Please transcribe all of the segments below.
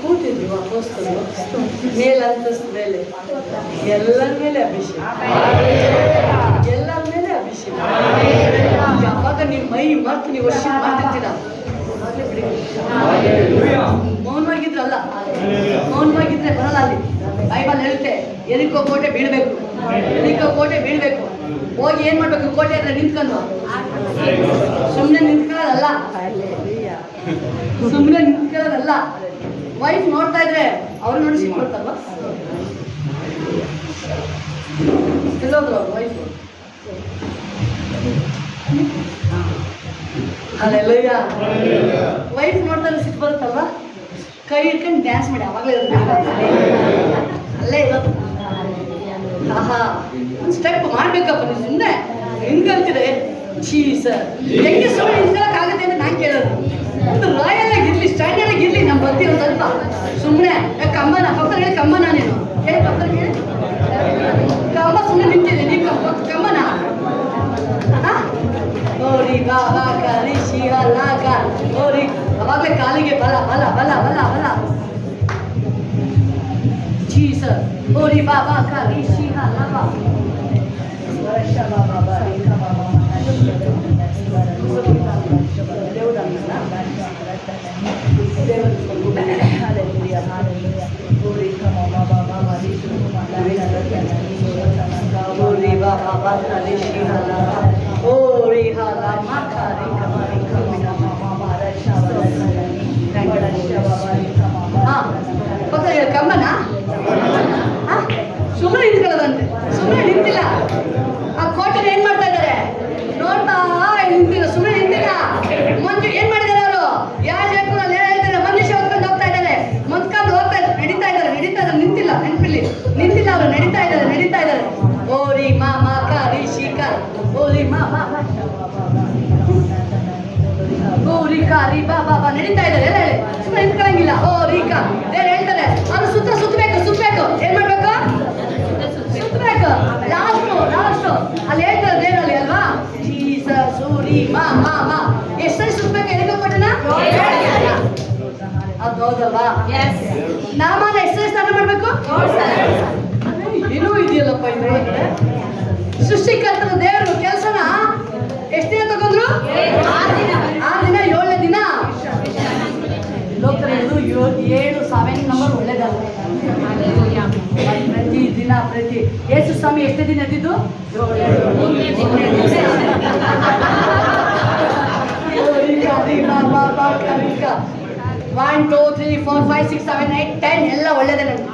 ಕೂತಿದ್ವಿ ಅಪೊಸ್ತಲರು ಮೇಲಂತಸ್ತು ಮೇಲೆ ಎಲ್ಲರ ಮೇಲೆ ಅಭಿಷೇಕ, ಎಲ್ಲರ ಮೇಲೆ ಅಭಿಷೇಕ. ಯಾವಾಗ ನೀವು ಮೈ ಮರ್ತು ನೀವು ವರ್ಷ ಮಾಡ್ತಿರ್ತೀರ ಮೌನವಾಗಿದ್ರಲ್ಲ, ಮೌನವಾಗಿದ್ರೆ ಬರಲ್ಲ. ಅಲ್ಲಿ ಬೈಬಲ್ ಹೇಳುತ್ತೆ ಎರಿಕೋ ಕೋಟೆ ಬೀಳ್ಬೇಕು, ಎರಿಕೋ ಕೋಟೆ ಬೀಳ್ಬೇಕು. ಹೋಗಿ ಏನ್ ಮಾಡ್ಬೇಕು? ಕೋಟೆ ಹತ್ರ ನಿಂತ್ಕೊಂಡು ಸುಮ್ಮನೆ ನಿಂತ್ಕೊಳ್ಳೋದಲ್ಲ, ಸುಮ್ಮನೆ ನಿಂತ್ಕೊಳ್ಳೋದಲ್ಲ. ವೈಫ್ ನೋಡ್ತಾ ಇದ್ರೆ ಅವ್ರು ನೋಡಿ ಸಿಕ್ಕೊಳ್ತಾರಲ್ವ? ಎಲ್ಲೋದ್ರು ಅವ್ರು ವೈಫ್? ಅಲ್ಲೆಲ್ಲ ವೈಫ್ ನೋಡ್ತಾರೆ ಸಿಟ್ಟು ಬರುತ್ತಲ್ವ? ಕೈ ಇಟ್ಕೊಂಡು ಡ್ಯಾನ್ಸ್ ಮಾಡಿ ಅವಾಗಲೇ ಅಲ್ಲೇ ಇರೋದು. ಆಹಾ, ಒಂದು ಸ್ಟೆಪ್ ಮಾಡ್ಬೇಕಪ್ಪ. ನೀವು ಸುಮ್ಮನೆ ಹಿಂಗಂತಿದೆ ಛೀ ಸರ್, ಹೆಂಗೆ ಸುಮ್ಮನೆ ನಿಂತ್ಕೊಳ್ಳೋಕ್ಕಾಗುತ್ತೆ ಅಂತ ನಾನು ಕೇಳೋದು. ಒಂದು ರಾಯಲ್ ಆಗಿರ್ಲಿ, ಸ್ಟ್ಯಾಂಡರ್ಡ್ ಆಗಿರ್ಲಿ, ನಮ್ಮ ಬಂದಿ ಒಂದು ಸ್ವಲ್ಪ ಸುಮ್ಮನೆ ಕಮ್ಮನ ಪಕ್ಕದ ಹೇಳಿ ಕಮ್ಮನ ನೀನು ಹೇಳಿ ಪಕ್ಕದ ಹೇಳಿ ಕಮ್ಮ ಸುಮ್ಮನೆ ನಿಂತಿದೆ ನೀವು ಕಮ್ಮನ ಓರಿ ಬಾ ಬಾ ಕರಿ ಶಿವ ಲಾಗ ಓರಿ ಅವಾಗಲೇ ಕಾಲಿಗೆ ಬಲ ಬಲ ಬಲ ಬಲ ಬಲ ಜೀ ಸರ್ ಓರಿ ಬಾ ಬಾ ಕರಿ ಶಿವ ಲಾಗ ವರ್ಷ ಬಾಬಾ ಬಾ ರೇಖಾ ಬಾಬಾ ಕಮ್ಮನ ಸುಮ್ಮನೆ ನಿಂತ್ಕೊಳ್ಳೋದಂತೆ. ಸುಮ್ಮನೆ ನಿಂತಿಲ್ಲ. ಆ ಕೋಟೆನ ಏನ್ ಮಾಡ್ತಾ ಇದ್ದಾರೆ ನೋಡ್ತಾ ನಿಂತಿಲ್ಲ, ಸುಮ್ಮನೆ ನಿಂತಿಲ್ಲ. ಮಂಜು ಏನ್ ಮಾಡಿದ್ದಾರೆ ಅವರು? ಯಾರು ಹೇಳ್ತಾರೆ ಮನುಷ್ಯ ಹೊತ್ಕೊಂಡು ಹೋಗ್ತಾ ಇದ್ದಾರೆ, ಮಂತ್ಕೊಂಡು ಹೋಗ್ತಾ ಇದ್ದಾರೆ, ನಡೀತಾ ಇದ್ದಾರೆ, ನಿಂತಿಲ್ಲ. ನೆನಪಿಲ್ಲಿ ನಿಂತಿಲ್ಲ, ಅವರು ನಡೀತಾ ಇದ್ದಾರೆ. ಓರಿ ಮಾ ಮಾ ಕಾರಿ ಶಿಕಾ ಓರಿ ಮಾ ಮಾ ಓರಿ ಕಾರಿ ಬಾ ಬಾ ಬಾ ನಡೀತಾ ಇದ್ದಾರೆ. ಎಲ್ಲ ಹೇಳಿ ಸುಮ್ಮನೆ ನಿಂತ್ಕೊಳ್ಳಂಗಿಲ್ಲ. ಓ ರೀಕಾ ದೇವ್ರು ಹೇಳ್ತಾರೆ ಅದು ಸುತ್ತಬೇಕು. ಏನ್ ಮಾಡ್ಬೇಕು? ಸುತ್ತಬೇಕು. ಲಾಸ್ಟ್ ಅಲ್ಲಿ ಹೇಳ್ತಾರೆ ದೇವರಲ್ಲಿ ಅಲ್ವಾ? ಜೀಸಸ್ ಸೂರಿ ಮಾ ಮಾ ಮಾ ಎಷ್ಟು ಸುತ್ತಬೇಕು? ಎದಕ್ಕೆ ಕೊಟ್ಟನ ಅದು ಹೌದಲ್ವಾ? ನಾಮನ ಎಷ್ಟು ಸ್ನಾನ ಮಾಡ್ಬೇಕು? ಏನೋ ಇದೆಯಲ್ಲಪ್ಪ ಇದು. ಸೃಷ್ಟಿಕರ್ತನ ದೇವರು ಕೆಲಸನ ಎಷ್ಟು ದಿನ ತಗೊಂಡ್ರು? 6 ದಿನ. 7ನೇ ದಿನ ಲೋಕದಲ್ಲಿ 7 ನಂಬರ್ ಒಳ್ಳೇದಲ್ಲ. ಪ್ರತಿ ಯೇಸು ಸ್ವಾಮಿ ಎಷ್ಟೇ ದಿನ ಎದ್ದಿದ್ದು? 1 2 3 4 5 6 7 8 10 ಎಲ್ಲ ಒಳ್ಳೇದೇ ನನಗೆ,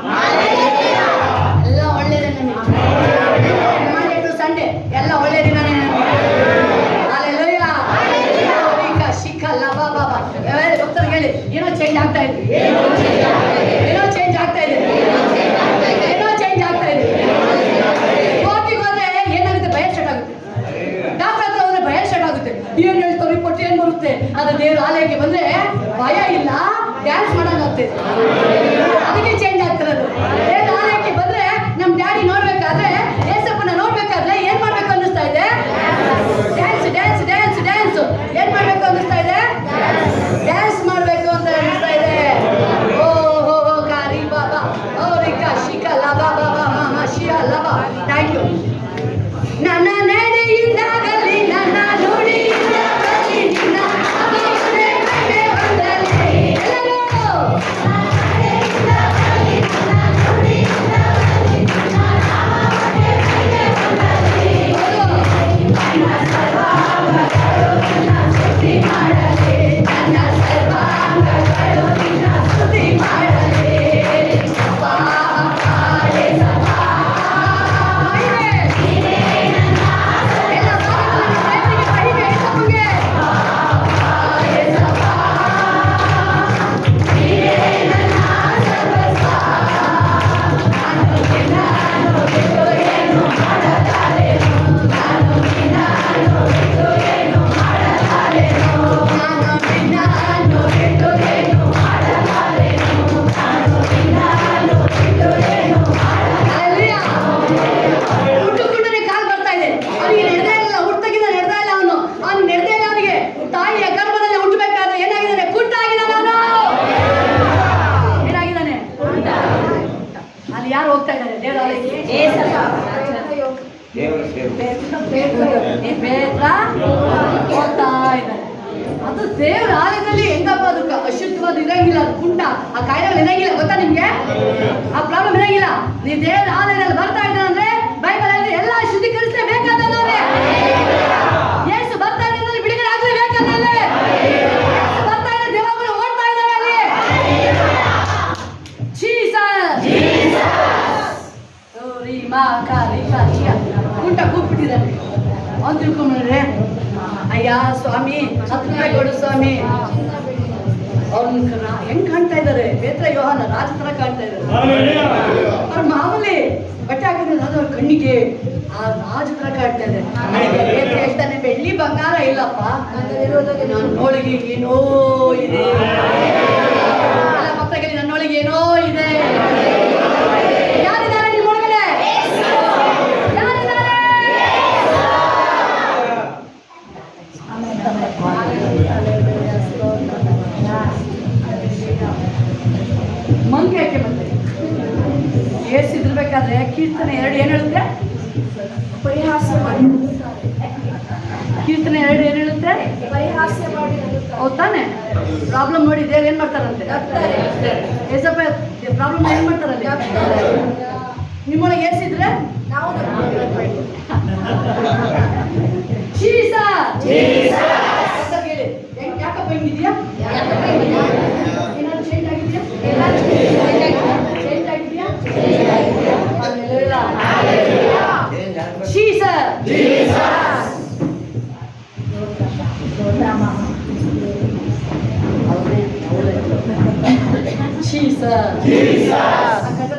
ಎಲ್ಲ ಒಳ್ಳೇದೇ ನನಗೆ. ಮಂಡೇ ಟು ಸಂಡೇ ಎಲ್ಲ ಒಳ್ಳೆ ದಿನನೇ ನನಗೆ. ಹಲ್ಲೆಲೂಯಾ. ಶಿಖ ಲಬ ಬಾಬಾ ಭಕ್ತರಿಗೆ ಹೇಳಿ ಏನೋ ಚೇಂಜ್ ಆಗ್ತಾ ಇದೆ, ಏನೋ ಚೇಂಜ್ ಆಗ್ತಾ ಇದೆ. ಕೋರ್ಟಿಗೆ ಹೋದ್ರೆ ಏನಾಗುತ್ತೆ? ಭಯ ಸ್ಟಾರ್ಟ್ ಆಗುತ್ತೆ. ಡಾಕ್ಟರ್ ಹತ್ರ ಹೋದ್ರೆ ಭಯ ಸ್ಟಾರ್ಟ್ ಆಗುತ್ತೆ. ಏನ್ ಹೇಳ್ತಾರೆ ರಿಪೋರ್ಟ್ ಏನ್ ಬರುತ್ತೆ? ಅದು ದೇವ್ರ ಆಲಯಕ್ಕೆ ಬಂದ್ರೆ ಭಯ ಇಲ್ಲ, ಡ್ಯಾನ್ಸ್ ಮಾಡೋಂಗಾಗ್ತದೆ. ಅದಕ್ಕೆ ಚೇಂಜ್ ಆಗ್ತಿರೋದು. ದೇವ್ರ ಆಲಯಕ್ಕೆ ಬಂದ್ರೆ ನಮ್ ಡ್ಯಾಡಿ ನೋಡ್ಬೇಕಾದ್ರೆ, ಏಸಪ್ಪನ ನೋಡ್ಬೇಕಾದ್ರೆ ಏನ್ ಮಾಡ್ಬೇಕು ಅನ್ನಿಸ್ತಾ ಇದೆ? Dance dance dance dance. ಏನ್ ಮಾಡ್ಬೇಕು ಅನ್ನಿಸ್ತಾ ಇದೆ? ಡ್ಯಾನ್ಸ್ ಮಾಡ್ಬೇಕು ಅಂತ ಅನ್ನಿಸ್ತಾ ಇದೆ. ಓ ಹೋ ಹೋ ಕಾರಿ ಬಾಬಾ ಓ ರಿಕಾ ಶಿಕಾ ಲಬಾ ಬಾಬಾ ಮಾಮಾ ಶಿಯಾ ಲಬಾ. Thank you. ನನ್ನ ನಡೆಯಿಂದಾಗಲಿ ನನ್ನ ನುಡಿಯಿಂದಾಗಲಿ ನಿನ್ನ ಅಭಿಷೇಕವೇ ಬಂದಲಿ. ಎಲ್ಲರೂ ಹೋಗ್ತಾ ಇದ್ದಾರೆ ದೇವರ ಆಲಯಕ್ಕೆ. ಪೇತ್ರ ಹೋಗ್ತಾ ಇದ್ದಾರೆ. ಅದು ದೇವರ ಆಲಯದಲ್ಲಿ ಹೆಂಗಪ್ಪ ಅದಕ್ಕೆ ಅಶುದ್ಧವಾದ ಇರಂಗಿಲ್ಲ, ಅದು ಕುಂಟ, ಆ ಕಾಯಿಲೆಗಳು ಇರಂಗಿಲ್ಲ. ಗೊತ್ತಾ ನಿಮ್ಗೆ? ಆ ಪ್ರಾಬ್ಲಮ್ ಇರಂಗಿಲ್ಲ. ನೀವು ದೇವರ ಆಲಯದಲ್ಲಿ ಬರ್ತಾ ಇದ್ದಾರೆ ಅಂದ್ರೆ ಬೈಬಲ್ ಅಲ್ಲಿ ಎಲ್ಲ ಶುದ್ಧೀಕರಿಸಲೇಬೇಕಾದ್ರೆ ಯೇಸು ಬರ್ತಾ ಇದ್ದಾರೆ, ಬಿಡುಗಡೆ ಆಗ್ಲೇಬೇಕಾದ್ರೆ ಬರ್ತಾ ಇದ್ದಾರೆ, ದೇವಗಳು ಓಡ್ತಾ ಇದ್ದಾರೆ ಅಲ್ಲಿ. ಕುಂಟ ಕೂಗ್ಬಿಟ್ಟಿದ್ದಾರೆ. ಅವ್ನು ತಿಳ್ಕೊಂಡ್ರೆ ಅಯ್ಯ ಸ್ವಾಮಿ 10 ರೂಪಾಯಿ ಕೊಡು ಸ್ವಾಮಿ. ಅವ್ರನ್ನ ಹೆಂಗ್ ಕಾಣ್ತಾ ಇದ್ದಾರೆ? ಪೇತ್ರ ಯೋಹಾನ ರಾಜ ತರ ಕಾಣ್ತಾ ಇದ್ದಾರೆ. ಅವ್ರ ಮಾಮೂಲಿ ಬಟ್ಟೆ ಹಾಕಿದ್ರೆ ಅದು ಅವ್ರ ಕಣ್ಣಿಗೆ ಆ ರಾಜ ತರ ಕಾಣ್ತಾ ಇದೆ. ಹೇಳ್ತಾನೆ, ಬೆಳ್ಳಿ ಬಂಗಾರ ಇಲ್ಲಪ್ಪ, ನನ್ನೊಳಗೆ ಏನೋ ಇದೆ. ಮಕ್ಕಳಿಗೆ ನನ್ನೊಳಗೆ ಏನೋ ಇದೆ. ಯಾರಿದ್ದಾರೆ ನಿಮ್ಮೊಳಗಡೆ? ಯಾರಿದ್ದಾರೆ? ಮಂಗೆ ಯಾಕೆ ಬಂದೆ? ಏರ್ಸಿದಿರ್ಬೇಕಾದ್ರೆ ಕೀರ್ತನೆ 2 ಏನ್ ಹೇಳುತ್ತೆ? ಪರಿಹಾಸ್ಯ ಮಾಡಿ. ಕೀರ್ತನೆ 2 ಏನ್ ಹೇಳುತ್ತೆ? ಪರಿಹಾಸ್ಯ ಮಾಡಿ. ಹೌದ್ ತಾನೆ? ಪ್ರಾಬ್ಲಮ್ ನೋಡಿ ದೇವ್ರು ಏನ್ ಮಾಡ್ತಾರಂತೆ? ಏಸಪ್ಪ ಪ್ರಾಬ್ಲಮ್ ಏನ್ ಮಾಡ್ತಾರಲ್ಲಿ? ನಿಮ್ಮೊಳಗೆ ಏರ್ಸಿದ್ರೆ ನಾವು ಹೇಳಿ ಯಾಕಪ್ಪ ಹಿಂಗಿದ್ಯಾ? ಏನಾದ್ರು ಚೇಂಜ್ ಆಗಿದ್ಯಾ? ಚೇಂಜ್ ಆಗಿದ್ಯಾ?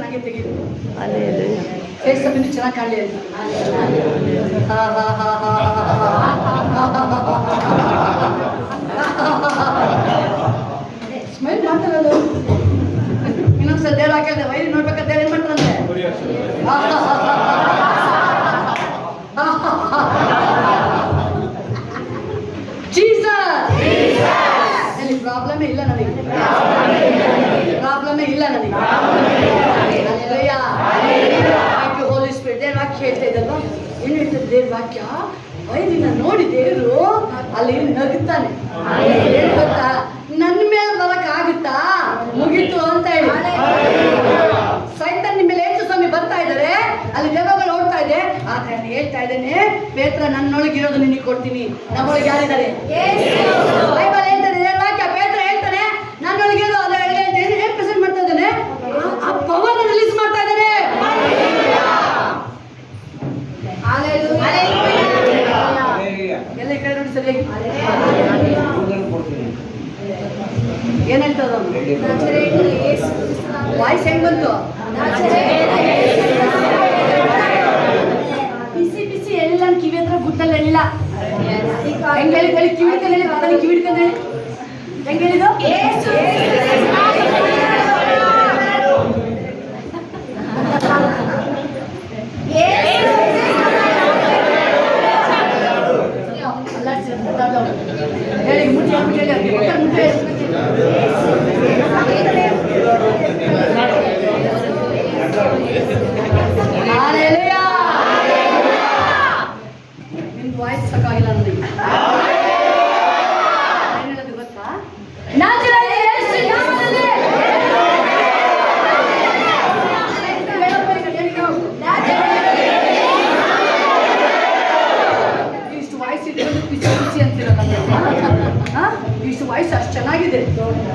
ನಂಗೆ ತೆಗೀರು ಫೇಸ್ ಇನ್ನೂ ಚೆನ್ನಾಗಿ ಕಾಣಲಿ ಅಂತ. ಸ್ಮೈಲ್ ಮಾಡ್ತಾರಲ್ಲ. ಇನ್ನೊಂದ್ಸಲ ದೇವ್ರು ಹಾಕಿದ್ರೆ ವೈರಿ ನೋಡ್ಬೇಕಾದ್ರೆ ದೇವ್ರು ಏನ್ ಮಾಡ್ತಾರಂತೆ? ಪ್ರಾಬ್ಲಮೇ ಇಲ್ಲ ನನಗೆ, ಪ್ರಾಬ್ಲಮೇ ಇಲ್ಲ ನನಗೆ. ಹೋಲಿ ಸ್ಪಿರಿಟ್ ದೇವ್ರ ವಾಕ್ಯ ಹೇಳ್ತಾ ಇದ್ದಲ್ವಾ? ಏನ್ ಹೇಳ್ತದೆ ದೇವ್ರ ವಾಕ್ಯ? ವೈರಿನ ನೋಡಿ ದೇವ್ರು ಅಲ್ಲಿ ನಗುತ್ತಾನೆ. ಏನ್ ಗೊತ್ತಾ? ನನ್ನ ಮೇಲೆ ಬರಕ್ ಆಗುತ್ತಾ? ಮುಗೀತು ಅಂತ ಹೇಳಿ. ಸೈತಾನ್ ನಿಮ್ಮ ಮೇಲೆ ಏಸು ಸ್ವಾಮಿ ಬರ್ತಾ ಇದ್ದಾರೆ, ಅಲ್ಲಿ ದೆವ್ವಗಳು ಓಡ್ತಾ ಇದೆ. ಆದ್ರೆ ನಾನು ಹೇಳ್ತಾ ಇದ್ದೇನೆ, ಪೇತ್ರ ನನ್ನೊಳಗಿರೋದು ನಿನಗೆ ಕೊಡ್ತೀನಿ. ನಮ್ಮೊಳಗೆ ಯಾರಿದ್ದಾರೆ? ಬೈಬಲ್ ಹೇಳ್ತಾರೆ, ದೇವ್ರ ವಾಕ್ಯ ಪೇತ್ರ ಹೇಳ್ತಾನೆ ನನ್ನೊಳಗಿರೋದು ಅದ ಏನ್ ಪ್ರೆಸೆಂಟ್ ಮಾಡ್ತಾ ಇದ್ದಾನೆ? ಆ ಪವರ್ ರಿಲೀಸ್ ಮಾಡ್ತಾ ಇದ್ದಾನೆ. ಎಲ್ಲ ಈ ಕಡೆ ನೋಡಿ ಸರಿಯಾಗಿ ಏನ್ ಹೇಳ್ತದ? ವಾಯ್ಸ್ ಹೆಂಗ್ ಬಂತು? ಬಿಸಿ ಬಿಸಿ ಎಲ್ಲ ಕಿವಿ ಹತ್ರ ಗುಟ್ಟಲ್ಲಿ ಹೇಳಿಲ್ಲ. ಹೆಂಗ್ ಹೇಳಿ ಕಿವಿ ಹಿಡ್ಕೊಂಡು ಹೇಳಿ, ಬರ್ತಾನೆ ಕಿವಿ ಹಿಡ್ಕೊಂಡು ಹೇಳಿ. ಹೆಂಗ್ ಹೇಳಿದ್ದು? ಹೇಳಿ ಮುಟ್ಟಿ ಹೇಳಿ ಮುಟ್ಟಿ ನಿಮ್ದು ವಾಯ್ಸ್ ಸಾಕಾಗಿಲ್ಲ ನನಗೆ. ಏನ್ ಹೇಳೋದು ಗೊತ್ತಾ? ಇಷ್ಟು ವಾಯ್ಸ್ ಇಟ್ಕೊಂಡು ಪಿಸಿ ಪಿಸಿ ಅಂತಿರೋದು. ಇಷ್ಟು ವಾಯ್ಸ್ ಅಷ್ಟು ಚೆನ್ನಾಗಿದೆ,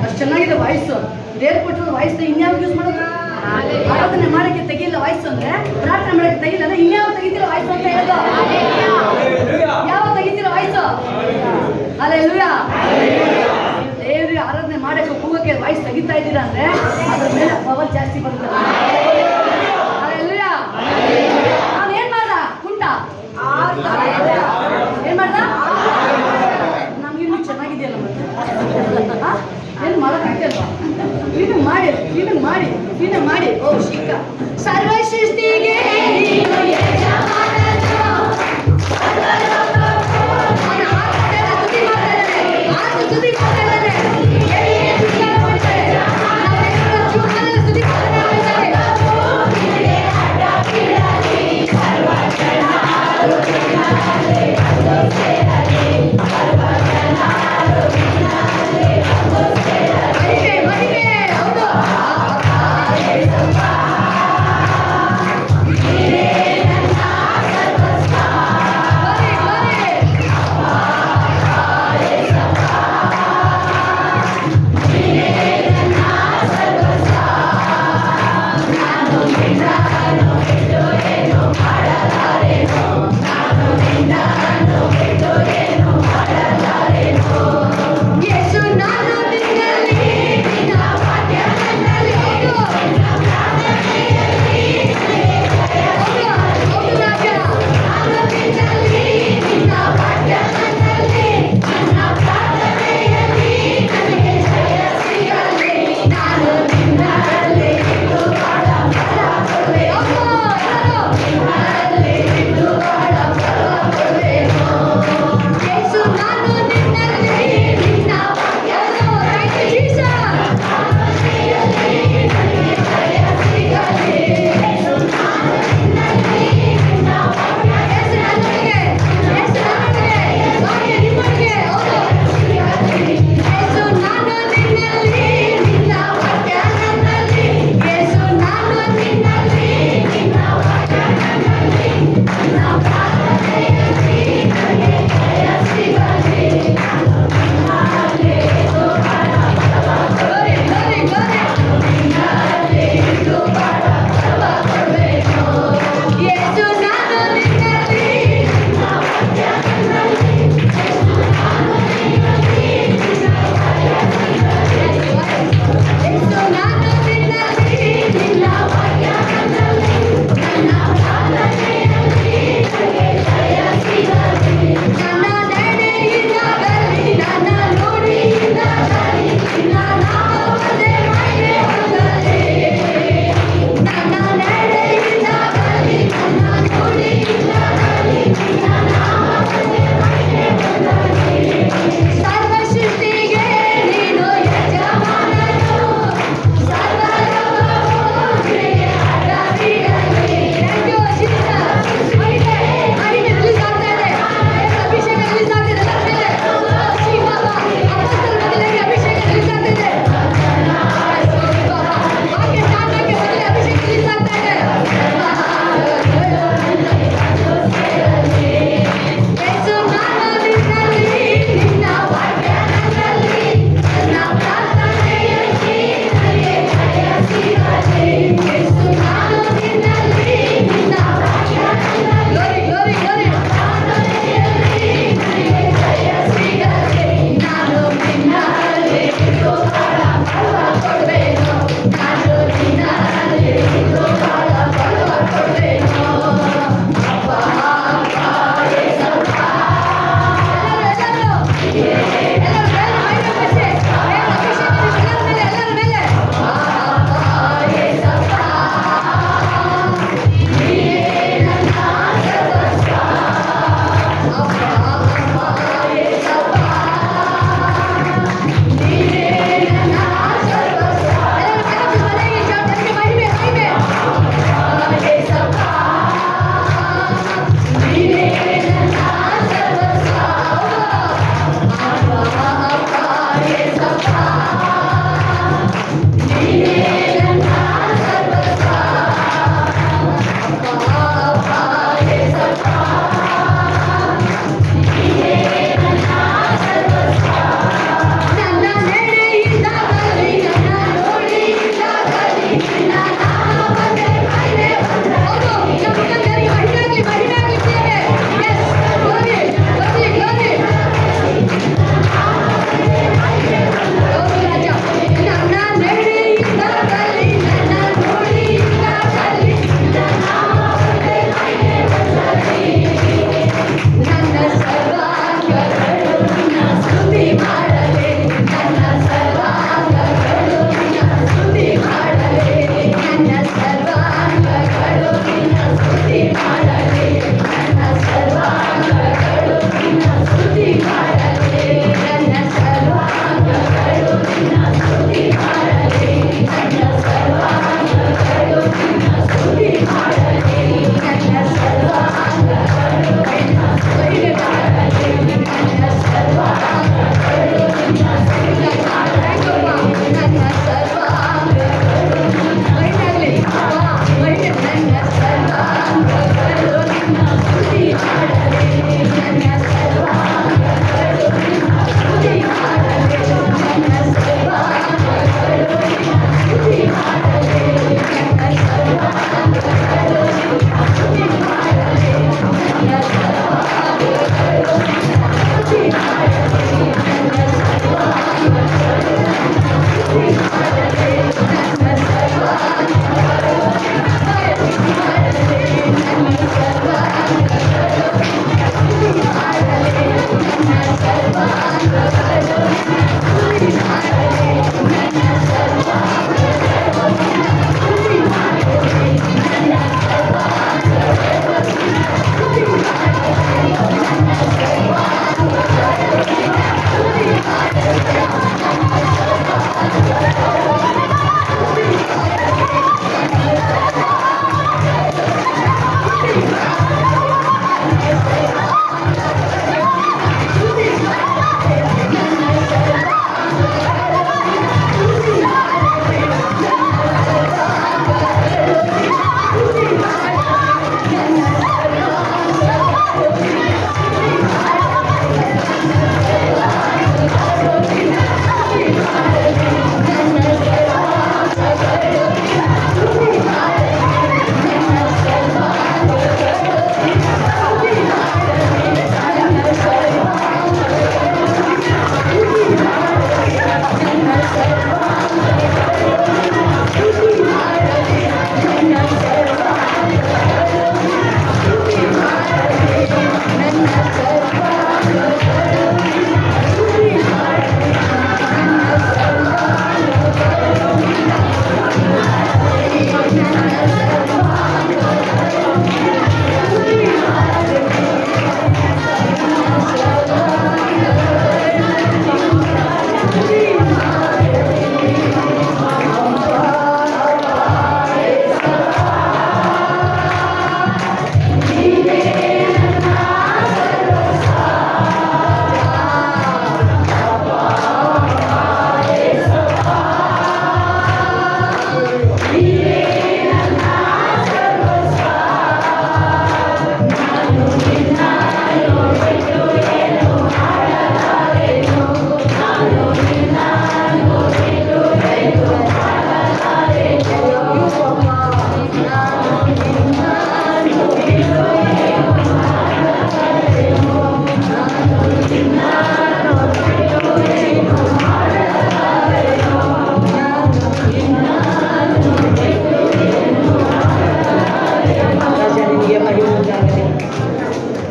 ಅಷ್ಟು ಚೆನ್ನಾಗಿದೆ ವಾಯ್ಸ್. ದೇವ್ರು ಕೊಟ್ಟಿರೋ ವಾಯ್ಸ್ನ ಇನ್ಯಾವಾಗ ಯೂಸ್ ಮಾಡೋದು? ಆರಾಧನೆ ಮಾಡಕ್ಕೆ ತೆಗಿಲ್ಲ ವಾಯ್ಸ್ ಅಂದ್ರೆ, ಪ್ರಾರ್ಥನೆ ಮಾಡಕ್ಕೆ ತೆಗಿಲ್ಲ ಅಂದ್ರೆ ಇನ್ಯಾವ ತೆಗಿತಿರೋ ವಾಯ್ಸ್ ಅಂತ ಹೇಳೋದು? ಯಾವಾಗ ತೆಗಿತಿರೋ ವಾಯ್ಸ್? ಹಲ್ಲೆಲೂಯಾ. ದೇವ್ರಿಗೆ ಆರಾಧನೆ ಮಾಡಕ್ಕೆ ಕೂಗಕ್ಕೆ ವಾಯ್ಸ್ ತೆಗಿತಾ ಇದ್ದೀರಾ ಅಂದ್ರೆ ಅದ್ರ ಮೇಲೆ ಪವರ್ ಜಾಸ್ತಿ ಬರುತ್ತೆ. ಹಲ್ಲೆಲೂಯಾ. ನಾನು ಏನ್ ಮಾಡ್ದ? ಕುಂಟ ಏನ್ ಮಾಡ್ದ? ನಮ್ಗಿನ್ನೂ ಚೆನ್ನಾಗಿದೆಯಲ್ಲ ಮತ್ತೆ ಏನು ಮಾಡೋಕ್ಕಾಗ್ತಲ್ವಾ? ಕ್ಲೀನಾಗಿ ಮಾಡಿ ಕ್ಲೀನಾಗಿ ಮಾಡಿ ಕ್ಲೀನಾಗಿ ಮಾಡಿ. ಓ ಶಿಕ್ಕ ಸರ್ವ ಸೃಷ್ಟಿಗೆ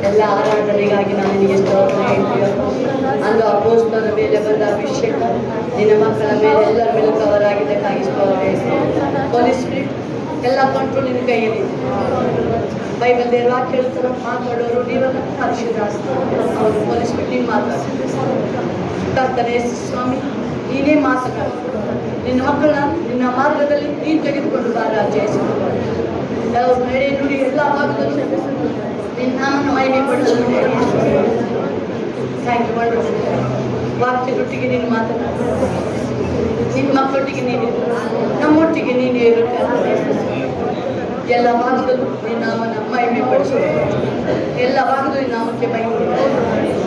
ಎಲ್ಲ ಆರಾಧನೆಗಾಗಿ ನಾನು ನಿನಗೆ ಸ್ತೋತ್ರ ಹೇಳ್ತೀವಿ. ಅಂದು ಅಪೊಸ್ತಲರ ಮೇಲೆ ಬಂದ ಅಭಿಷೇಕ ನಿನ್ನ ಮಕ್ಕಳ ಮೇಲೆ ಎಲ್ಲರ ಮೇಲೆ ಕವರ್ ಆಗಿದ್ದಕ್ಕಾಗಿ ಸ್ತೋತ್ರ ಹೇಳ್ತೀವಿ. ಹೋಲಿ ಸ್ಪಿರಿಟ್ ಎಲ್ಲ ಕಂಟ್ರೋಲ್ ನಿನ್ನ ಕೈಯಲ್ಲಿ. ಬೈಬಲ್ ದೇವ್ರ ವಾಕ್ಯ ಹೇಳ್ತಾರೆ, ಮಾತಾಡೋರು ನೀವೆಲ್ಲ ಪರಿಶುದ್ಧ ಅವರು ಹೋಲಿ ಸ್ಪಿರಿಟ್ ನೀನು ಮಾತಾಡ್ತಿದ್ದೆ. ಕರ್ತನೇ ಸ್ವಾಮಿ ನೀನೇ ಮಾತನಾಡು. ನಿನ್ನ ಮಕ್ಕಳನ್ನ ನಿನ್ನ ಮಾರ್ಗದಲ್ಲಿ ನೀನು ತೆಗೆದುಕೊಂಡು ಬಾ ರಾಜ್ಯ ನಡೆ ನುಡಿ ಎಲ್ಲ ಭಾಗದಲ್ಲೂ ನಿನ್ನ ನಾಮನ್ನು ಮಹಿಮೆ ಪಡೆದು ಥ್ಯಾಂಕ್ ಯು. ವಾಕ್ಯದೊಟ್ಟಿಗೆ ನೀನು ಮಾತನಾಡು. ನಿನ್ನ ಮಕ್ಕಳೊಟ್ಟಿಗೆ ನೀನು ನಮ್ಮೊಟ್ಟಿಗೆ ನೀನು ಇರುತ್ತೆ. ಎಲ್ಲ ಭಾಗದಲ್ಲೂ ನಿನ್ನ ನಾಮನ ಮಹಿಮೆ ಪಡಿಸು. ಎಲ್ಲ ಭಾಗದಲ್ಲಿ ನಾಮಕ್ಕೆ ಮಹಿಮೆ.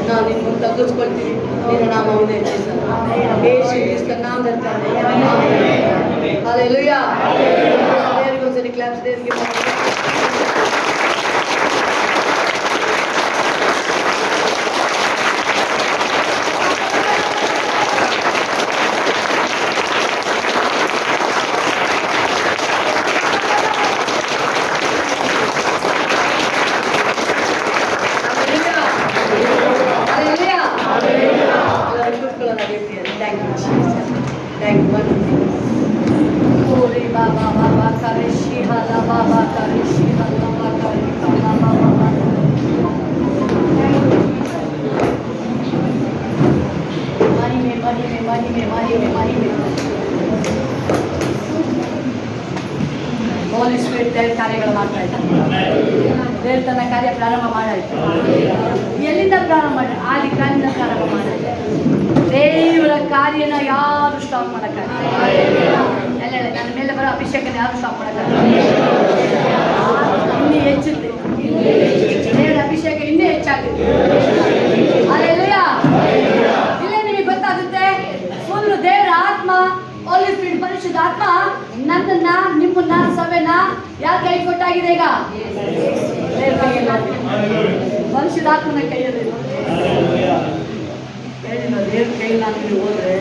ನಾವು ನಿನ್ನ ತಗ್ಗಿಸ್ಕೊಳ್ತೀವಿ. ನಿನ್ನ ನಾಮವನ್ನು ಯೇಸು ಕ್ರಿಸ್ತನ ನಾಮದಲ್ಲಿ. ಹಲ್ಲೆಲೂಯಾ. ದೇವರಿಗೆ ಒಂದ್ಸರಿ ಕ್ಲಾಪ್ಸ್ ದೇವರಿಗೆ. ಹೋಲಿ ಸ್ಪಿರಿಟ್ ದೇವ್ರ ಕಾರ್ಯಗಳು ಮಾಡ್ತಾ ಇದ್ದಾರೆ. ದೇವ್ರ ತನ್ನ ಕಾರ್ಯ ಪ್ರಾರಂಭ ಮಾಡಾಯ್ತು. ಎಲ್ಲಿಂದ ಪ್ರಾರಂಭ ಮಾಡಿ? ಆದಿ ಕಾಲದಿಂದ ಪ್ರಾರಂಭ ಮಾಡಾಯ್ತು. ದೇವರ ಕಾರ್ಯನ ಯಾರು ಸ್ಟಾಪ್ ಮಾಡೋಕ್ಕಾಗಲ್ಲ. ಎಲ್ಲ ನನ್ನ ಮೇಲೆ ಬರೋ ಅಭಿಷೇಕನ ಯಾರು ಸ್ಟಾಪ್ ಮಾಡೋಕ್ಕಾಗಲ್ಲ. ಇನ್ನೂ ಹೆಚ್ಚುತ್ತೆ. ದೇವರ ಅಭಿಷೇಕ ಇನ್ನೂ ಹೆಚ್ಚಾಗುತ್ತೆ. ಹಲ್ಲೆಲೂಯಾ. ಇಲ್ಲೇ ನಿಮಗೆ ಗೊತ್ತಾಗುತ್ತೆ ಫುಲ್ ದೇವರ ಆತ್ಮ ಹೋಲಿ ಸ್ಪಿರಿಟ್ ಪರಿಶುದ್ಧ ಆತ್ಮ ನನ್ನನ್ನ ನಿಮ್ಮನ್ನ ಸಭೆನ ಯಾರು ಕೈ ಕೊಟ್ಟಾಗಿದೆ? ಈಗ ದೇವ್ರ ಕೈಯಲ್ಲಿ ಪರಿಶುದ್ಧ ಆತ್ಮನ ಕೈಯಲ್ಲಿ ದೇವ್ರ ಕೈಯಲ್ಲಿ ನಾನು ನೀವು ಹೋದ್ರೆ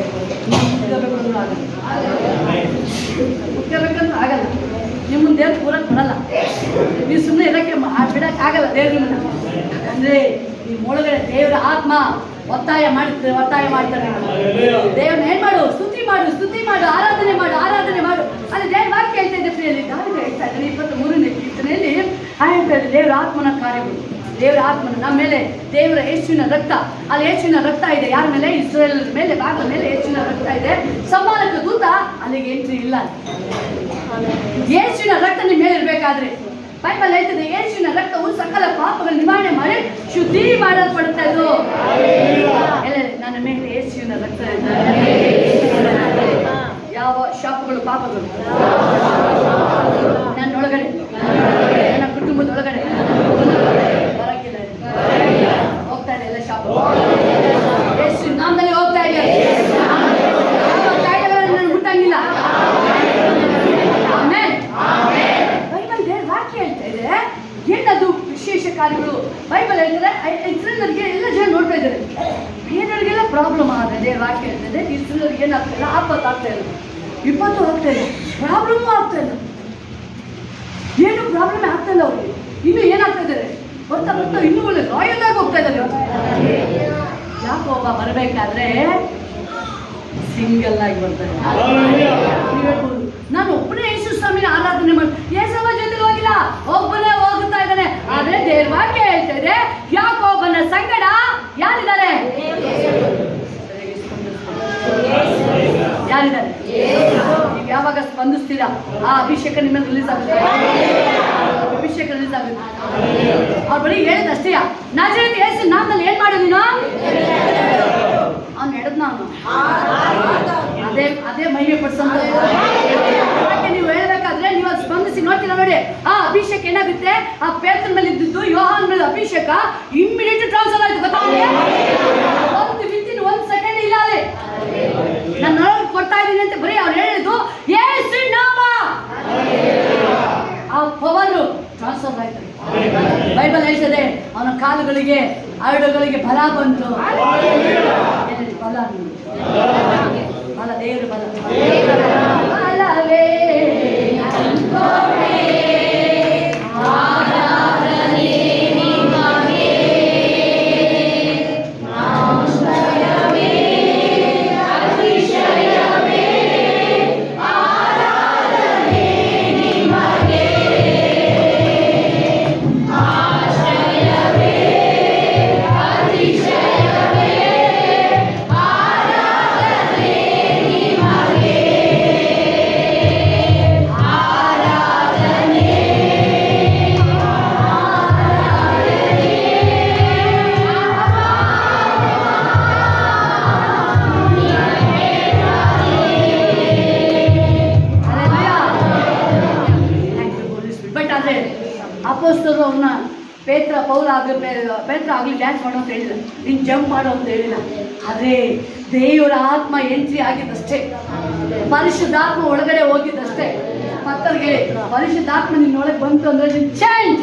ಕುತ್ಕೋಬೇಕಂದ್ರೂ ಆಗಲ್ಲ. ನಿಮ್ಮನ್ನ ದೇವ್ರ ಕೂರಕ್ಕೆ ಬರಲ್ಲ. ನೀವು ಸುಮ್ಮನೆ ಇರೋಕ್ಕೆ ಬಿಡಕ್ಕಾಗಲ್ಲ ದೇವ್ರನ್ನ. ಅಂದರೆ ನಿಮ್ಮ ಒಳಗಡೆ ದೇವರ ಆತ್ಮ ಒತ್ತಾಯ ಮಾಡ್ತಾರೆ. ದೇವ್ರನ್ನ ಏನ್ ಮಾಡು? ಸ್ತುತಿ ಮಾಡು, ಆರಾಧನೆ ಮಾಡು. ಅಲ್ಲಿ ದೇವ್ರ ವಾಕ್ಯ ಹೇಳ್ತಾ ಇದೆ. ಪ್ರಿಯಲ್ಲಿ ದಾವಿದ ಹೇಳ್ತಾ ಇದ್ದಾನೆ 23ನೇ ಕೀರ್ತನೆಯಲ್ಲಿ ಹೇಳ್ತಾ ಇದೆ ದೇವರ ಆತ್ಮನ ಕಾರ್ಯಗಳು. ದೇವರ ಆತ್ಮನ ನಮ್ಮ ಮೇಲೆ ದೇವರ ಯೇಸುವಿನ ರಕ್ತ, ಅಲ್ಲಿ ಯೇಸುವಿನ ರಕ್ತ ಇದೆ. ಯಾರ ಮೇಲೆ? ಇಸ್ರಾಯೇಲ್ ಮೇಲೆ, ಭಾಗದ ಮೇಲೆ ಯೇಸುವಿನ ರಕ್ತ ಇದೆ. ಸಂಹಾರಕ ದೂತ ಅಲ್ಲಿಗೆ ಎಂಟ್ರಿ ಇಲ್ಲ. ಯೇಸುವಿನ ರಕ್ತ ನಿಮ್ಮ ಮೇಲೆ ಇರಬೇಕಾದ್ರೆ ಬೈಬಲ್ ಹೇಳ್ತದೆ ಯೇಸುವಿನ ರಕ್ತವು ಸಕಲ ಪಾಪಗಳ ನಿವಾರಣೆ ಮಾಡಿ ಶುದ್ಧಿ ಮಾಡಲ್ಪಡುತ್ತಾ ಇದ್ದು. ಎಲ್ಲ ನನ್ನ ಮೇಲೆ ಯೇಸುವಿನ ರಕ್ತ ಇದೆ. ಯಾವ ಶಾಪಗಳು ಪಾಪಗಳು ನನ್ನೊಳಗಡೆ, ನನ್ನ ಕುಟುಂಬದೊಳಗಡೆ ಬರಕ್ಕಿಲ್ಲ. ಹೋಗ್ತಾ ಇದೆ ಎಲ್ಲ ಶಾಪ ಯೇಸು ನಾಮದಲ್ಲಿ ಹೋಗ್ತಾ ಇದೆ. ನಾನು ಮುಟ್ಟಂಗಿಲ್ಲ. ಬೈಬಲ್ ದೇವ್ರ ವಾಕ್ಯ ಹೇಳ್ತಾ ಇದೆ. ಏನದು ವಿಶೇಷ ಕಾರ್ಯಗಳು? ಬೈಬಲ್ ಹೇಳ್ತಾರೆ ಇಸ್ರೇಲರಿಗೆ ಎಲ್ಲ ಜನ ನೋಡ್ತಾ ಇದ್ದಾರೆ. ಬೇರೆಯವರಿಗೆಲ್ಲ ಪ್ರಾಬ್ಲಮ್ ಆದರೆ ದೇವ್ರ ವಾಕ್ಯ ಹೇಳ್ತದೆ ಇಸ್ರೇಲರಿಗೆ ಏನಾಗ್ತಾ ಇಲ್ಲ, ಆಪತ್ತಾಗ್ತಾ ಇಲ್ಲ, ವಿಪತ್ತು ಆಗ್ತಾ ಇಲ್ಲ, ಪ್ರಾಬ್ಲಮ್ಮು ಆಗ್ತಾ ಇಲ್ಲ. ಏನು ಪ್ರಾಬ್ಲಮ್ ಆಗ್ತಾ ಇಲ್ಲ ಅವ್ರಿಗೆ. ಇನ್ನು ಏನಾಗ್ತಾ ಇದ್ದಾರೆ ಬರ್ತಾ ಇನ್ನೂ ಒಳ್ಳೆ ಲಾಯಲ್ ಆಗಿ ಹೋಗ್ತಾ ಇದ್ದಾರೆ. ಯಾಕೆ ಒಬ್ಬ ಬರಬೇಕಾದ್ರೆ ಸಿಂಗಲ್ ಆಗಿ ಬರ್ತಾರೆ. ನಾನು ಒಬ್ಬನೇ ಯೇಸು ಸ್ವಾಮಿನ ಆರಾಧನೆ ಮಾಡಿ ಯೇಸವ ಜೊತೆ ಹೋಗಿಲ್ಲ, ಒಬ್ಬನೇ ಹೋಗ್ತಾ ಇದ್ದಾನೆ. ಆದ್ರೆ ದೇವ್ರ ವಾಕ್ಯ ಹೇಳ್ತಾ ಇದೆ ಯಾಕೋಬನ ಸಂಗಡ ಯಾರಿದ್ದಾರೆ? ಯಾರಿದ್ದಾರೆ? ನೀವು ಯಾವಾಗ ಸ್ಪಂದಿಸ್ತೀರಾ ಆ ಅಭಿಷೇಕ ನಿಮ್ಮ ರಿಲೀಸ್ ಆಗುತ್ತೆ. ಅಭಿಷೇಕ ರಿಲೀಸ್ ಆಗುತ್ತೆ. ಅವ್ರು ಬರೀ ಹೇಳಿದಷ್ಟೇ ನಾಜರೇತಿನ ಯೇಸು ನಾಮದಲ್ಲಿ ಏನ್ ಮಾಡು ನೀನು? ಅವ್ನು ನಡೆದ್ ನಾನು ಅದೇ ಮಹಿಮೆ ಪಡಿಸೋದು. ನೀವು ಹೇಳ್ಬೇಕಾದ್ರೆ ಏನಾಗುತ್ತೆ, ಆ ಪೇತ್ರನ ಮೇಲೆ ಇದ್ದಿದ್ದು ಯೋಹಾನ ಮೇಲೆ ಅಭಿಷೇಕ ಇಮ್ಮಿಡಿಯೇಟ್ ಟ್ರಾನ್ಸ್ಫರ್ ಆಯ್ತು. ಗೊತ್ತಾ? ಒಂದು ಸೆಕೆಂಡ್ ಇಲ್ಲ ಅಲ್ಲಿ ನಾನು ಕೊಡ್ತಾ ಇದ್ದೀನಿ ಅಂತ ಬರೀ ಅವ್ರು ಹೇಳಿದ್ದು ಯೇಸು ನಾಮ, ಆ ಪವರ್ ಟ್ರಾನ್ಸ್ಫರ್ ಆಯ್ತು. ಬೈಬಲ್ ಹೇಳ್ತದೆ ಅವನ ಕಾಲುಗಳಿಗೆ ಹರಡುಗಳಿಗೆ ಬಲ ಬಂತು. ಬಲ ಬಲ ದೇವರು ಬಲ ಬಲವೇ ಅಪೊಸ್ತಲರು ಅವ್ರನ್ನ ಪೇತ್ರ ಆಗಲಿ ಡ್ಯಾನ್ಸ್ ಮಾಡೋ ಅಂತ ಹೇಳಿಲ್ಲ, ನೀನು ಜಂಪ್ ಮಾಡೋ ಅಂತ ಹೇಳಿಲ್ಲ. ಆದರೆ ದೇವರ ಆತ್ಮ ಎಂಟ್ರಿ ಆಗಿದ್ದಷ್ಟೇ, ಪರಿಶುದ್ಧಾತ್ಮ ಒಳಗಡೆ ಹೋಗಿದ್ದಷ್ಟೇ. ಮಕ್ಕಳಿಗೆ ಪರಿಶುದ್ಧಾತ್ಮ ನಿನ್ನೊಳಗೆ ಬಂತು ಅಂದರೆ ನೀನು ಚೇಂಜ್.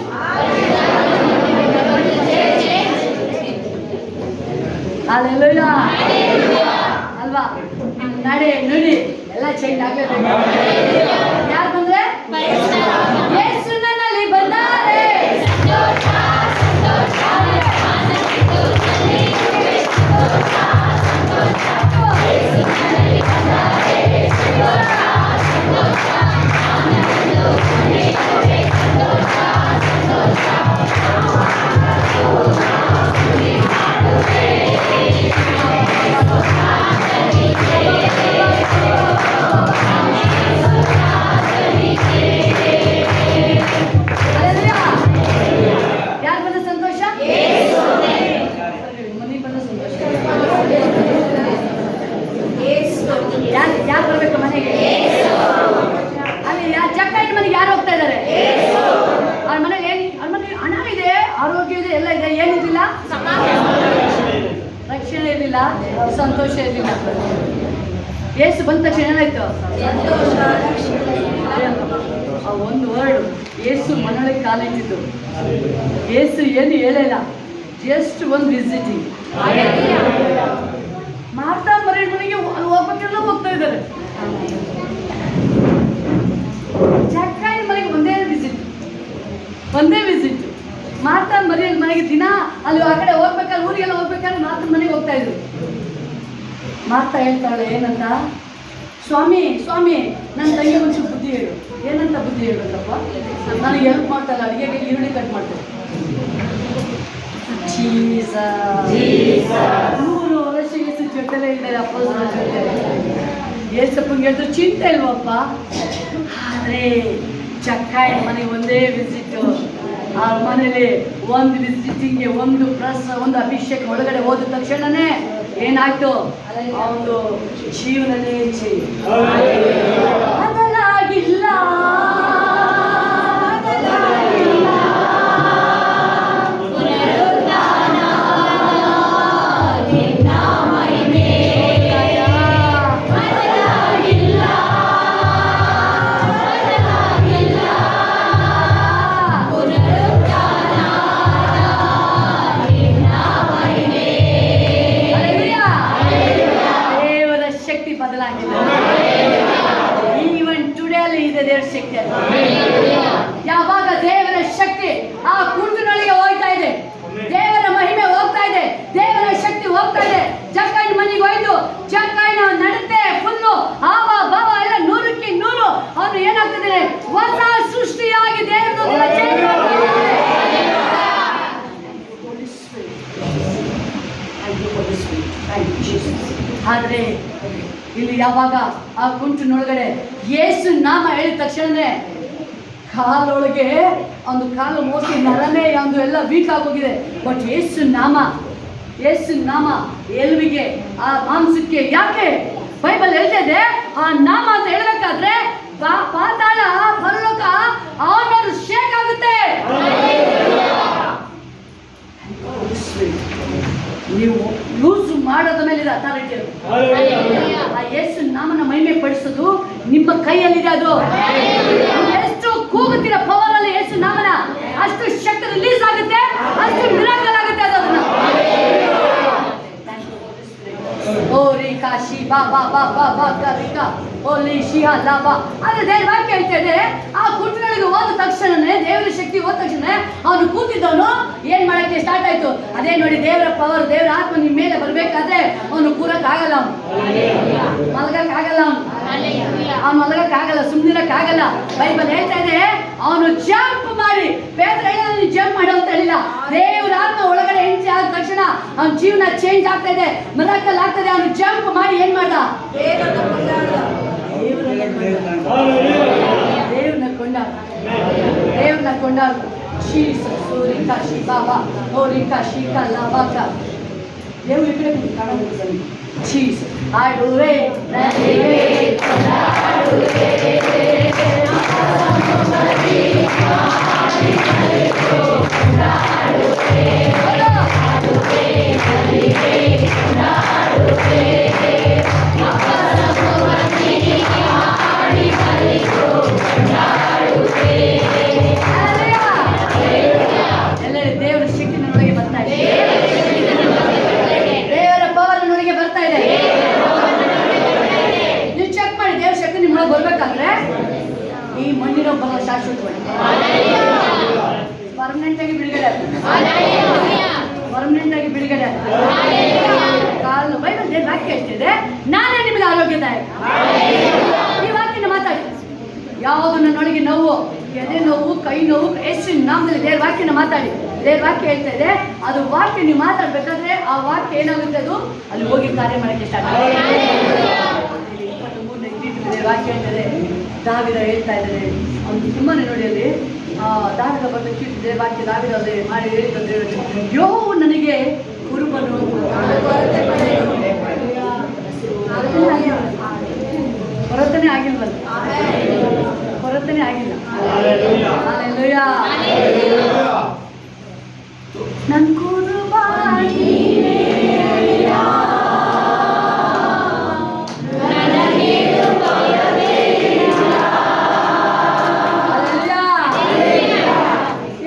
ಅಲ್ಲೆಲ್ಲ ಅಲ್ವಾ, ನಡೆ ನುಡಿ ಎಲ್ಲ ಚೇಂಜ್ ಆಗಲೇಬೇಕು. ಯಾರು ಬಂದ್ರೆ ಯೇಸು ನನ್ನಲ್ಲಿ ಬಂದಾರೆ. ಯಾರು ಬರ್ಬೇಕು ಮನೆಗೆ? ಅಲ್ಲಿ ಜಕ್ಕಯ್ಯನ ಮನೆಗೆ ಯಾರು ಹೋಗ್ತಾ ಇದ್ದಾರೆ? ಅವ್ರ ಮನೇಲಿ ಅವ್ರ ಮನೇಲಿ ಹಣ ಇದೆ, ಆರೋಗ್ಯ ಇದೆ, ಎಲ್ಲ ಇದೆ, ಏನಿದಿಲ್ಲ? ರಕ್ಷಣೆ ಇರಲಿಲ್ಲ, ಸಂತೋಷ ಇರಲಿಲ್ಲ. ಯೇಸು ಬಂದ ತಕ್ಷಣ ಏನಾಯ್ತು? ಆ ಒಂದು ವರ್ಡ್ ಯೇಸು ಮನೊಳಗೆ ಕಾಲಿಟ್ಟಿದ್ದು. ಯೇಸು ಏನು ಹೇಳಿಲ್ಲ, ಜಸ್ಟ್ ಒಂದು ವಿಸಿಟಿಂಗ್. ಮಾರ್ತಾ ಮರಿಯ ಮನೆಗೆ ಹೋಗ್ಬೇಕೆಲ್ಲ ಹೋಗ್ತಾ ಇದ್ದಾರೆ. ಜಕ್ಕಯ್ಯನ ಮನೆಗೆ ಒಂದೇ ವಿಸಿಟ್. ಮಾರ್ತಾ ಮರಿಯ ಮನೆಗೆ ದಿನ ಅಲ್ಲಿ ಆ ಕಡೆ ಹೋಗ್ಬೇಕಾದ್ರೆ, ಊರಿಗೆಲ್ಲ ಹೋಗ್ಬೇಕಾದ್ರೆ ಮಾರ್ತಾ ಮನೆಗೆ ಹೋಗ್ತಾ ಇದ್ರು. ಮಾರ್ತಾ ಹೇಳ್ತಾಳೆ ಏನಂತ, ಸ್ವಾಮಿ ನನ್ನ ತಂಗಿ ಒಂಚೂರು ಬುದ್ಧಿ ಹೇಳು. ಏನಂತ ಬುದ್ಧಿ ಹೇಳ್ಬೇಕಪ್ಪ? ನನಗೆ ಹೆಲ್ಪ್ ಮಾಡ್ತಾಳೆ, ಅಡುಗೆಗೆ ಈರುಳ್ಳಿ ಕಟ್ ಮಾಡ್ತಾರೆ. 3 ವರ್ಷ ಯೇಸು ಜೊತೆಲೇ ಇದ್ದಾರೆ, ಅಪ್ಪನ ಜೊತೆ. ಯೇಸಪ್ಪಂಗೆ ಹೇಳಿದ್ರು ಚಿಂತೆ ಇಲ್ವಪ್ಪ. ಆದರೆ ಜಕ್ಕಯ್ಯನ ಮನೆಗೆ ಒಂದೇ ವಿಸಿಟ್ಟು. ಆ ಮನೇಲಿ ಒಂದು ವಿಸಿಟಿಂಗ್ಗೆ ಒಂದು ಅಭಿಷೇಕ ಒಳಗಡೆ ಹೋದ ತಕ್ಷಣನೇ ಏನಾಯ್ತು? ಅವನು ಜೀವನನೇ ಬದಲಾಗಿಲ್ಲ. ಯಾವಾಗ ದೇವರ ಶಕ್ತಿ ಆ ಕುಂಟಿನೊಳಗೆ ಹೋಗ್ತಾ ಇದೆ, ದೇವರ ಮಹಿಮೆ ಹೋಗ್ತಾ ಇದೆ, ದೇವರ ಶಕ್ತಿ ಹೋಗ್ತಾ ಇದೆ. ಜಕ್ಕಯ್ಯನ ಮನೆಗೆ ಹೋಯ್ತು, ಜಕ್ಕಯ್ಯನ ನಡತೆ ಫುಲ್ಲು ಹಾವ ಭಾವ ಎಲ್ಲ 100ಕ್ಕೆ 100. ಅವನು ಏನಾಗ್ತದೆ? ಹೊಸ ಸೃಷ್ಟಿಯಾಗಿ ಆದ್ರೆ ಇಲ್ಲಿ ಯಾವಾಗ ಆ ಕುಂಟಿನೊಳಗಡೆ ಯೇಸು ನಾಮ ಹೇಳಿದ ತಕ್ಷಣನೇ ಕಾಲೊಳಗೆ ಒಂದು ಕಾಲು ಮೋಸಿ ನರನೇ ಒಂದು ಎಲ್ಲ ವೀಕ್ ಆಗೋಗಿದೆ. ಬಟ್ ಯೇಸು ನಾಮ ಎಲ್ವಿಗೆ ಆ ಮಾಂಸಕ್ಕೆ ಯಾಕೆ ಬೈಬಲ್ ಹೇಳ್ತಿದೆ? ಆ ನಾಮ ಅಂತ ಹೇಳ್ಬೇಕಾದ್ರೆ ಪಾತಾಳ ಪರಲೋಕ ಅವನ ಶೇಕ್ ಆಗುತ್ತೆ. ಮೇಲಿದೆ ಅಥಾರಿಟಿ. ಆ ಯೇಸು ನಾಮನ ಮಹಿಮೆ ಪಡಿಸೋದು ನಿಮ್ಮ ಕೈಯಲ್ಲಿದೆ. ಅದು ಎಷ್ಟು ಕೂಗುತ್ತೀರ ಪವರ್ ಅಲ್ಲಿ ಯೇಸು ನಾಮನ, ಅಷ್ಟು ಶಕ್ತಿ ರಿಲೀಸ್ ಆಗುತ್ತೆ, ಅಷ್ಟು ಮಿರಾಕಲ್ ಆಗುತ್ತೆ. ಅದನ್ನ ಓರಿ ಕಾಶಿ ಬಾ ಬಾ ಬಾ ಬಾ ಬಾ ಕರಿಕ ಓಲಿ ಶಿಹ ಲಾಭ. ಆದ್ರೆ ದೇವ್ರ ವಾಕ್ಯ ಹೇಳ್ತಾ ಇದೆ, ಆ ಕುಟುಂಬಗಳಿಗೆ ಹೋದ ತಕ್ಷಣನೇ, ದೇವರ ಶಕ್ತಿ ಹೋದ ತಕ್ಷಣ ಅವನು ಕೂತಿದ್ದವನು ಏನ್ ಮಾಡಕ್ಕೆ ಸ್ಟಾರ್ಟ್ ಆಯ್ತು. ಅದೇ ನೋಡಿ, ದೇವರ ಪವರ್, ದೇವರ ಆತ್ಮ ನಿಮ್ ಮೇಲೆ ಬರ್ಬೇಕಾದ್ರೆ ಅವನು ಕೂರಕ್ಕಾಗಲ್ಲ, ಅವನು ಮಲಗಕ್ಕಾಗಲ್ಲ, ಅವ್ನು ಮಲಗಕ್ಕಾಗಲ್ಲ, ಸುಮ್ಮನಿರಕ್ಕಾಗಲ್ಲ. ಬೈಬಲ್ ಹೇಳ್ತಾ ಇದೆ, ಅವನು ಜಂಪ್ ಮಾಡಿ, ಬೇರೆ ಜಂಪ್ ಮಾಡು ಅಂತ ಹೇಳಿಲ್ಲ. ದೇವರ ಆತ್ಮ ಒಳಗಡೆ ಎಂಟ್ರಿ ಆದ ತಕ್ಷಣ ಅವನ ಜೀವನ ಚೇಂಜ್ ಆಗ್ತಾ ಇದೆ, ಮಿರಾಕಲ್ ಆಗ್ತದೆ. ಅವನು ಜಂಪ್ ಮಾಡಿ ಏನ್ ಮಾಡ್ದ, ದೇವ್ರನ್ನ ಕೊಂಡಾಡ, ದೇವ್ರನ್ನ ಕೊಂಡಾಡ. ಸೂರಿಕಾ ಶಿ ಬಾಬಾ ಹೋರಿಕಾ ಶಿಕಾ ಲಾಭಕ. ದೇವ್ರ ಈ ಕಡೆ ಕಾಣೋದು ಚೀಸ್ ಆಡುವೆ ದೇವರ ಶಕ್ತಿ ನನ್ನೊಳಗೆ ಬರ್ತಾ ಇದೆ, ದೇವರ ಪವರ್ ನನ್ನೊಳಗೆ ಬರ್ತಾ ಇದೆ. ನೀವು ಚೆಕ್ ಮಾಡಿ, ದೇವರ ಶಕ್ತಿ ನಿಮ್ಮೊಳಗೆ ಬರ್ಬೇಕಾದ್ರೆ ಈ ಮಣ್ಣಿನ ಬಲ ಶಾಶ್ವತವಾಗಿ ಪರ್ಮನೆಂಟ್ ಆಗಿ ಬಿಡುಗಡೆ ಆಗ್ತದೆ, ಪರ್ಮನೆಂಟ್ ಆಗಿ ಬಿಡುಗಡೆ ಆಗ್ತದೆ. ಕಾಲು ಬೈಬಲ್ ದೇವ್ರ ವಾಕ್ಯ ಹೇಳ್ತಿದೆ, ನಾನೇ ನಿಮಗೆ ಆರೋಗ್ಯದಾಯಕ. ಈ ವಾಕ್ಯನ ಮಾತಾಡಿ, ಯಾವುದು ನನ್ನೊಳಗೆ ನೋವು, ಎದೆ ನೋವು, ಕೈ ನೋವು, ಎಷ್ಟು ನಾಮದಲ್ಲಿ ದೇವ್ರ ವಾಕ್ಯನ ಮಾತಾಡಿ. ದೇವ್ರ ವಾಕ್ಯ ಹೇಳ್ತಾ ಇದೆ, ಅದು ವಾಕ್ಯ ನೀವು ಮಾತಾಡ್ಬೇಕಾದ್ರೆ ಆ ವಾಕ್ಯ ಏನಾಗುತ್ತೆ, ಅದು ಅಲ್ಲಿ ಹೋಗಿ ಕಾರ್ಯ ಮಾಡಕ್ಕೆ ಸ್ಟಾರ್ಟ್ ಆಗುತ್ತೆ. 23 ವಾಕ್ಯ ಹೇಳ್ತದೆ, ದಾವಿದ ಹೇಳ್ತಾ ಇದ್ದಾರೆ, ಅವ್ನು ತುಂಬಾನೇ ನೋಡಿ ಅಲ್ಲಿ ದಾವಿದ ಬರ್ಲಿಕ್ಕೆ ವಾಕ್ಯ ದಾವಿದ ಮಾಡಿ ಹೇಳಿದ್ರೆ, ಯೋವು ನನಗೆ ಕುರುಬನು, ಕೊರತನೆ ಆಗಿಲ್ವಲ್ಲ, ಕೊರತನೆ ಆಗಿಲ್ಲ. ನನ್ ಕುರುಬ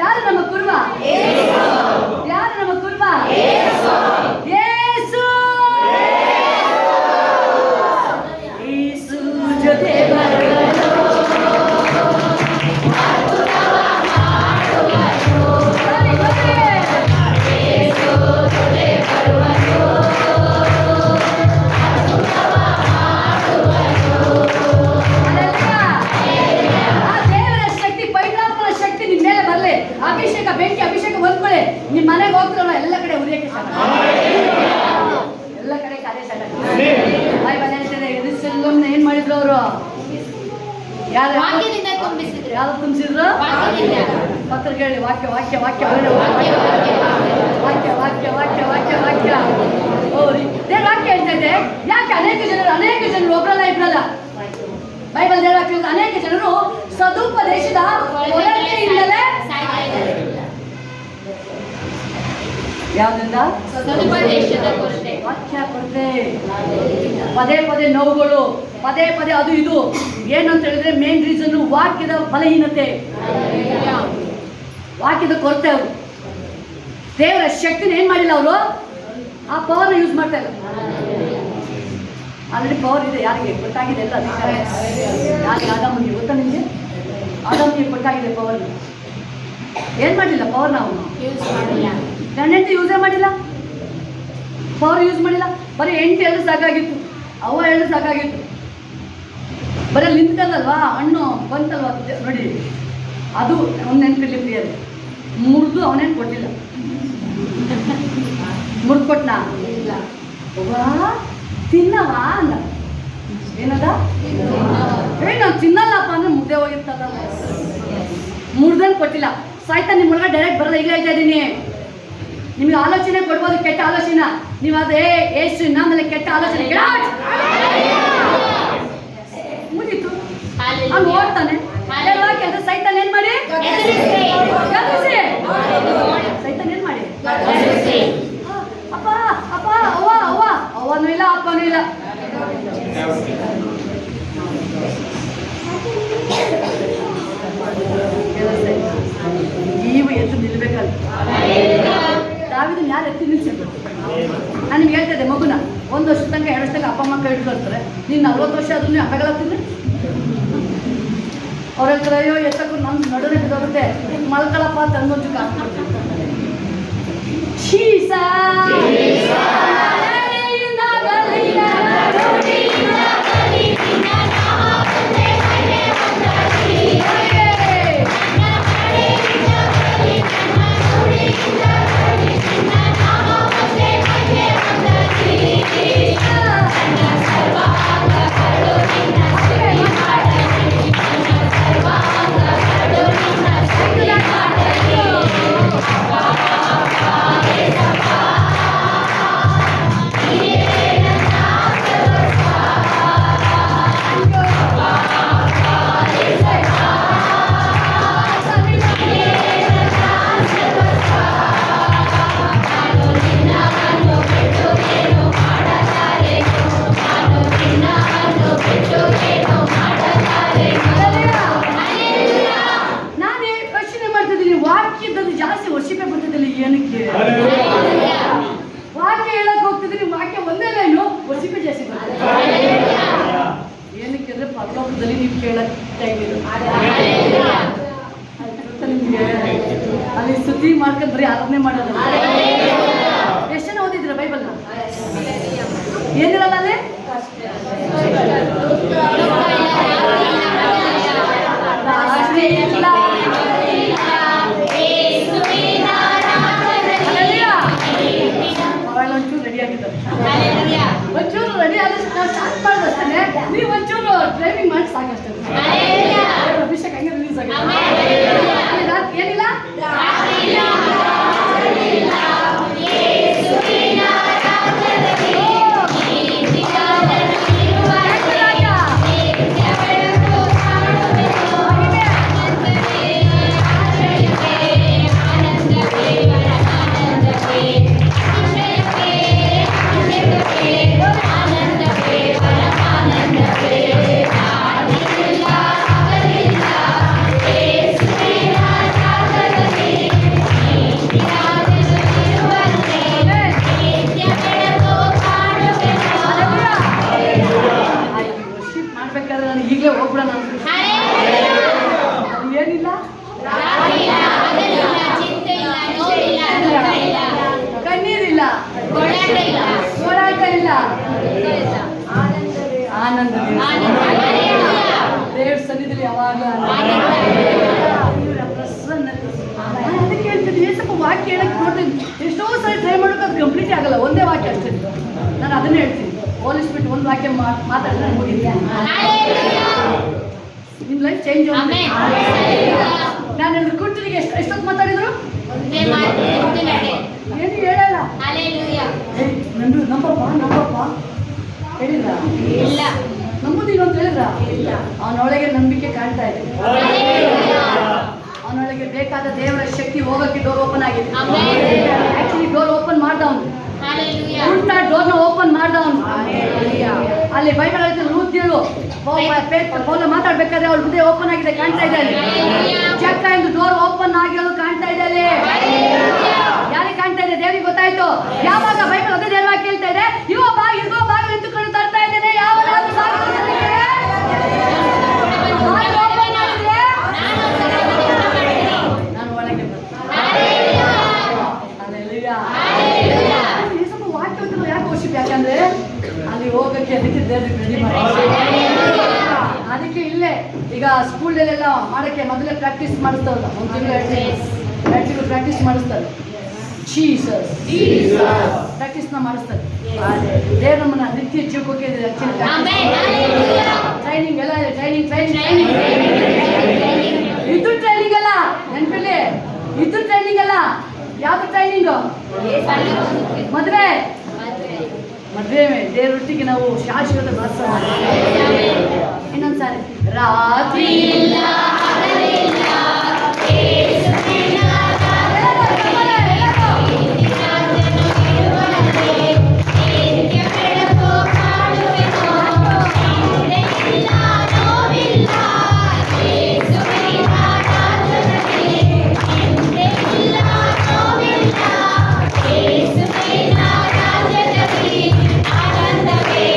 ಯಾರು ನಮ್ಮ ಕುರುಬ, ಯಾರು ನಮ್ಮ ಕುರುಬ, ಯೇಸು. ಯೇಸು ಜೊತೆ ಅಭಿಷೇಕ, ಬೆಂಕಿ ಅಭಿಷೇಕ ಬಂದ್ಕೊಳ್ಳಿ. ನಿಮ್ಮ ಮನೆಗೆ ಹೋಗ್ತಾರಲ್ಲ, ಎಲ್ಲ ಕಡೆ ಉರಿಯಕ್ಕೆ ಸ್ಟಾರ್ಟ್, ಎಲ್ಲ ಕಡೆ ಕಾರ್ಯ ಸ್ಟಾರ್ಟ್ ಆಗ್ತದೆ. ಬೈಬಲ್ ಹೇಳ್ತದೆ, ಯೆರೂಸಲೇಮ್ನ ಏನ್ ಮಾಡಿದ್ರು ಅವರು, ಯಾರು ತುಂಬಿಸಿದ್ರು, ಪತ್ರ ಹೇಳಿ, ವಾಕ್ಯ ವಾಕ್ಯ ವಾಕ್ಯ ವಾಕ್ಯ ವಾಕ್ಯ ವಾಕ್ಯ ವಾಕ್ಯ ವಾಕ್ಯ. ದೇವ್ರ ವಾಕ್ಯ ಹೇಳ್ತದೆ, ಯಾಕೆ ಅನೇಕ ಜನರು ಒಬ್ಬರಲ್ಲ ಇಬ್ಬರಲ್ಲ, ಬೈಬಲ್ ದೇವ್ರ ವಾಕ್ಯ ಅನೇಕ ಜನರು ಸದುಪದೇಶದ ಕೊರತೆಯಿಂದಲೇ, ಯಾವ್ದ್ರಿಂದ, ವಾಕ್ಯ ಕೊರತೆ, ಪದೇ ಪದೇ ನೋವುಗಳು, ಪದೇ ಪದೇ ಅದು ಇದು. ಏನು ಅಂತ ಹೇಳಿದ್ರೆ ಮೇನ್ ರೀಸನ್ ವಾಕ್ಯದ ಬಲಹೀನತೆ, ವಾಕ್ಯದ ಕೊರತೆ. ಅವರು ದೇವರ ಶಕ್ತಿನ ಏನ್ ಮಾಡಿಲ್ಲ, ಅವರು ಆ ಪವರ್ ಯೂಸ್ ಮಾಡ್ತಾ ಇಲ್ಲ. ಆಲ್ರೆಡಿ ಪವರ್ ಇದೆ, ಯಾರಿಗೆ ಗೊತ್ತಾಗಿದೆ, ಎಲ್ಲ ಅಧಿಕಾರ ಯಾರಿಗೆ, ಆದಾಮನಿಗೆ ಗೊತ್ತಾ ನಿಮಗೆ, ಆದಾಮನಿಗೆ ಗೊತ್ತಾಗಿದೆ ಪವರ್. ಏನ್ ಮಾಡಲಿಲ್ಲ ಪವರ್, ನಾವು ಗಂಡಂಟಿ ಯೂಸೇ ಮಾಡಿಲ್ಲ, ಪವರ್ ಯೂಸ್ ಮಾಡಿಲ್ಲ. ಬರೀ 8 ಎಳ್ಳು ಸಾಕಾಗಿತ್ತು, ಅವ್ವ ಎಳ್ಳು ಸಾಕಾಗಿತ್ತು. ಬರೀ ನಿಂತಲ್ವಾ ಹಣ್ಣು ಬಂತಲ್ವ ನೋಡಿ, ಅದು ಅವ್ನ ನೆನಪಿರ್ಲಿ ಪ್ರಿಯರು, ಮುರಿದು ಅವನೇನು ಕೊಟ್ಟಿಲ್ಲ, ಮುರಿದು ಕೊಟ್ಟನ ಇಲ್ಲ, ತಿನ್ನವ ಅಂದ. ಏನದ, ನಾವು ತಿನ್ನಲ್ಲಪ್ಪ ಅಂದ್ರೆ ಮುದ್ದೆ ಹೋಗಿರ್ತದ, ಮುರಿದೇನು ಕೊಟ್ಟಿಲ್ಲ. ಸಾಯ್ತಾ ನಿಮ್ಮ ಒಳಗೆ ಡೈರೆಕ್ಟ್ ಬರೋದು. ಈಗ ಹೇಳ್ತಾ ಇದ್ದೀನಿ, ನಿಮ್ಗೆ ಆಲೋಚನೆ ಕೊಡ್ಬೋದು, ಕೆಟ್ಟ ಆಲೋಚನೆ. ನೀವು ಅದೇ ಏಸು ನಾಮಲ್ಲಿ ಕೆಟ್ಟ ಆಲೋಚನೆ ಮುಗೀತು, ಅವ್ನು ಓಡ್ತಾನೆ. ಸೈತಾನ್ ಏನ್ ಮಾಡಿ, ಸೈತಾನ್ ಏನ್ ಮಾಡಿ, ಅಪ್ಪ ಅಪ್ಪ ಅವ್ವ ಅವ್ವ ಅವ್ವನ ಇಟ್ಕೊಳ್ತಾರೆ. ನೀನು 40 ವರ್ಷ ಆದ್ರೂ ನೀವು ಅಡಗಲಾಗ್ತಿದ್ರೆ ಅವ್ರ ಹತ್ರ ಅಯ್ಯೋ ಎತ್ತಕ್ಕೂ ನಮ್ಮ ನಡುವೆ ಬಿದ್ದೋಗುತ್ತೆ, ಮಲ್ಕೊಳಪ್ಪ ತಂದೊಂಚು ಕಾಕ್ಬಿಡ್ತೀವಿ. ಜಾಸ್ತಿ ವರ್ಷಿಪೆ ಬಂದಿದ್ದಿಲ್ಲ, ಏನಕ್ಕೆ ವಾಕ್ಯ ಹೇಳಕ್ ಹೋಗ್ತಿದ್ರಿ, ವಾಕ್ಯ ಒಂದೇ ಲೈನು ವರ್ಷಿಪೆ ಜಾಸ್ತಿ ಬರ್ತದೆ. ಏನಕ್ಕೆ ಅಂದ್ರೆ ಪರಲೋಕದಲ್ಲಿ ನೀವು ಕೇಳಕ್ ಟೈಮ್ ಇದೆ ನಿಮ್ಗೆ. ಅಲ್ಲಿ ಸ್ತುತಿ ಮಾಡ್ಕೊಂಡು ಬರೀ ಆರಾಧನೆ ಮಾಡೋದು. ಎಷ್ಟು ಜನ ಓದಿದ್ರ ಬೈಬಲ್? ಏನಿರಲ್ಲ ಅಲ್ಲಿ ಒಂಚೂರು ರೆಡಿ ಆಗಿದ್ದಾರೆ. ಒಂಚೂರು ರೆಡಿ ಆದಷ್ಟು ನಾವು ಸ್ಟಾರ್ಟ್ ಮಾಡೋದಷ್ಟೇ. ನೀವು ಒಂಚೂರು ಡ್ರೈವಿಂಗ್ ಮಾಡಿ ಸಾಕಷ್ಟೇ. ಅಭಿಷೇಕ್ ಹಂಗೆ ರಿಲೀಸ್ ಆಗಿದೆ. ಏನಿಲ್ಲ ಈಗಲೇ ಹೋಗ್ಬಿಡೋಣ. ಏನಿಲ್ಲ ಕಣ್ಣೀರಿಲ್ಲ, ಹೋರಾಟ ಇಲ್ಲ, ಆನಂದ ದೇವ್ರ ಸನ್ನಿಧಿಯಲ್ಲಿ ಯಾವಾಗ ಪ್ರಸನ್ನತೆ. ಅದಕ್ಕೆ ಹೇಳ್ತೀನಿ, ಸ್ವಲ್ಪ ವಾಕ್ಯ ಹೇಳಕ್ಕೆ ನೋಡ್ತೀನಿ. ಎಷ್ಟೋ ಸರಿ ಟ್ರೈ ಮಾಡೋಕೆ ಅದು ಕಂಪ್ಲೀಟ್ ಆಗಲ್ಲ, ಒಂದೇ ವಾಕ್ಯ ಅಷ್ಟೇ. ನಾನು ಅದನ್ನೇ ಹೇಳ್ತೀನಿ, ಹೋಲಿಸ್ಬಿಟ್ಟು ಒಂದು ವಾಕ್ಯ ಮಾತಾಡಿದ್ರೆ ಮುಗಿದ್ಯಾ, ನಿಮ್ಮ ಲೈಫ್ ಚೇಂಜ್. ನಾನು ಹೇಳಿದ್ರು ಕುಟ್ಟಿಗೆ ಎಷ್ಟೊತ್ತು ಮಾತಾಡಿದ್ರು ಏನು ಹೇಳಲ್ಲ. ನಂದು ನಂಬಪ್ಪ ಹೇಳಿದ್ರ? ನಂಬುದಿಲ್ಲ ಅಂತ ಹೇಳಿದ್ರ? ಅವನೊಳಗೆ ನಂಬಿಕೆ ಕಾಣ್ತಾ ಇದೆ. ಅವನೊಳಗೆ ಬೇಕಾದ ದೇವರ ಶಕ್ತಿ ಹೋಗಕ್ಕೆ ಡೋರ್ ಓಪನ್ ಆಗಿದೆ. ಆಕ್ಚುಲಿ ಡೋರ್ ಓಪನ್ ಮಾಡ್ದವನು, ಡೋರ್ನ ಓಪನ್ ಮಾಡ್ದವನು. ಅಲ್ಲಿ ಬೈಬಲ್ ಹೇಳ್ತಾರೆ, ರೂದ್ಯಳು ಪೌಲ ಮಾತಾಡ್ಬೇಕಾದ್ರೆ ಅವಳು ಹೃದಯ ಓಪನ್ ಆಗಿದೆ, ಕಾಣ್ತಾ ಇದೆ. ಚಕ್ಕ ಎಂದು ಡೋರ್ ಓಪನ್ ಆಗಿರೋದು ಕಾಣ್ತಾ ಇದೆ. ಅಲ್ಲಿ ಯಾರಿಗೆ ಕಾಣ್ತಾ ಇದೆ? ದೇವರಿಗೆ ಗೊತ್ತಾಯ್ತು. ಯಾವಾಗ ಬೈಬಲ್ ಅದೇ ದೇವವಾಗಿ ಕೇಳ್ತಾ ಇದೆ, ಇಗೋ ಬಾಗಿಲು ನಿಂತುಕೊಂಡು ತರ್ತಾ ಇದ್ದೇನೆ. ಯಾವನಾದ್ರೂ ನಾನು ಒಳಗೆ ಸ್ವಲ್ಪ ವಾಕ್ಯ ಯಾಕೆ ವರ್ಷ, ಯಾಕಂದ್ರೆ ಅಲ್ಲಿ ಹೋಗಕ್ಕೆ ಅದಕ್ಕೆ ದೇವ್ರಿಗೆ ರೆಡಿ ಮಾಡಿ. ಅದಕ್ಕೆ ಇಲ್ಲೇ ಈಗ ಸ್ಕೂಲಲ್ಲೆಲ್ಲ ಮಾಡೋಕ್ಕೆ ಮೊದಲೇ ಪ್ರಾಕ್ಟೀಸ್ ಮಾಡಿಸ್ತಾರಲ್ಲ, 1 ತಿಂಗಳು 2 ತಿಂಗಳು ಪ್ರಾಕ್ಟೀಸ್ ಮಾಡಿಸ್ತಾರೆ. ಪ್ರಾಕ್ಟೀಸ್ನ ಮಾಡಿಸ್ತಾರೆ. ದೇವ್ರು ನಮ್ಮನ್ನ ನಿತ್ಯ ಜೀವಕ್ಕೆ ಟ್ರೈನಿಂಗ್ ಎಲ್ಲ ಇದೆ. ಟ್ರೈನಿಂಗ್ ಇದು ಟ್ರೈನಿಂಗ್ ಅಲ್ಲ, ನೆನಪಲ್ಲಿ ಇದು ಟ್ರೈನಿಂಗ್ ಅಲ್ಲ. ಯಾವ್ದು ಟ್ರೈನಿಂಗು? ಮದುವೆ ದೇವರೊಟ್ಟಿಗೆ ನಾವು ಶಾಶ್ವತ ವಾಸ ಮಾಡ್ತೀವಿ. ಇನ್ನೊಂದ್ಸಾರಿ ರಾತ್ರಿ ಆನಂದವೇ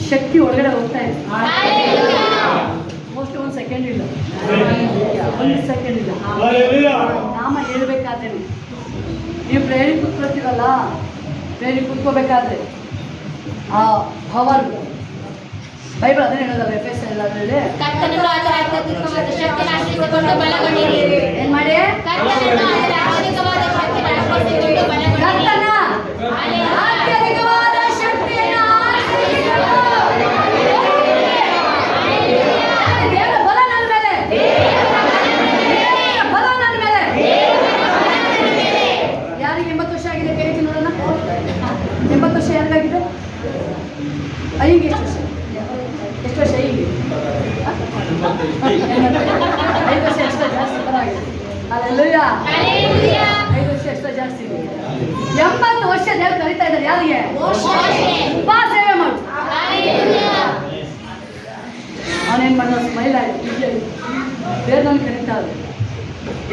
ಶಕ್ತಿ ಒಳಗಡೆ ಹೋಗ್ತಾ ಇದೆ. ಮೋಸ್ಟ್ ಒಂದು ಸೆಕೆಂಡ್ ಇಲ್ಲ, ಒಂದು ಸೆಕೆಂಡ್ ಇಲ್ಲ. ನಾಮ ಹೇಳ್ಬೇಕಾದ್ರೆ ನೀವು ಪ್ರೇರಿ ಕೂತ್ಕೊಳ್ತೀರಲ್ಲ, ಪ್ರೇರಿ ಕೂತ್ಕೋಬೇಕಾದ್ರೆ ಆ ಪವರ್ ಬೈಬಲ್ ಅದನ್ನೇ ಹೇಳೋದಲ್ಲ, ಎಫೆಸ ಅದರಲ್ಲಿ ಏನ್ ಮಾಡಿ ಕರ್ತನ ಆತ್ಯಧಿಕವಾದ ಶಕ್ತಿಯನ್ನ ದೇವರ ಬಲ ನನ್ನ ಮೇಲೆ, ಬಲ ನನ್ನ ಮೇಲೆ. ಯಾರಿಗೆ 80 ವರ್ಷ ಆಗಿದೆ ಕೈ ಎತ್ತಿ ನೋಡೋಣ. 80 ವರ್ಷ ಯಾರಿಗಾಗಿದೆ? ಐಗೆ ಎಷ್ಟು ವರ್ಷ? ಎಷ್ಟು ವರ್ಷ ಐಗೆ? 5 ವರ್ಷ ಎಷ್ಟೋ ಜಾಸ್ತಿ ಪರವಾಗಿಲ್ಲ. ಅಲ್ಲೆಲ್ಲೂಯಾ, 5 ವರ್ಷ ಎಷ್ಟೋ ಜಾಸ್ತಿ. 80 ವರ್ಷ ದೇವ್ರು ಕರೀತಾ ಇದ್ದಾರೆ. ಯಾರಿಗೆ? ಬಾ ಸೇವೆ ಮಾಡು. ಅವನೇನ್ ಮಾಡಿದ? ಸ್ಮೈಲ್ ಆಯ್ತು. ದೇವ್ರು ನಾನು ಕರೀತಾ ಇದ್ದೆ.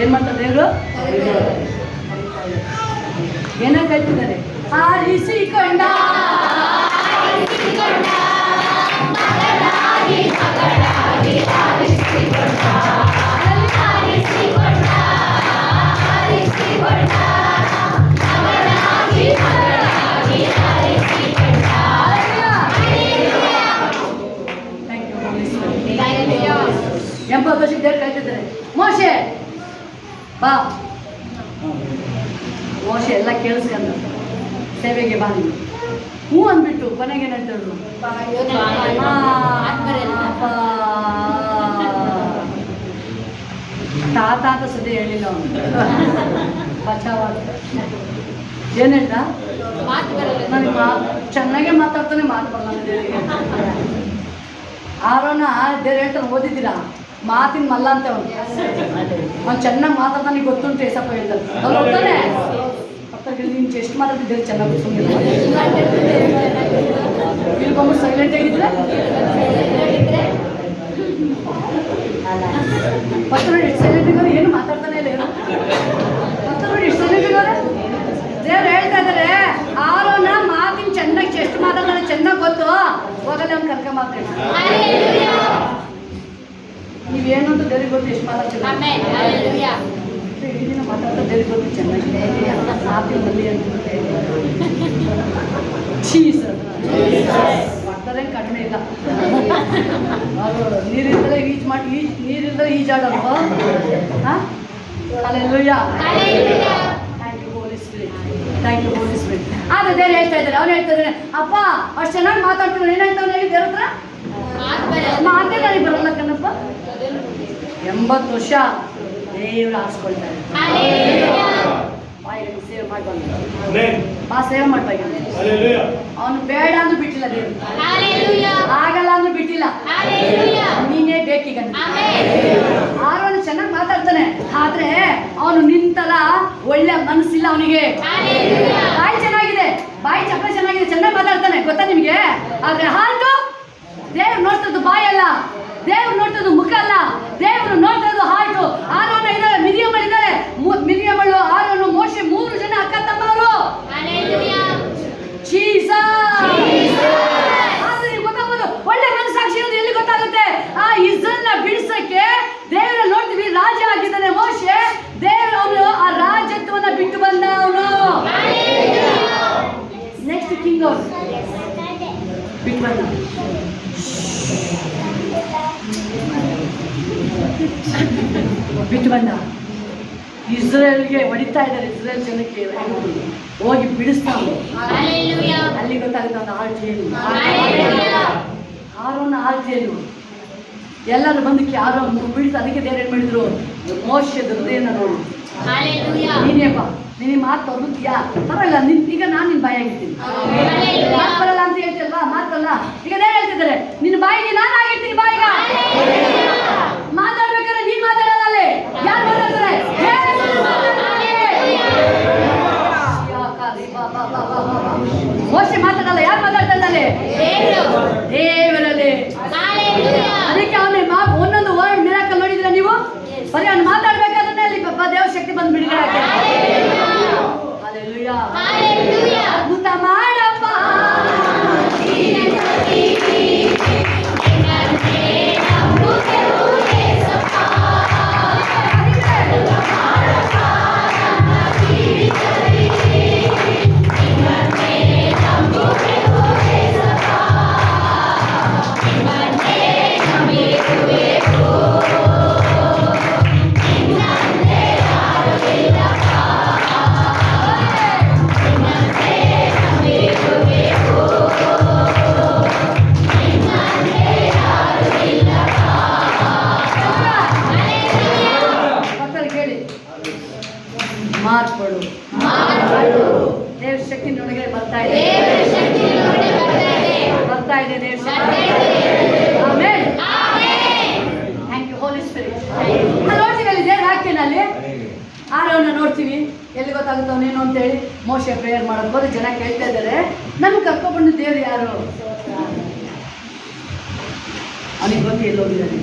ಏನ್ ಮಾಡ್ತಾರೆ ದೇವರು? ಏನೇ ಕಲ್ತಿದ್ದಾರೆ? ಆರಿಸಿಕೊಂಡ ದೇವ್ರು ಕಳ್ತಿದ್ದಾರೆ. ಮೋಶೆ ಬಾ. ಮೋಶೆ ಎಲ್ಲ ಕೇಳಿಸ್ಕೊಂಡ ಸೇವೆಗೆ ಬಾ ನೀವು. ಹ್ಞೂ ಅಂದ್ಬಿಟ್ಟು ಕೊನೆಗೆ ಏನಂತಂದ್ರು? ತಾತ ಅಂತ ಸದ್ಯ ಹೇಳಿಲ್ಲ ಅವನು. ಬಚಾವಾದ ಏನ್ ಹೇಳ್ದ? ನನಗೆ ಚೆನ್ನಾಗೇ ಮಾತಾಡ್ತಾನೆ, ಮಾತು ಬರಲ್ಲ ದೇವರಿಗೆ. ಆರೋನ ದೇವ್ರು ಹೇಳ್ತಾನೆ, ಓದಿದ್ದೀರಾ? ಮಾತಿನ ಮಲ್ಲ ಅಂತ ಅವ್ನು ಚೆನ್ನಾಗಿ ಮಾತಾಡ್ತಾನೆ, ಗೊತ್ತುಂಟು. ಏಸಪ್ಪ ಹೇಳ್ತಾರೆ ಅವ್ನು ಹೋಗ್ತಾನೆ. ನೀನು ಎಷ್ಟು ಮಾತಾಡ್ತಿದ್ದೇವೆ ಚೆನ್ನಾಗಿ ಗೊತ್ತಿಲ್ಲ. ಇಲ್ಲಿ ಬಂದು ಸೈಲೆಂಟ್ ಆಗಿದ್ರೆ ಫಸ್ಟ್ ನೋಡಿ ಎಷ್ಟು ಸೈಲೆಂಟ್ ಇದ್ದಾರೆ, ಏನು ಮಾತಾಡ್ತಾನೆ ಇಲ್ಲ. ಏನು ಫಸ್ಟ್ ನೋಡಿ ಎಷ್ಟು ಸೈಲೆಂಟ್ ಇದ್ದಾರೆ. ದೇವ್ರು ಹೇಳ್ತಾ ಇದ್ದಾರೆ, ಆರೋನ ಮಾತಿನ ಚೆನ್ನಾಗಿ ಎಷ್ಟು ಮಾತಾಡ್ತಾನೆ ಚೆನ್ನಾಗಿ ಗೊತ್ತು, ಹೋಗಲ್ಲ ಅವ್ನು ಕರ್ಕೊಂಬರ್ತೀನಿ. ನೀವೇನು ಅಂತ ದೇವ್ರಿಗೆ ಗೊತ್ತು, ಎಷ್ಟು ಮಾತಾಡ್ತಾರೆ. ಇಡೀ ದಿನ ಮಾತಾಡ್ತಾ ದೇವ್ರಿಗೆ ಗೊತ್ತು ಚೆನ್ನಾಗಿದೆ. ಮಾತಿನ ಮಲ್ಲಿ ಅಂತ ಮಾಡ್ತಾರೆ, ಕಡಿಮೆ ಇಲ್ಲ. ಅವರು ನೀರಿಲ್ದಲೇ ನೀರಿಲ್ದಲೇ ಈಜಾಡಲ್ವ? Alleluia. Thank you Holi Spirit, thank you Holi Spirit. ಆದರೆ ದೇವ್ರು ಹೇಳ್ತಾ ಇದ್ದಾರೆ, ಅವ್ನು ಹೇಳ್ತಾ ಇದ್ದಾನೆ, ಅಪ್ಪ ಅಷ್ಟು ಚೆನ್ನಾಗಿ ಮಾತಾಡ್ತೀನಿ. ಏನಾಯ್ತು ಹೇಳಿ ದೇವ್ರ ಹತ್ರ? ಮಾತೇ ನನಗೆ ಬರಲ್ಲ ಕಣಪ್ಪ. 80 ವರ್ಷ ದೇವ್ರು ಆರಿಸ್ಕೊಳ್ತಾರೆ. ಸೇವೆ ಮಾಡ್ಬಾರ್ದು, ಬಾ ಸೇವೆ ಮಾಡ್ಬೇಕು. ಅವನು ಬೇಡ ಅಂದ್ರೂ ಬಿಟ್ಟಿಲ್ಲ ದೇವ್ರು, ಆಗಲ್ಲ ಅಂದ್ರೂ ಬಿಟ್ಟಿಲ್ಲ. ನೀನೇ ಬೇಕೀಗ. ಆರೋನು ಚೆನ್ನಾಗಿ ಮಾತಾಡ್ತಾನೆ, ಆದ್ರೆ ಅವನು ನಿಂತಲ್ಲ ಒಳ್ಳೆ ಮನಸ್ಸಿಲ್ಲ ಅವನಿಗೆ. ಬಾಯಿ ಚೆನ್ನಾಗಿದೆ, ಬಾಯಿ ಚಪ್ಪ ಚೆನ್ನಾಗಿದೆ, ಚೆನ್ನಾಗಿ ಮಾತಾಡ್ತಾನೆ, ಗೊತ್ತಾ ನಿಮ್ಗೆ. ಆದ್ರೆ ಹಾರ್ಟು ದೇವ್ರು ನೋಡ್ತದ್ದು ಬಾಯಿ ಅಲ್ಲ, ದೇವ್ರು ನೋಡ್ತದ್ದು ಮುಖ ಅಲ್ಲ, ದೇವ್ರು ನೋಡ್ತದ್ದು ಹಾರ್ಟು. ಆರೋನ ಇದ್ದಾರೆ, ಮಿರಿಯಮ್ಮಳು ಇದ್ದಾರೆ. ಮಿರಿಯಮ್ಮಳು, ಆರೋನು, ಮೋಶೆ 3 ಜನ ಅಕ್ಕ ತಮ್ಮವರು. ಗೊತ್ತಾಗ್ಬೋದು. ಒಳ್ಳೆ ಮನಸ್ಸಾಕ್ಷಿ ಇರೋದು ಎಲ್ಲಿ ಗೊತ್ತಾಗುತ್ತೆ? ಆ ಇಸ್ರಾಯೇಲ್ನ ಬಿಡಿಸಕ್ಕೆ ದೇವರ ನೋಡ್ತೀವಿ, ರಾಜ ಆಗಿದ್ದಾನೆ ಮೋಶೆ. ದೇವರು ಅವನು ಆ ರಾಜ್ಯತ್ವನ್ನ ಬಿಟ್ಟು ಬಂದ ಅವನು. ನೆಕ್ಸ್ಟ್ ಕಿಂಗ್ ಅವನು ಬಿಟ್ಟು ಬಂದ. ಬಿಟ್ಟು ಬಂದ. ಇಸ್ರೇಲ್ಗೆ ಹೊಡಿತಾ ಇದ್ದಾರೆ, ಇಸ್ರೇಲ್ ಜನಕ್ಕೆ ಹೋಗಿ ಬಿಡಿಸ್ತಾನೆ. ಅಲ್ಲಿ ಗೊತ್ತಾಗುತ್ತೆ ಅವನ ಆರ್ಜಿ ಏನು, ಆರೋನ ಆರ್ಜಿ ಏನು. ಎಲ್ಲರೂ ಬಂದು ಯಾರೋ ಬಿಡಿಸ. ಅದಕ್ಕೆ ದೇವ್ರು ಏನ್ ಮಾಡಿದ್ರು? ಮೋಶೆ ಹೃದಯನ ನೋಡು, ನೀನೇಪ್ಪ ನಿನಗೆ ಮಾತು ಬರುತ್ತೀಯಾ? ಪರವಾಗಿಲ್ಲ, ಈಗ ನಾನು ನಿನ್ನ ಬಾಯಿ ಆಗಿರ್ತೀನಿ. ಮಾತು ಬರಲ್ಲ ಅಂತ ಹೇಳ್ತಿಲ್ವಾ? ಮಾತು ಬರಲ್ಲ. ಈಗ ದೇವ್ರು ಹೇಳ್ತಿದ್ದಾರೆ, ನಿನ್ನ ಬಾಯಿಗೆ ನಾನು ಆಗಿರ್ತೀನಿ. ಬಾಯಿಗ ಮಾತಾಡ್ಬೇಕಾದ್ರೆ ನೀನ್ ಮಾತಾಡೋದಲ್ಲಿ ಯಾರು ಮಾತಾಡ್ತಾರೆ? ಮೋಶೆ ಮಾತಾಡಲ್ಲ, ಯಾರು ಮಾತಾಡ್ತಾರೆ? ದೇವರಲ್ಲಿ. ಅದಕ್ಕೆ ಅವನೇ ಒಂದೊಂದು ವರ್ಡ್ ಮಿರಾಕಲ್ ನೋಡಿದ್ರೆ ನೀವು, ಬರೀ ಅವ್ನು ಮಾತಾಡ್ಬೇಕಾದ್ರೆ ಅಲ್ಲಿ ದೇವ ಶಕ್ತಿ ಬಂದು ಬಿಡುಗಡೆ. ಅದ್ಭುತ ಮಾಡಪ್ಪ ಇದೆ. Amen. Thank you Holi spirit. ನೋಡ್ತೀವಿ ಅಲ್ಲಿ ದೇವ್ರ ವಾಕ್ಯನಲ್ಲಿ ಆರೋನ ನೋಡ್ತೀವಿ. ಎಲ್ಲಿ ಗೊತ್ತಾಗುತ್ತವನೇನು ಅಂತೇಳಿ ಮೋಶೆ ಪ್ರೇಯರ್ ಮಾಡೋದು ಹೋದ್ರೆ ಜನ ಕೇಳ್ತಾ ಇದ್ದಾರೆ, ನಮ್ಗೆ ಕರ್ಕೊಬಂದು ದೇವ್ರು ಯಾರು? ಅವನಿಗೆ ಗೊತ್ತು ಎಲ್ಲಿ ಹೋಗಿದ್ದಾನೆ.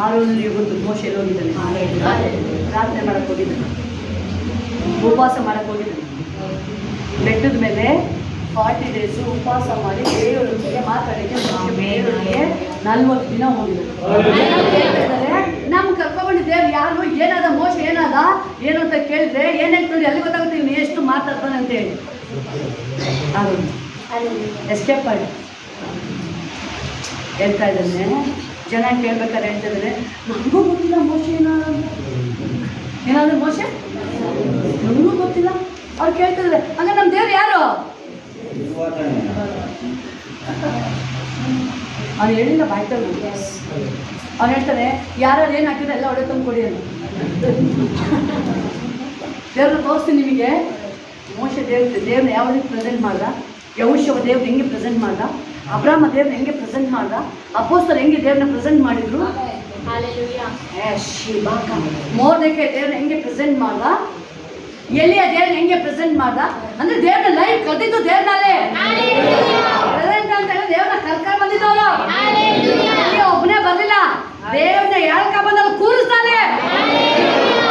ಆರೋನಿಗೆ ಗೊತ್ತು ಮೋಶೆ ಎಲ್ಲಿ ಹೋಗಿದ್ದಾನೆ. ಪ್ರಾರ್ಥನೆ ಮಾಡಕ್ಕೆ ಹೋಗಿದ್ದಾನೆ, ಉಪವಾಸ ಮಾಡಕ್ಕೆ ಹೋಗಿದ್ದಾನೆ. ಬೆಟ್ಟದ ಮೇಲೆ 40 days ಉಪವಾಸ ಮಾಡಿ ದೇವರೊಂದಿಗೆ ಮಾತಾಡೋಕ್ಕೆ ದೇವರಿಗೆ 40 ದಿನ ಹೋಗಿದ್ದಾರೆ. ನಮ್ಗೆ ಕರ್ಕೊಂಡ್ಬಂದು ದೇವ್ರು ಯಾರು, ಏನಾದ ಮೋಶ ಏನಾದ ಏನು ಅಂತ ಕೇಳಿದ್ರೆ ಏನು ಹೇಳ್ತೀವಿ ಅಲ್ಲಿ ಗೊತ್ತಾಗುತ್ತೆ ಇವನು ಎಷ್ಟು ಮಾತಾಡ್ತಾನೆ ಅಂತ ಹೇಳಿ. ಅದು ಎಸ್ಕೇಪ್ ಮಾಡಿ ಹೇಳ್ತಾ ಇದ್ದಾನೆ. ಜನ ಕೇಳ್ಬೇಕಾದ್ರೆ ಹೇಳ್ತಿದ್ದಾರೆ, ನಮಗೂ ಗೊತ್ತಿಲ್ಲ ಮೋಶ ಏನಾದ್ರು ಮೋಶ ನಮಗೂ ಗೊತ್ತಿಲ್ಲ. ಅವ್ರು ಕೇಳ್ತಿದ್ದಾರೆ, ಹಂಗ ನಮ್ಮ ದೇವ್ರು ಯಾರು? ಅವ್ನು ಹೇಳಿಲ್ಲ ಬಾಯ್ತಲ್ಲ. ಅವ್ನು ಹೇಳ್ತಾನೆ, ಯಾರು ಏನು ಹಾಕಿದ್ರೆ ಎಲ್ಲ ಒಡೆ ತಂದು ಕೊಡಿ ಅಂತ. ದೇವ್ರನ್ನ ತೋರಿಸ್ತೀನಿ ನಿಮಗೆ. ಮೋಶ ದೇವ್ರನ್ನ ಯಾವ ರೀತಿ ಪ್ರೆಸೆಂಟ್ ಮಾಡ್ದ, ಯಹೋಶುವ ದೇವ್ರು ಹೆಂಗೆ ಪ್ರೆಸೆಂಟ್ ಮಾಡ್ದ, ಅಬ್ರಾಮ ದೇವ್ರನ್ನ ಹೆಂಗೆ ಪ್ರೆಸೆಂಟ್ ಮಾಡ್ದ, ಅಪೊಸ್ತಲರು ಹೆಂಗೆ ದೇವ್ರನ್ನ ಪ್ರೆಸೆಂಟ್ ಮಾಡಿದ್ರು, ಮೊರ್ದೆಕೈ ದೇವ್ರನ್ನ ಹೆಂಗೆ ಪ್ರೆಸೆಂಟ್ ಮಾಡ್ದ, ಎಲಿಯ ದೇವ್ರನ್ನ ಹೆಂಗೆ ಪ್ರೆಸೆಂಟ್ ಮಾಡ್ದ. ಅಂದ್ರೆ ದೇವ್ರನ್ನ ಲೈಫ್ ಕಟ್ಟಿದ್ದು ದೇವ್ರನಾಲೇ. ಪ್ರೆಸೆಂಟ್ ಅಂತ ಹೇಳಿ ದೇವ್ರನ್ನ ಕರ್ಕೊಂಡು ಬಂದಿದ್ದವನು. ಒಬ್ಬನೇ ಬರ್ಲಿಲ್ಲ, ದೇವ್ರನ್ನ ಎಳ್ಕ ಬಂದವರು ಕೂರಿಸ್ತಾನೆ.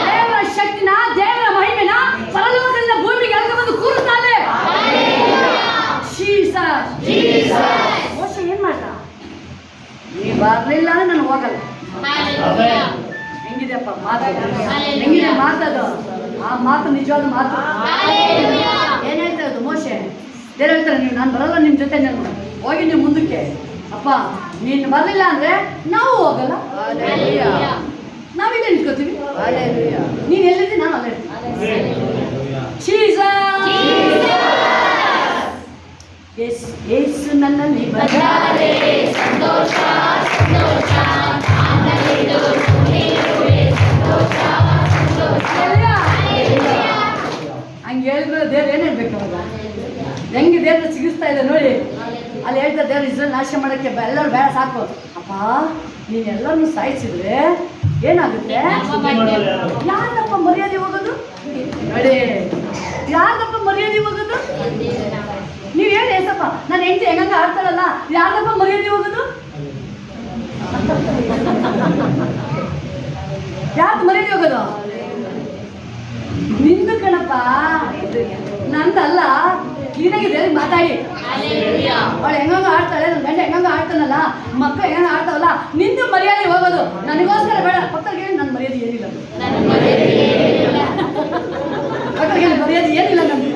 ದೇವರ ಶಕ್ತಿನ, ದೇವರ ಮಹಿಮೆನ ಪರಲೋಕದಿಂದ ಭೂಮಿಗೆ ಎಳ್ಕ ಬಂದು ಕೂರಿಸ್ತಾನೆ. ಮೋಶ ಏನ್ ಮಾಡ್ದ? ನೀ ಬರ್ಲಿಲ್ಲ ಅಂದ್ರೆ ನಾನು ಹೋಗಲ್ಲ. ಹೆಂಗಿದೆಯಪ್ಪ ಮಾತು, ಹೆಂಗಿದೆ ಮಾತದು? ಆ ಮಾತು ನಿಜವಾದ ಮಾತು. ಏನ್ ಹೇಳ್ತಾ ಇರೋದು ಮೋಶೆ? ದೇವ್ರು ಹೇಳ್ತಾರೆ, ನೀವು ನಾನು ಬರಲ್ಲ ನಿಮ್ಮ ಜೊತೆ, ನಾನು ಹೋಗಿ ನೀವು ಮುಂದಕ್ಕೆ. ಅಪ್ಪ ನೀನು ಬರಲಿಲ್ಲ ಅಂದ್ರೆ ನಾವು ಹೋಗಲ್ಲ. ನಾವಿದೆ ನಿಂತ್ಕೋತೀವಿ. ನೀನು ಎಲ್ಲಿರ್ತೀನಿ ನಾನು ಅಲ್ಲೇ ಯೇಸು ನನ್ನಲ್ಲಿ ಬಂದರೆ ಸಂತೋಷ ಸಂತೋಷ, ಹಂಗೆ ಹೇಳಿದ್ರೆ ದೇವ್ರು ಏನು ಹೇಳ್ಬೇಕು ಅವಾಗ? ಹೆಂಗೆ ದೇವ್ರ ಸಿಗಿಸ್ತಾ ಇದೆ ನೋಡಿ. ಅಲ್ಲಿ ಹೇಳ್ತಾರೆ, ದೇವ್ರು ಇಸ್ರೇಲ್ ನಾಶ ಮಾಡೋಕ್ಕೆ ಎಲ್ಲರೂ ಬೇಡ ಸಾಕು. ಅಪ್ಪ ನೀನೆಲ್ಲರೂ ಸಾಯಿಸಿದ್ರೆ ಏನಾಗುತ್ತೆ? ಯಾರ್ದಪ್ಪ ಮರ್ಯಾದೆ ಹೋಗೋದು ನೋಡಿ, ಯಾರ್ದಪ್ಪ ಮರ್ಯಾದೆ ಹೋಗೋದು? ನೀವು ಹೇಳಿ ಏಸಪ್ಪ, ನಾನು ಹೆಂಡತಿ ಹೆಂಗಂಗ ಆಡ್ತಾಳಲ್ಲ, ಯಾರ್ದಪ್ಪ ಮರ್ಯಾದೆ ಹೋಗೋದು? ಯಾರ್ದು ಮರ್ಯಾದೆ ಹೋಗೋದು? ನಿಂದು ಕಣಪ್ಪ, ನಂದಲ್ಲ. ಕ್ಲೀನಾಗಿ ದೇವ್ರಿಗೆ ಮಾತಾಡಿ. ಅವಳು ಹೆಂಗಂಗ ಆಡ್ತಾಳೆ, ನನ್ನ ಗಂಡ ಹೆಂಗಂಗ ಆಡ್ತಾನಲ್ಲ, ಮಕ್ಕಳು ಹೆಂಗ ಆಡ್ತಾವಲ್ಲ, ನಿಂದು ಮರ್ಯಾದೆ ಹೋಗೋದು. ನನಗೋಸ್ಕರ ಬೇಡ. ಪಕ್ಕರಿಗೆ ನನ್ನ ಮರ್ಯಾದೆ ಏನಿಲ್ಲ, ಪಕ್ಕರಿಗೆ ಮರ್ಯಾದೆ ಏನಿಲ್ಲ ನಮ್ಗೆ.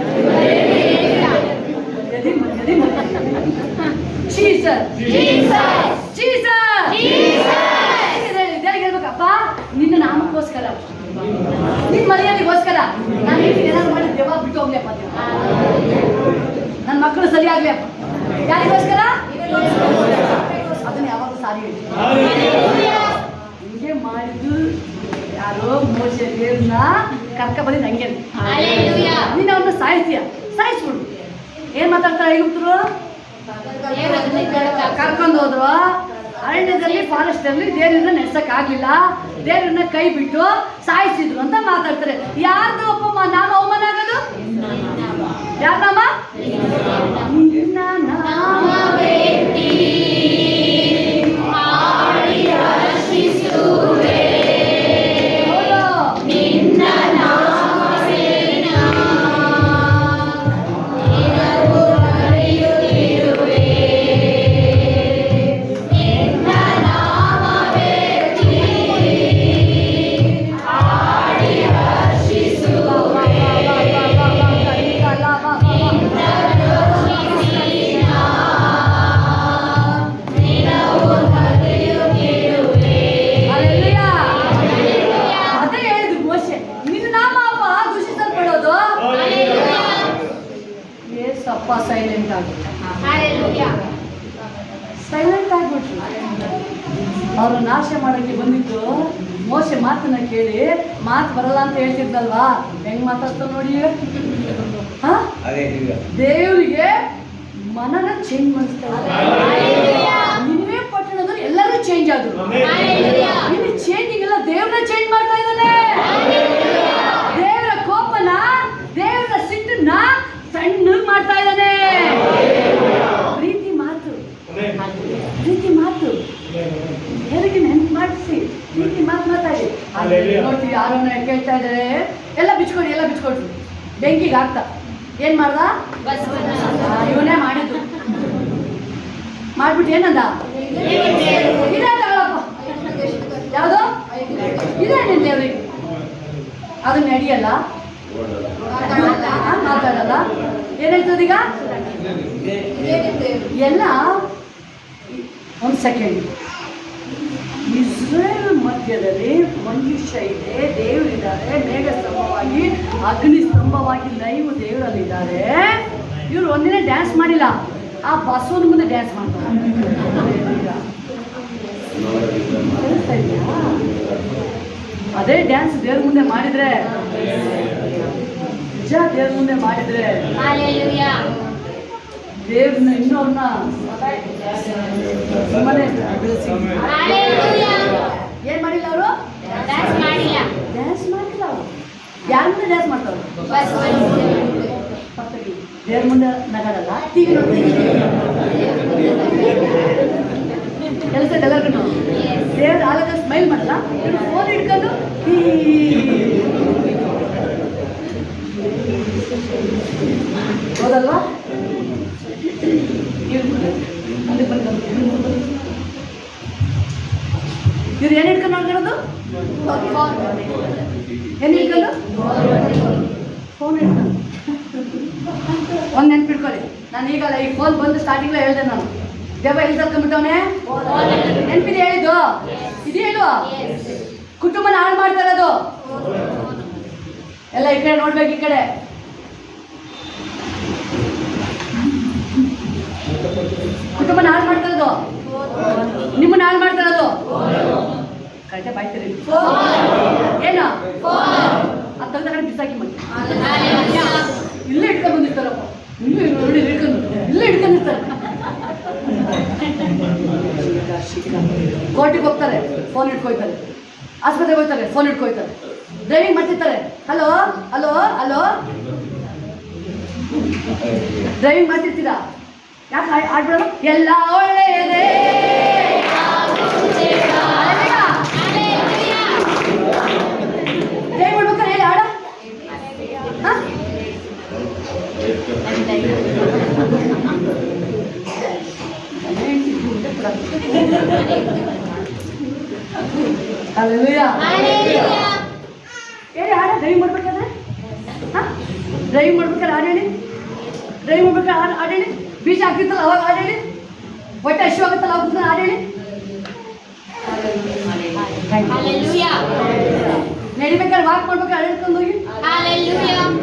ದೇವ್ರಿಗೆ ಹೇಳ್ಬೇಕಪ್ಪ, ನಿನ್ನ ನಾಮಕ್ಕೋಸ್ಕರ, ನಿನ್ನ ಮರ್ಯಾದೆಗೋಸ್ಕರ ನಾನು ಏನಾದ್ರು ಮಾಡಿ ದೇವ ಬಿಟ್ಟು ಹೋಗ್ಲಿಯಪ್ಪ, ನನ್ನ ಮಕ್ಕಳು ಸರಿ ಆಗ್ಲಿಯಪ್ಪ. ಯಾರಿಗೋಸ್ಕರ? ಅದನ್ನ ಯಾವಾಗ ಸಾರಿ ಹೇಳಿ. ಹಿಂಗೆ ಮಾಡಿದ್ದು ಯಾರೋ ಮೋಶೆ ದೇವ್ರನ್ನ ಕರ್ಕ ಬಂದಿದ್ದು ಹಂಗೆ. ನೀನು ಅವ್ರನ್ನ ಸಾಯಿಸ್ತೀಯ, ಸಾಯಿಸ್ಬಿಡು. ಏನ್ ಮಾತಾಡ್ತಾರೆ ಐಗುಪ್ತರು? ಕರ್ಕೊಂಡು ಹೋದ್ರು ಅರಣ್ಯದಲ್ಲಿ, ಫಾರೆಸ್ಟ್ ಅಲ್ಲಿ. ದೇವ್ರನ್ನ ನೆಡ್ಸಕ್ ಆಗ್ಲಿಲ್ಲ, ದೇವ್ರನ್ನ ಕೈ ಬಿಟ್ಟು ಸಾಯಿಸಿದ್ರು ಅಂತ ಮಾತಾಡ್ತಾರೆ. ಯಾರ್ದು ಒಬ್ಬ ನಾಮ ಅವಮಾನ ಆಗೋದು? ಯಾರ ನಾಮ? ನಿನ್ನ ನಾಮ ಸೈಲೆಂಟ್ ಆಗ್ಬಿಟ್ರು. ಅವರು ನಾಶ ಮಾಡೋಕ್ಕೆ ಬಂದಿದ್ದು ಮೋಶೆ ಮಾತನ್ನ ಕೇಳಿ, ಮಾತು ಬರಲ್ಲ ಅಂತ ಹೇಳ್ತಿದ್ನಲ್ವಾ, ಹೆಂಗ್ ಮಾತಾಡ್ತಾವ ನೋಡಿ. ದೇವರಿಗೆ ಮನರಂಜನೆ ಚೇಂಜ್ ಮಾಡಿಸ್ತಾರೆ. ನಿನ್ನೆ ಪಟ್ಟಣದಲ್ಲಿ ಎಲ್ಲರೂ ಚೇಂಜ್ ಆದ್ರು. ಇಲ್ಲಿ ಚೇಂಜಿಂಗ್ ಎಲ್ಲ ದೇವ್ರನ್ನ ಚೇಂಜ್ ಮಾಡ್ತಾ ಇದ್ದಾನೆ. ದೇವರ ಕೋಪನ, ದೇವರ ಸಿಟ್ಟನ್ನ ತಣ್ಣಗ್ ಮಾಡ್ತಾ ಇದ್ದಾನೆ. ಪ್ರೀತಿ ಮಾತು, ಪ್ರೀತಿ ಮಾತು ಯಾರಿಗೆ ನೆನ್ಪು ಮಾಡಿಸಿ ಪ್ರೀತಿ ಮಾತು ಮಾತಾಡಿ. ನೋಡ್ತೀವಿ ಯಾರನ್ನ ಕೇಳ್ತಾ ಇದ್ದಾರೆ, ಎಲ್ಲ ಬಿಚ್ಕೊಡ್ರಿ ಬೆಂಕಿಗೆ ಹಾಕ್ತಾ. ಏನ್ ಮಾಡ್ದ? ಇವನೇ ಮಾಡಿದ್ದು. ಮಾಡ್ಬಿಟ್ಟು ಏನಂದ? ಇದೇ ತಗೊಳಪ್ಪ. ಯಾವುದು ಇದೇ ನಿನ್ ದೇವ್ರಿಗೆ. ಅದನ್ನ ನಡಿಯಲ್ಲ, ಮಾತಾಡಲ್ಲ. ಏನ್ ಹೇಳ್ತದೀಗ? ಎಲ್ಲ ಒಂದು ಸೆಕೆಂಡ್. ಇಸ್ರೇಲ್ ಮಧ್ಯದಲ್ಲಿ ಮನುಷ್ಯ ಇದೆ, ದೇವರಿದ್ದಾರೆ, ಮೇಘ ಸ್ತಂಭವಾಗಿ ಅಗ್ನಿ ಸ್ತಂಭವಾಗಿ ಲೈವ್ ದೇವರಲ್ಲಿದ್ದಾರೆ. ಇವ್ರು ಒಂದಿನ ಡ್ಯಾನ್ಸ್ ಮಾಡಿಲ್ಲ, ಆ ಬಸವನ ಮುಂದೆ ಡ್ಯಾನ್ಸ್ ಮಾಡ್ತಾರೆ. ಅದೇ ಡ್ಯಾನ್ಸ್ ದೇವ್ರ ಮುಂದೆ ಮಾಡಿದ್ರೆ, ನಿಜ ದೇವ್ರ ಮುಂದೆ ಮಾಡಿದ್ರೆ ದೇವ್ರನ್ನ ಇನ್ನೊರ್ನ ಸುಮ್ಮನೆ ಬೆಳೆಸಿ. ಏನ್ ಮಾಡಿಲ್ಲ ಅವರು? ಡ್ಯಾನ್ಸ್ ಮಾಡಿಲ್ಲ ಅವರು. ಯಾರ ಮುಂದೆ ಡ್ಯಾನ್ಸ್ ಮಾಡ್ತಾರೆ? ದೇವ್ರ ಮುಂದೆ ನಗಾಡಲ್ಲ, ಟಿವಿ ನೋಡ್ತೀವಿ. ಕೆಲಸ ಎಲ್ಲರಿಗೂ ದೇವ್ರ ಆಗ ಸ್ಮೈಲ್ ಮಾಡಲ್ಲ. ಫೋನ್ ಹಿಡ್ಕೊಂಡು ಹೌದಲ್ವಾ? ಇವ್ರು ಏನ್ ಹಿಡ್ಕೊಂಡು ನೋಡ್ಕೊಳ್ಳೋದು? ಏನ್ ಹಿಡ್ಕೊಂಡು? ಫೋನ್ ಹಿಡ್ಕೊಂಡು. ಒಂದು ನೆನ್ಪಿಡ್ಕೊಳ್ಳಿ, ನಾನು ಈಗಲ್ಲ ಈ ಫೋನ್ ಬಂದು ಸ್ಟಾರ್ಟಿಂಗ್ಲ ಹೇಳ್ದೆ ನಾನು. ದೇವ ಎಲ್ಲಿ ತರ್ಕೊಂಡ್ಬಿಟ್ಟವನೇ? ನೆನ್ಪಿದೆ ಹೇಳಿದ್ದು? ಇದು ಹೇಳುವ ಕುಟುಂಬನ ಹಾಳು ಮಾಡ್ತಾ ಇರೋದು ಎಲ್ಲ. ಈ ಕಡೆ ನೋಡ್ಬೇಕು, ಈ ಕಡೆ ಕುಟುಂಬನ ಹಾಳು ಮಾಡ್ತಾ ಇರೋದು, ನಿಮ್ಮನ್ನ ಹಾಳು ಮಾಡ್ತಾ ಇರೋದು. ಕರೆಕ್ಟೇ ಬಾಯ್ತೀರಿ ಏನು? ಅದು ತೆಗೆದ ಕಡೆ ಬಿಸಾಕಿ ಮಾಡಿ ಇಲ್ಲೇ ಇಟ್ಕೊಂಡು ಬಂದಿರ್ತಾರಪ್ಪ. ಇಲ್ಲೇ ನೋಡಿ ಇಟ್ಕೊಂಡು ಇಲ್ಲೇ ಇಟ್ಕೊಂಡಿರ್ತಾರೆ. ಕೋರ್ಟಿಗೆ ಹೋಗ್ತಾರೆ, ಫೋನ್ ಇಟ್ಕೊಯ್ತಾರೆ. ಆಸ್ಪತ್ರೆಗೆ ಹೋಗ್ತಾರೆ, ಫೋನ್ ಇಟ್ಕೊಯ್ತಾರೆ. ಡ್ರೈವಿಂಗ್ ಮಾಡ್ತಿರ್ತಾರೆ, ಹಲೋ ಹಲೋ ಹಲೋ. ಡ್ರೈವಿಂಗ್ ಮಾಡ್ತಿರ್ತೀರಾ, ಯಾಕೆ ಆಡ್ಬಿಡೋದು? ಎಲ್ಲ ಒಳ್ಳೆಯದೇ. ಡ್ರೈವ್ ಮಾಡ್ಬೇಕಾರೆ ಹೇಳಿ ಆಡ. ಹೇಳಿ ಆಡ. ಡ್ರೈವ್ ಮಾಡ್ಬೇಕಾದ್ರೆ ಡ್ರೈವ್ ಮಾಡ್ಬೇಕಾದ್ರೆ ಹಾಡು ಹೇಳಿ. ಡ್ರೈವ್ ಮಾಡ್ಬೇಕಾದ್ರೆ ಹಾಡು ಹೇಳಿ. ಬೀಜ ಹಾಕಿರ್ತಲ್ಲ ಅವಾಗ ಹಾಡು ಹೇಳಿ. ಹೊಟ್ಟೆ ಹಶು ಆಗುತ್ತಲ್ಲ ಅವಾಗ ಹಾಡು ಹೇಳಿ. ನಡಿಬೇಕಾದ್ರೆ ವಾಕ್ ಮಾಡ್ಬೇಕಾದ್ರೆ ಹೇಳ್ಕೊಂಡು ಹೋಗಿ.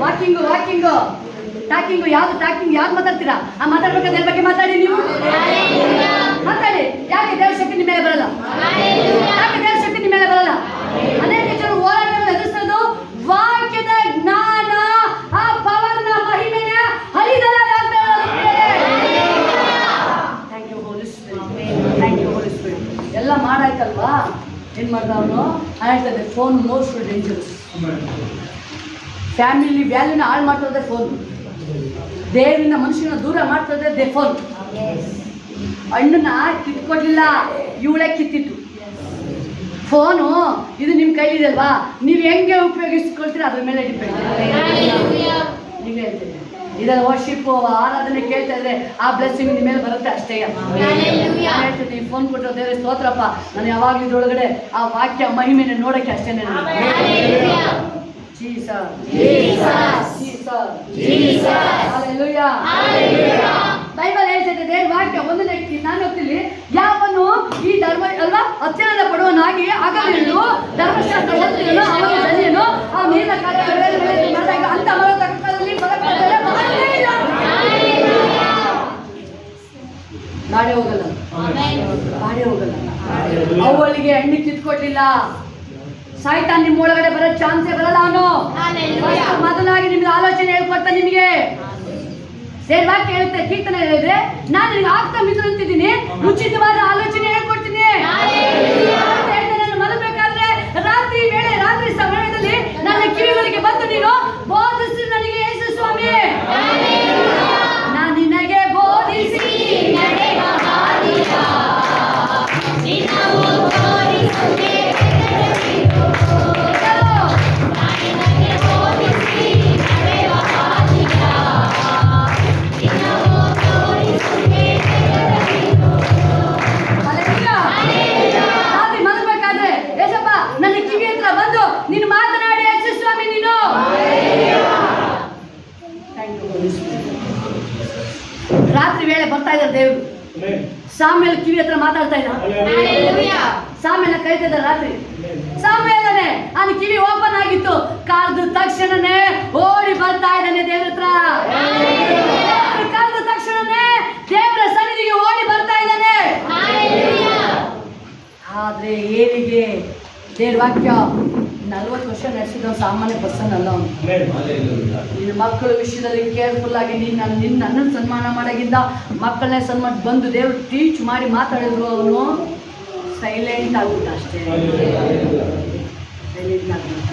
Walking walking talking. ಯಾವ್ದು ಟಾಕಿಂಗ್? ಯಾವ್ದು ಮಾತಾಡ್ತೀರಾ? ಆ ಮಾತಾಡ್ಬೇಕಾದ್ರೆ ಅದ್ರ ಬಗ್ಗೆ ಮಾತಾಡಿ. ನೀವು ಮಾತಾಡಿ. ಯಾಕೆ ದೇವ್ರ ಶಕ್ತಿ ನಿಮ್ಮ ಮೇಲೆ ಬರಲ್ಲ? ಯಾಕೆ ದೇವ್ರ ಶಕ್ತಿ ನಿಮ್ಮ ಮೇಲೆ ಬರಲ್ಲ? ಅನೇಕ ಜನರು ಹೋರಾಟವನ್ನು ಎದುರಿಸೋದು ವಾಕ್ಯದ ಜ್ಞಾನ, ಆ ಪವರ್ನ ಮಹಿಮೆಯ ಹರಿದಲ್ಲ. Thank you Holi Spirit. ಎಲ್ಲ ಮಾಡಾಯ್ತಲ್ವಾ? ಏನ್ ಮಾಡ್ದ ಅವನು? ಹೇಳ್ತದೆ ಫೋನ್ ಮೋಸ್ಟ್ ಡೇಂಜರಸ್. ಫ್ಯಾಮಿಲಿ ವ್ಯಾಲ್ಯೂನ ಹಾಳು ಮಾಡ್ತದೆ ಫೋನ್. ದೇವರಿಂದ ಮನುಷ್ಯನ ದೂರ ಮಾಡ್ತದೆ ಫೋನ್. ಹಣ್ಣನ್ನ ಕಿತ್ಕೊಡ್ಲಿಲ್ಲ, ಇವಳೇ ಕಿತ್ತಿತ್ತು. ಫೋನು ಇದು ನಿಮ್ಮ ಕೈಲಿದೆ ಅಲ್ವಾ, ನೀವು ಹೆಂಗೆ ಉಪಯೋಗಿಸ್ಕೊಳ್ತೀರ ಅದ್ರ ಮೇಲೆ ಡಿಪೆಂಡ್. ನೀವು ಹೇಳ್ತೀರಿ ಇದೆಲ್ಲ ವರ್ಷಿಪ್ ಆರಾಧನೆ ಕೇಳ್ತಾ ಇದ್ರೆ ಆ ಬ್ಲೆಸ್ಸಿಂಗ್ ನಿಮ್ಮ ಮೇಲೆ ಬರುತ್ತೆ ಅಷ್ಟೇ. ಹೇಳ್ತೀನಿ, ಫೋನ್ ಕೊಟ್ಟರು ದೇವರೇ ಸ್ತೋತ್ರಪ್ಪ, ನಾನು ಯಾವಾಗಲೂ ಇದ್ರೊಳಗಡೆ ಆ ವಾಕ್ಯ ಮಹಿಮೆನ ನೋಡೋಕ್ಕೆ ಅಷ್ಟೇ. ಬೈಬಲ್ ಹೇಳ್ತೈತೆ, ದೇವ್ರ ವಾಕ್ಯ ಒಂದನೇ ನಾನು ಹೋಗ್ತೀನಿ. ಯಾವನು ಈ ಧರ್ಮ ಅಲ್ವಾ ಅತ್ಯಂತ ಪಡುವನಾಗಿ ಆಗಲಿಲ್ಲ, ಧರ್ಮಶಾಸ್ತ್ರ ಓದ್ತಿರಲು ಅವನ ಧನಿಯನು ಆ ನೀರಿನ ಕಾಲದಲ್ಲಿ ಅಂತ ಅವರ ತಕ್ಕದಲ್ಲಿ ನಾಡೆ ಹೋಗಲ್ಲ, ಬಾಡೆ ಹೋಗಲ್ಲ. ಅವಳಿಗೆ ಹಣ್ಣು ಕಿತ್ಕೊಟ್ಟಿಲ್ಲ. ಸಾಯ್ತಾನ್ ನಿಮ್ಮ ಒಳಗಡೆ ಬರೋ ಚಾನ್ಸೇ ಬರಲ್ಲ. ಅವನು ಮೊದಲಾಗಿ ನಿಮ್ಗೆ ಆಲೋಚನೆ ಹೇಳ್ಕೊಡ್ತಾನೆ. ನಿಮಗೆ ಸೇರ್ ವಾಕ್ಯ ಹೇಳುತ್ತೆ, ಕೀರ್ತನೆ ಹೇಳಿದ್ರೆ ನಾನು ನಿನಗೆ ಆಗ್ತಾ ಮಿತ್ರ ಅಂತಿದ್ದೀನಿ, ಉಚಿತವಾದ ಆಲೋಚನೆ ಹೇಳ್ಕೊಡ್ತೀನಿ. ನಾನು ಮಲಗಬೇಕಾದ್ರೆ ರಾತ್ರಿ ವೇಳೆ, ರಾತ್ರಿ ಸಮಯದಲ್ಲಿ ನನ್ನ ಕಿವಿಗಳಿಗೆ ಬಂದು ನೀನು ಬೋಧಿಸಿ ನನಗೆ ಯೇಸು ಸ್ವಾಮಿ, ನಾನು ನಿನಗೆ ಬೋಧಿಸಿ ನನ್ನ ಕಿವಿ ಹತ್ರ ಬಂದು ನೀನು ಮಾತನಾಡಿ ಯೇಸು ಸ್ವಾಮಿ ನೀನು. ರಾತ್ರಿ ವೇಳೆ ಬರ್ತಾ ಇದ್ದಾರೆ ದೇವರು. ಸಾಮ್ಯಲ್ ಕಿವಿ ಹತ್ರ ಮಾತಾಡ್ತಾ ಇದ್ದ, ಸಾಮ್ಯನ ಕರಿತಾ ಇದ್ದಾರೆ ರಾತ್ರಿ. ಸಾಮ್ಯನೇ ಅವನ ಕಿವಿ ಓಪನ್ ಆಗಿತ್ತು, ಕಾಲ್ದ ತಕ್ಷಣನೇ ಓಡಿ ಬರ್ತಾ ಇದ್ದಾನೆ ದೇವ್ರ ಹತ್ರ. ಕಾಲ್ದ ತಕ್ಷಣನೇ ದೇವರ ಸನ್ನಿಧಿಗೆ ಓಡಿ ಬರ್ತಾ ಇದ್ದಾನೆ. ಆದ್ರೆ ಏನಿಗೆ ದೇವ್ರ ವಾಕ್ಯ 40 ವರ್ಷ ನಡೆಸಿದ ಸಾಮಾನ್ಯ ಪರ್ಸನ್ ಅಲ್ಲ ಅವನು. ನಿನ್ನ ಮಕ್ಕಳ ವಿಷಯದಲ್ಲಿ ಕೇರ್ಫುಲ್ ಆಗಿ ನನ್ನನ್ನು ಸನ್ಮಾನ ಮಾಡೋಗಿಂದ ಮಕ್ಕಳನ್ನೇ ಸನ್ಮಾನ ಬಂದು ದೇವ್ರು ಟೀಚ್ ಮಾಡಿ ಮಾತಾಡಿದ್ರು. ಅವನು ಸೈಲೆಂಟ್ ಆಗ್ಬಿಟ್ಟ ಅಷ್ಟೇ, ಸೈಲೆಂಟ್ ಆಗ್ಬಿಟ್ಟ.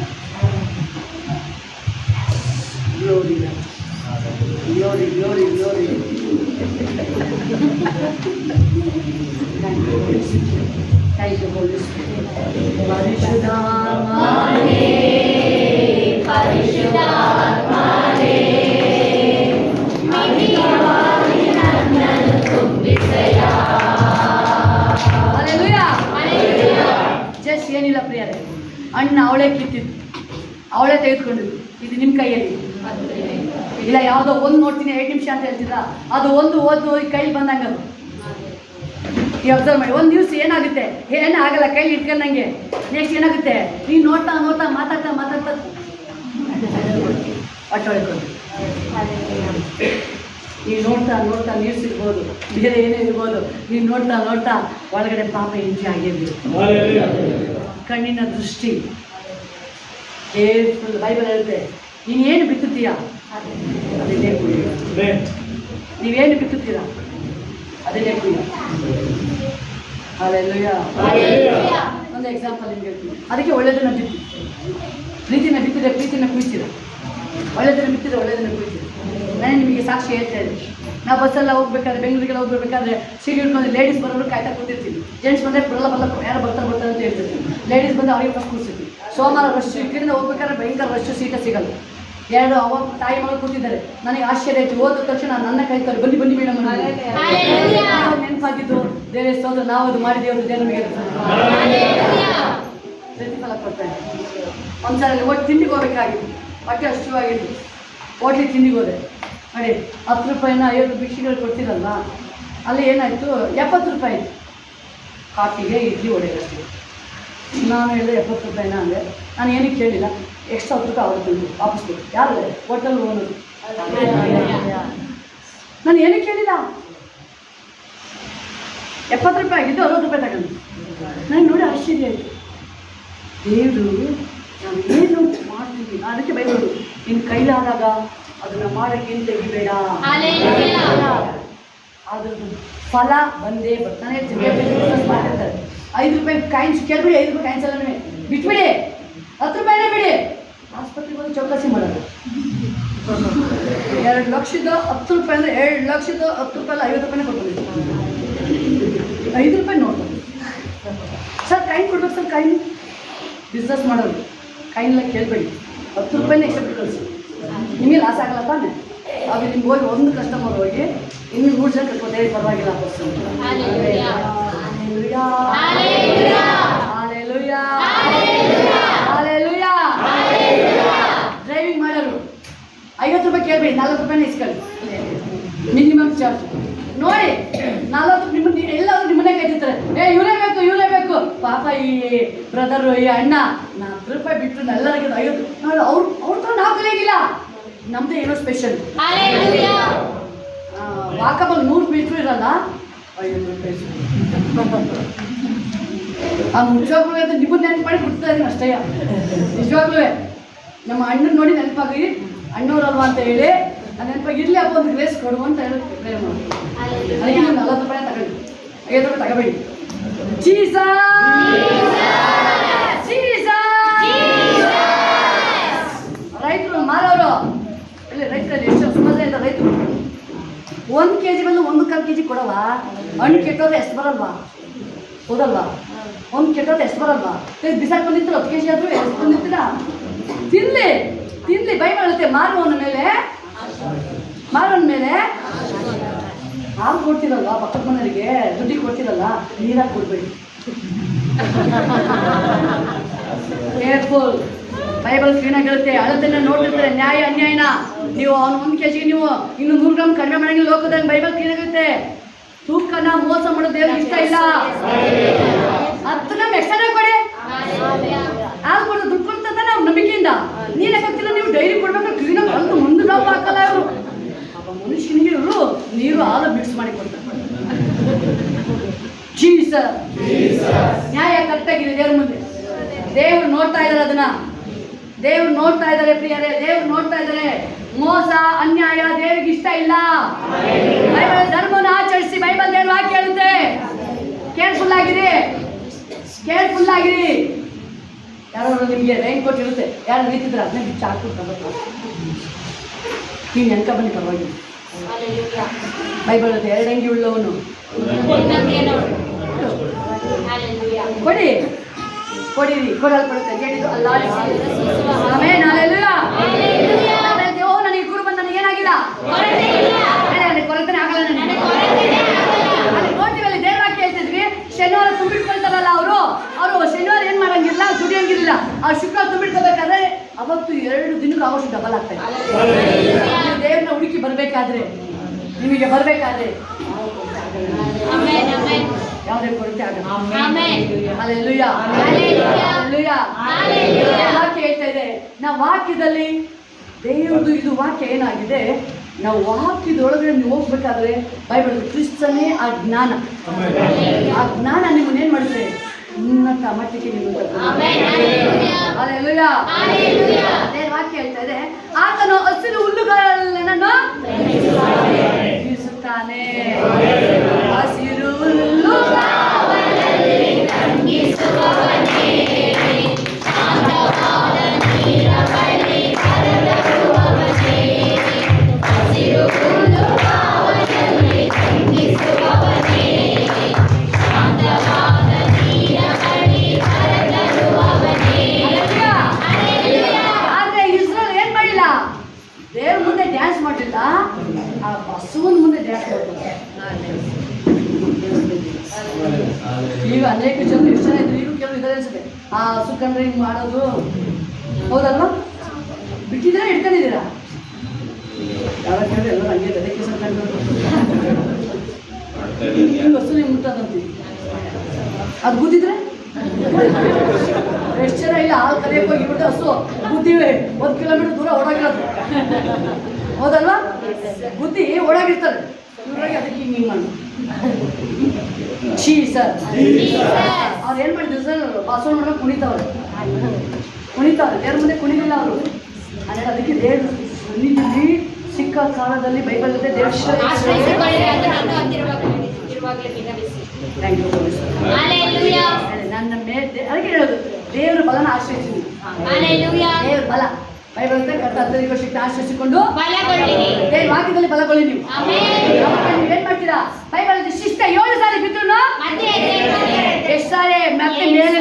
Glory glory glory glory. Thank you Holi Spirit. ಪರಿಶುದ್ಧಾತ್ಮನೇ ಪರಿಶುದ್ಧಾತ್ಮನೇ ಮಿತಿಯಾಗಿ ನನ್ನನ್ನು ತುಂಬಿಸಯ್ಯ. Hallelujah hallelujah. ಜಸ್ಟ್ ಏನಿಲ್ಲ ಪ್ರಿಯರೇ, ಅಣ್ಣ ಅವಳೇ ಕಿತ್ತಿದ್ದು, ಅವಳೇ ತೆಗೆದುಕೊಂಡಿದ್ದು. ಇದು ನಿಮ್ಮ ಕೈಯಲ್ಲಿ ಇಲ್ಲ. ಯಾವುದೋ ಒಂದು ನೋಡ್ತೀನಿ 5 ನಿಮಿಷ ಅಂತ ಹೇಳ್ತಿದ್ರ, ಅದು ಒಂದು ಓದು ಕೈಲಿ ಬಂದಂಗೆ. ಅದು ಈ ಅಬ್ಸರ್ವ್ ಮಾಡಿ. ಒಂದು ದಿವಸ ಏನಾಗುತ್ತೆ, ಏನಾಗಲ್ಲ, ಕೈಲಿ ಇಟ್ಕೊಂಡಂಗೆ. ನೆಕ್ಸ್ಟ್ ಏನಾಗುತ್ತೆ, ನೀನು ನೋಡ್ತಾ ನೋಡ್ತಾ ಮಾತಾಡ್ತಾ ಮಾತಾಡ್ತಾ ಹೊಟ್ಟೊಳ್ಕೊಂಡು ನೀನು ನೋಡ್ತಾ ನೋಡ್ತಾ ನೀರು ಸಿಗ್ಬೋದು, ಬೇರೆ ಏನೇ ಇರ್ಬೋದು. ನೀನು ನೋಡ್ತಾ ನೋಡ್ತಾ ಒಳಗಡೆ ಪಾಪ ಹಿಂಸೆ ಆಗಿರ್ಲಿ. ಕಣ್ಣಿನ ದೃಷ್ಟಿ ಕೇರ್ಫುಲ್. ಬೈಬಲ್ ಹೇಳುತ್ತೆ, ನೀನೇನು ಬಿತ್ತುತ್ತೀಯಾ ಅದನ್ನೇ ಕುಯ್ಯ. ನೀವೇನು ಬಿತ್ತುತ್ತೀರಾ ಅದನ್ನೇ ಕುಯ್ಯ. ಹಲ್ಲೆಲೂಯಾ. ಒಂದು ಎಕ್ಸಾಂಪಲ್ ನಿಮ್ಗೆ ಹೇಳ್ತೀನಿ. ಅದಕ್ಕೆ ಒಳ್ಳೆಯದನ್ನ ಬಿತ್ತಿ, ಪ್ರೀತಿನ ಬಿತ್ತಿದ್ರೆ ಪ್ರೀತಿನ ಕುಯ್ತೀರ, ಒಳ್ಳೆಯದನ್ನು ಬಿತ್ತಿದ್ರೆ ಒಳ್ಳೆಯದನ್ನು ಕುಯ್ತೀರ. ನಾನು ನಿಮಗೆ ಸಾಕ್ಷಿ ಹೇಳ್ತಾ ಇದ್ದೀನಿ. ನಾವು ಬಸ್ಸೆಲ್ಲ ಹೋಗ್ಬೇಕಾದ್ರೆ, ಬೆಂಗಳೂರಿಗೆಲ್ಲ ಹೋಗ್ಬೇಕಾದ್ರೆ ಸೀಟ್ ಹಿಡ್ಕೊಂಡು ಲೇಡೀಸ್ ಬರೋರು ಕಾಯ್ತಾ ಕೂತಿರ್ತೀವಿ. ಜೆಂಟ್ಸ್ ಬಂದರೆ ಬರಲ್ಲ ಯಾರು ಬರ್ತಾರೆ ಅಂತ ಹೇಳ್ತಿರ್ತೀವಿ. ಲೇಡೀಸ್ ಬಂದು ಅವ್ರಿಗೆ ಫಸ್ಟ್ ಕೂರಿಸ್ತೀವಿ. ಸೋಮವಾರ ರಶ್, ಈ ಕಡೆಯಿಂದ ಹೋಗ್ಬೇಕಾದ್ರೆ ಭಯಂಕರ ರಶ್, ಸೀಟೇ ಸಿಗಲ್ಲ. ಎರಡು ಅವಾಗ ತಾಯಿ ಮಗಳು ಕೂತಿದ್ದಾರೆ. ನನಗೆ ಆಶ್ಚರ್ಯ ಆಯ್ತು. ಹೋದ ತಕ್ಷಣ ನನ್ನ ಕೈತಾರೆ, ಬನ್ನಿ ಬನ್ನಿ ಮೇಡಮ್. ನೆನಪಾಗಿದ್ದು ದೇವರ ಸ್ತೋತ್ರ, ನಾವು ಅದು ಮಾಡಿದೇವ್ರು ದೇವ್ರು ನಮಗೆ ಪ್ರತಿಫಲ ಕೊಡ್ತೇನೆ. ಒಂದ್ಸಲ ಒಟ್ಟು ತಿಂಡಿಗೆ ಹೋಗ್ಬೇಕಾಗಿತ್ತು, ಹೊಟ್ಟೆ ಅಷ್ಟವಾಗಿತ್ತು. ಹೋಟ್ಲಿ ತಿಂಡಿಗೆ ಹೋದೆ ನೋಡಿ, 10 ರೂಪಾಯಿನ 50 ಭಿಕ್ಷೆಗಳು ಕೊಡ್ತಿರಲ್ವ, ಅಲ್ಲಿ ಏನಾಯಿತು 70 ರೂಪಾಯಿ ಇತ್ತು ಕಾಫಿಗೆ, ಇಡ್ಲಿ ಒಡೆಗಷ್ಟೇ. ನಾನು ಹೇಳಿದೆ 70 ರೂಪಾಯಿನ ಅಂದರೆ ನಾನು ಏನಕ್ಕೆ ಕೇಳಿಲ್ಲ. ಎಕ್ಸ್ಟ್ರಾ 10 ರೂಪಾಯಿ ಅವ್ರು ತಂದು ವಾಪಸ್ ಕೊಟ್ಟು. ಯಾರು ಹೋಟೆಲ್ ಓನರು. ನಾನು ಏನಕ್ಕೆ ಕೇಳಿಲ್ಲ. 70 ರೂಪಾಯಿ ಆಗಿದ್ದು 60 ರೂಪಾಯಿ ತಗೊಂಡು. ನನಗೆ ನೋಡಿ ಆಶ್ಚರ್ಯ ಆಯಿತು. ದೇವರು ನಾವು ಏನು ಮಾಡ್ತೀವಿ, ನಾನು ಅದಕ್ಕೆ ಬೈಬೋದು, ನಿನ್ನ ಕೈಲಾದಾಗ ಅದನ್ನು ಮಾಡೋಕ್ಕೇನು ತೆಗಿಬೇಡ. ಅದ್ರದ್ದು ಫಲ ಬಂದೇ ಬರ್ತಾನೆ. ಮಾಡ್ತಿರ್ತಾರೆ 5 ರೂಪಾಯಿ ಕಾಯಿನ್ಸ್ ಕೇಳ್ಬಿಡಿ, 5 ರೂಪಾಯಿ ಕಾಯಿನ್ಸ್ ಎಲ್ಲ ಬಿಟ್ಬಿಡಿ, 10 ರೂಪಾಯಿನೇ ಬಿಡಿ. ಆಸ್ಪತ್ರೆಗೆ ಹೋಗಿ ಚೌಕಾಸಿ ಮಾಡೋದು. 2 ಲಕ್ಷದ 10 ರೂಪಾಯಿ ಅಂದರೆ 2 ಲಕ್ಷದ 10 ರೂಪಾಯಿ 50 ರೂಪಾಯಿನೇ ಕೊಡ್ಬೋದು. 5 ರೂಪಾಯಿ ನೋಡ್ಬೋದು ಸರ್. ಕಾಯಿನ್ ಕೊಡ್ಬೇಕು ಸರ್, ಕಾಯಿನ್ ಬಿಸ್ನೆಸ್ ಮಾಡೋದು ಕಾಯಿನೆಲ್ಲ ಕೇಳಬೇಡಿ. 10 ರೂಪಾಯಿನೇ ಎಕ್ಸ್ಟ್ರಾ ಕಳಿಸಿ, ನಿಮಗೆ ಲಾಸ್ ಆಗಲ್ಲ ತಾನೆ. ಅದು ನಿಮ್ಗೆ ಹೋಗಿ ಒಂದು ಕಸ್ಟಮರ್ ಹೋಗಿ ಇನ್ನು 3 ಜನ ಕಟ್ಕೋತೇವೆ, ಪರವಾಗಿಲ್ಲ. ಡ್ರೈವಿಂಗ್ ಮಾಡೋರು 50 ರೂಪಾಯಿ ಕೇಳಬೇಡಿ, 40 ರೂಪಾಯಿನೇ ಇಸ್ಕೊಳ್ಳಿ. ಮಿನಿಮಮ್ ಚಾರ್ಜ್ ನೋಡಿ. 40 ನಿಮ್ಮನ್ನ ಎಲ್ಲರೂ ನಿಮ್ಮನ್ನೇ ಕೈತಿರ್ತಾರೆ, ಇವರೇ ಬೇಕು ಇವರೇ ಬೇಕು. ಪಾಪ ಈ ಬ್ರದರು, ಈ ಅಣ್ಣ 40 ರೂಪಾಯಿ ಬಿಟ್ಟರು ಎಲ್ಲರಿಗೂ 50 ನೋಡಿ. ಅವ್ರ ಥರ ನಾವು ಕಲಿಯಾಗಿಲ್ಲ, ನಮ್ದು ಏನೋ ಸ್ಪೆಷಲ್. ವಾಕಬಲ್ 100 ಮೀಟ್ರು ಇರಲ್ಲ, 50 ರೂಪಾಯಿ. ಆ ನಿಜವಾಗ್ಲೂ ಅದು ನಿಮ್ಮನ್ನ ನೆನಪು ಮಾಡಿ ಬಿಡ್ತಾ ಇದ್ದೀನಿ ಅಷ್ಟೇ. ನಿಜವಾಗ್ಲೂ ನಮ್ಮ ಅಣ್ಣನ ನೋಡಿ ನೆನಪಾಗಿ ಅಣ್ಣವ್ರಲ್ವ ಅಂತ ಹೇಳಿ ನೆನಪಾಗಿ ಇರ್ಲಿ ಅಪ್ಪ ಒಂದು ಗ್ರೇಸ್ ಕೊಡು ಅಂತ ಹೇಳುತ್ತೆ ಪ್ರೇಮ. ಅದಕ್ಕೆ ನೀವು 40 ರೂಪಾಯಿ ತಗೊಳ್ಳಿ, 5 ರೂಪಾಯಿ ತಗೋಬೇಡಿ. ರೈತರು ಮಾರೋರು ಇಲ್ಲಿ ರೈತರಲ್ಲಿ ಎಷ್ಟು ಸುಮಾರು ಅಂತ ರೈತರು 1 kg ಬಂದು 1 kg ಕೊಡವಾ? ಹಣ್ಣು ಕೆಟ್ಟೋದ್ರೆ ಎಷ್ಟು ಬರಲ್ವಾ? ಹೌದಲ್ವಾ? 1 ಕೆಟ್ಟೋದ್ರೆ ಎಷ್ಟು ಬರಲ್ವಾ? ಬಿಸಾಕ್ ಬಂದಿತ್ತು 10 kg ಆದರೂ ಎಷ್ಟು ಬಂದಿರ್ತೀರಾ? ತಿನ್ಲಿ ಬೈಬಲ್ ಹೇಳುತ್ತೆ, ಮಾರುವವನ ಮೇಲೆ ಹಾಲು ಕೊಡ್ತಿರಲ್ವಾ ಪಕ್ಕದ ಮನೆಯವರಿಗೆ, ದುಡ್ಡಿಗೆ ಕೊಡ್ತಿರಲ್ಲ, ನೀರಾಗಿ ಕೊಡ್ಬೇಡಿ. ಕೇರ್ಫುಲ್. ಬೈಬಲ್ ಕ್ಲೀನಾಗಿ ಹೇಳುತ್ತೆ, ಅಳತೆನ ನೋಡ್ತಿರ್ತಾರೆ ನ್ಯಾಯ ಅನ್ಯಾಯನ. ನೀವು ಅವ್ನು 1 kg ನೀವು ಇನ್ನು 100 ಗ್ರಾಮ್ ಕಡಿಮೆ ಮಾಡಂಗಿಲ್ಲ ಲೋಕದಾಗ. ಬೈಬಲ್ ಕ್ಲೀನಾಗಿ ಹೇಳುತ್ತೆ, ತೂಕನ ಮೋಸ ಮಾಡೋದು ದೇವ್ರಿಗೆ ಇಷ್ಟ ಇಲ್ಲ. 10 ಗ್ರಾಮ್ ಎಕ್ಸ್ಟ್ರಾ ಕೊಡಿ, ಹಾಲು ಕೊಡೋದು ದುಡ್ಡು ಕೊಡ್ತದ ನಾವು ನಂಬಿಕೆಯಿಂದ. ನೀನೇ ಗೊತ್ತಿಲ್ಲ, ನೀವು ಡೈರಿ ಕೊಡ್ಬೇಕು ಕ್ಲೀನಾಗಿ ಕಲ್ತು 1 ಗ್ರಾಮ್ ಹಾಕಲ್ಲ ಅವರು. ಮನುಷ್ಯನಿಗೆ ಇವರು ನೀರು ಹಾಲು ಮಿಕ್ಸ್ ಮಾಡಿ ಕೊಡ್ತಾರೆ. ಜೀಸಸ್ ನ್ಯಾಯ ಕರೆಕ್ಟಾಗಿದೆ ದೇವ್ರ ಮುಂದೆ. ದೇವ್ರು ನೋಡ್ತಾ ಇದ್ದಾರೆ, ಅದನ್ನ ದೇವ್ರು ನೋಡ್ತಾ ಇದ್ದಾರೆ ಪ್ರಿಯರೇ, ದೇವ್ರು ನೋಡ್ತಾ ಇದ್ದಾರೆ. ಮೋಸ ಅನ್ಯಾಯ ದೇವ್ರಿಗೆ ಇಷ್ಟ ಇಲ್ಲ. ಬೈಬಲ್ ಧರ್ಮವನ್ನು ಆಚರಿಸಿ ಬೈಬಲ್ ದೇವ್ರು ವಾಕ್ಯ ಹೇಳುತ್ತೆ. ಕೇರ್ಫುಲ್ ಆಗಿರಿ. ಯಾರು ನಿಮಗೆ ರೈನ್ ಕೋಟ್ ಇರುತ್ತೆ, ಯಾರು ನಿಂತಿದ್ರೆ ಅದನ್ನ ಬಿಚ್ಚ ಹಾಕ್ಬಿಟ್ಟು ನೀವು ನೆನ್ಕ ಬನ್ನಿ ಪರವಾಗಿಲ್ಲ. ಬೈಬಲ್ ಹೇಳುತ್ತೆ, 2 ಅಂಗಿ ಉಳ್ಳವನು ಕೊಡಿರಿ ಕೊಡಲ್ಪಡುತ್ತೆ. ನನಗೆ ಗುರು ಬಂದ ನನಗೆ ಏನಾಗಿಲ್ಲ, ಕೊರತೆನೇ ಆಗಲ್ಲ. ನೋಡ್ತೀವಿ ಅಲ್ಲಿ ದೇವ್ರ ವಾಕ್ಯ ಹೇಳ್ತಿದ್ವಿ, ಶನಿವಾರ ತುಂಬಿಟ್ಕೊಳ್ತಾರಲ್ಲ ಅವರು ಶನಿವಾರ ಏನ್ ಮಾಡಂಗಿಲ್ಲ, ದುಡಿಯಂಗಿಲ್ಲ. ಅವ್ರು ಶುಕ್ರವಾರ ತುಂಬಿಟ್ಕೋಬೇಕಾದ್ರೆ ಅವತ್ತು 2 ದಿನಕ್ಕೆ ಅವಷ್ಟು ಡಬಲ್ ಆಗ್ತದೆ. ದೇವ್ರನ್ನ ಹುಡುಕಿ ಬರ್ಬೇಕಾದ್ರೆ, ನಿಮಗೆ ಬರ್ಬೇಕಾದ್ರೆ ಯಾವುದೇ ಕೊರತೆ ಆಗಲ್ಲ. ವಾಕ್ಯ ಹೇಳ್ತಾ ಇದೆ, ನಾವು ವಾಕ್ಯದಲ್ಲಿ ದೇವ್ರದ್ದು ಇದು ವಾಕ್ಯ ಏನಾಗಿದೆ, ನಾವು ವಾಕ್ಯದೊಳಗಡೆ ನೀವು ಹೋಗ್ಬೇಕಾದ್ರೆ ಬೈಬಲ್ ಕ್ರಿಸ್ತನೇ ಆ ಜ್ಞಾನ ನಿಮ್ಮನ್ನೇನು ಮಾಡುತ್ತೆ, ಉನ್ನತ ಮಟ್ಟಿಗೆ ನೀವು. ಅದೇ ವಾಕ್ಯ ಹೇಳ್ತಾ ಇದೆ, ಆತನು ಹಸಿರು ಹುಲ್ಲುಗಳನ್ನು ಬೀಸುತ್ತಾನೆ. ಹಸಿರು ಹುಲ್ಲು ದೇವ್ರ ಮುಂದೆ ಡ್ಯಾನ್ಸ್ ಮಾಡಲಿಲ್ಲ, ಆ ಬಸವನ ಮುಂದೆ ಡ್ಯಾನ್ಸ್ ಮಾಡ್ತಾರೆ. ಈಗ ಅನೇಕ ಜನರು ಎಷ್ಟು ಜನ ಇದ್ರು, ಈಗ ಕೆಲವು ಇದ್ದಾರೆ ಅನ್ಸುತ್ತೆ, ಆ ಸುಕ್ಕಂಡ್ರೆ ಹಿಂಗೆ ಮಾಡೋದು. ಹೌದಲ್ವಾ? ಬಿಟ್ಟಿದ್ದೀರಾ ಇಟ್ಕೊಂಡಿದ್ದೀರಾ? ಯಾವಾಗ ಕೇಳಿದ್ರೆ ಎಲ್ಲರೂ ಹಂಗೆ ಅದಕ್ಕೆ ಸುಕ್ಕಂಡು ಹಿಂಗೆ ಹಸು ನಿಮ್ಗೆ ಮುಟ್ಟದಂತೀವಿ. ಅದು ಗುದ್ದಿದ್ರೆ ಎಷ್ಟು ಜನ ಇಲ್ಲ, ಹಾಲು ಕಲಿಯಕ್ಕೆ ಹೋಗಿಬಿಟ್ಟು ಹಸು ಗುದ್ದಿವೆ 1 ಕಿಲೋಮೀಟರ್ ದೂರ ಓಡಾಗಿರೋದು. ಹೌದಲ್ವಾ? ಗುದ್ದಿ ಓಡಾಗಿರ್ತಾರೆ, ಇವ್ರಾಗಿ ಅದಕ್ಕೆ ಹಿಂಗೆ ಮಾಡಿ ಸರ್ ಅವ್ರು ಏನು ಮಾಡಿದ್ರು ಸರ್, ಬಸವಣ್ಣ ನೋಡೋಕೆ ಕುಣಿತಾವ್ರೆ ದೇವ್ರ ಮುಂದೆ ಕುಣಿಲಿಲ್ಲ ಅವರು. ಅಂದರೆ ಅದಕ್ಕೆ ದೇವ್ರು ಸನ್ನಿಧಿಯಲ್ಲಿ ಸಿಕ್ಕ ಕಾಲದಲ್ಲಿ ಬೈಬಲ್ ಜೊತೆ ದೇವ್ರ ನನ್ನ ಮೇಲೆ ಅದಕ್ಕೆ ಹೇಳೋದು, ದೇವ್ರ ಬಲನ ಆಶ್ರಯಿಸಿದ್ವಿ. ದೇವ್ರ ಬಲ ಬೈಬಲ್ ಕರ್ತವ್ಯ ಶಕ್ತಿ ಆಶ್ರಯಿಸಿಕೊಂಡು ದೇವ್ರ ವಾಕ್ಯದಲ್ಲಿ ಬಲಗೊಳ್ಳಿ. ನೀವು ಏನ್ ಮಾಡ್ತೀರಾ? ಬೈಬಲ್ ಶಿಷ್ಟ 7 ಸಾರಿ ಬಿದ್ರು ಎಷ್ಟು ಸಾರಿ ಮತ್ತೆ ಮೇಲೆ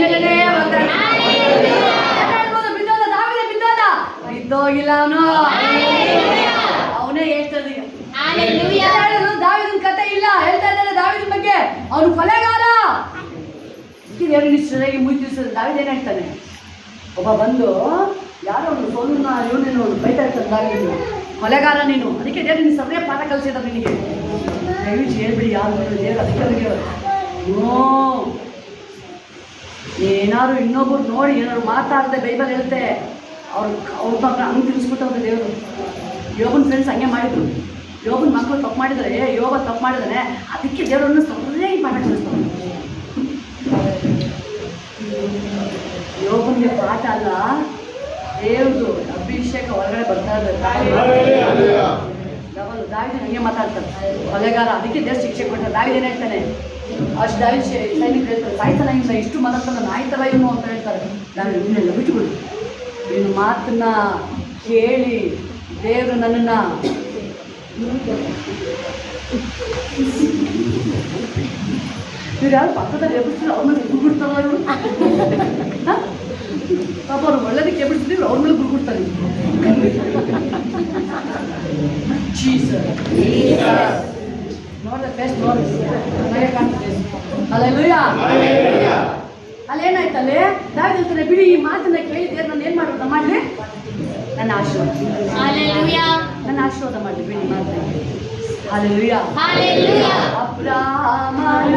ಬಿದ್ದೋದ, ದಾವಿದ ಬಿದ್ದೋಗಿಲ್ಲ. ಅವನೇ ಹೇಳ್ತದೆ. ದಾವಿದನ ಕತೆ ಇಲ್ಲ, ಹೇಳ್ತಾ ಇದ್ದಾರೆ ದಾವಿದನ ಬಗ್ಗೆ. ಅವನು ಕೊಲೆಗಾರ. ಸರಿಯಾಗಿ ಮುಗಿಸಿದ ದಾವಿದ ಏನ್ ಹೇಳ್ತಾನೆ, ಒಬ್ಬ ಬಂದು ಯಾರೋ ಒಂದು ಸೋಲನ್ನ ಇವನೇನು ಬೈತಾ ಇರ್ತಾನೆ, ದಾವಿದನು ಕೊಲೆಗಾರ ನೀನು, ಅದಕ್ಕೆ ದೇವ್ರು ನೀನು ಸರಿಯಾಗಿ ಪಾಠ ಕಲಿಸಿದ ನಿನಗೆ. ದಯವಿಟ್ಟು ಹೇಳ್ಬಿಡಿ ಯಾರು ದೇವ್ರು ಅದಕ್ಕೆ ಅವ್ರಿಗೆ ಏನಾದ್ರು ಇನ್ನೊಬ್ರು ನೋಡಿ ಏನಾದ್ರು ಮಾತಾಡದೆ ಬೈಬಲ್ ಹೇಳುತ್ತೆ, ಅವ್ರ ಮಕ್ಕಳು ಹಂಗೆ ತಿಳಿಸ್ಬಿಟ್ಟವ್ರೆ ದೇವರು. ಯೋಬನ ಫ್ರೆಂಡ್ಸ್ ಹಂಗೆ ಮಾಡಿದ್ರು, ಯೋಬನ ಮಕ್ಕಳು ತಪ್ಪು ಮಾಡಿದರೆ, ಯೋಬ ತಪ್ಪು ಮಾಡಿದಾನೆ, ಅದಕ್ಕೆ ದೇವರನ್ನು ಸರಿಯಾಗಿ ಪಾಠ ಕಲಿಸ್ತಾರೆ. ಯೋಬನಿಗೆ ಪಾಠ ಅಲ್ಲ, ದೇವ್ರದು ಅಭಿಷೇಕ ಹೊರಗಡೆ ಬರ್ತಾ ಇದ್ದಾರೆ. ದಾವಿದ ಹಂಗೆ ಮಾತಾಡ್ತಾರೆ ಕೊಲೆಗಾರ, ಅದಕ್ಕೆ ದೇಶ ಶಿಕ್ಷೆ ಕೊಟ್ಟರೆ. ದಾವಿದ ಏನು ಹೇಳ್ತಾನೆ, ಅಷ್ಟು ದಾವಿದ ಸೈನಿಕರು ಹೇಳ್ತಾರೆ, ಸಾಯ್ತಾನ ಇಲ್ಲ, ಇಷ್ಟು ಮಾತಾಡ್ತಾನೆ, ನಾಯಿ ಥರ ಇವನು ಅಂತ ಹೇಳ್ತಾರೆ. ದಾವಿದ ಇನ್ನೆಲ್ಲ ಬಿಟ್ಟುಬಿಡು, ನೀನು ಮಾತನ್ನ ಕೇಳಿ ದೇವರು ನನ್ನನ್ನು ಇವ್ರು ಯಾರು ಪಕ್ಕದಲ್ಲಿ ಎಬ್ಬಿಸ್ತಾರೆ, ಅವ್ರ ಮೇಲೆ ಗುರುಗುಡ್ತಾರ ಇವರು. ಪಾಪ ಅವ್ರು ಒಳ್ಳೇದಕ್ಕೆ ಎಬ್ಬಿಸ್ತಿದ್ರು, ಅವ್ರ ಮೇಲೆ ಗುರುಗುಡ್ತಾರೆ. ನೋಡ್ದೆ ಫೇಸ್ ನೋಡಿ ನನಗೆ ಕಾಣ್ತದೆ. ಹಲ್ಲೆಲೂಯಾ. ಅಲ್ಲೇನಾಯ್ತಲ್ಲೇ ದಾವಿದ ಹೇಳ್ತಾನೆ, ಬಿಡಿ ಈ ಮಾತನ್ನ ಕೇಳಿದ್ದೆ, ನಾನು ಏನು ಮಾಡೋದು ಮಾಡಲಿ, ನನ್ನ ಆಶೀರ್ವಾದ ನನ್ನ ಆಶೀರ್ವಾದ ಮಾಡಲಿ, ಬಿಡಿ ಮಾತನ್ನ. ಹಲ್ಲೆಲೂಯಾ. ಅಬ್ರಾಹ್ಮನ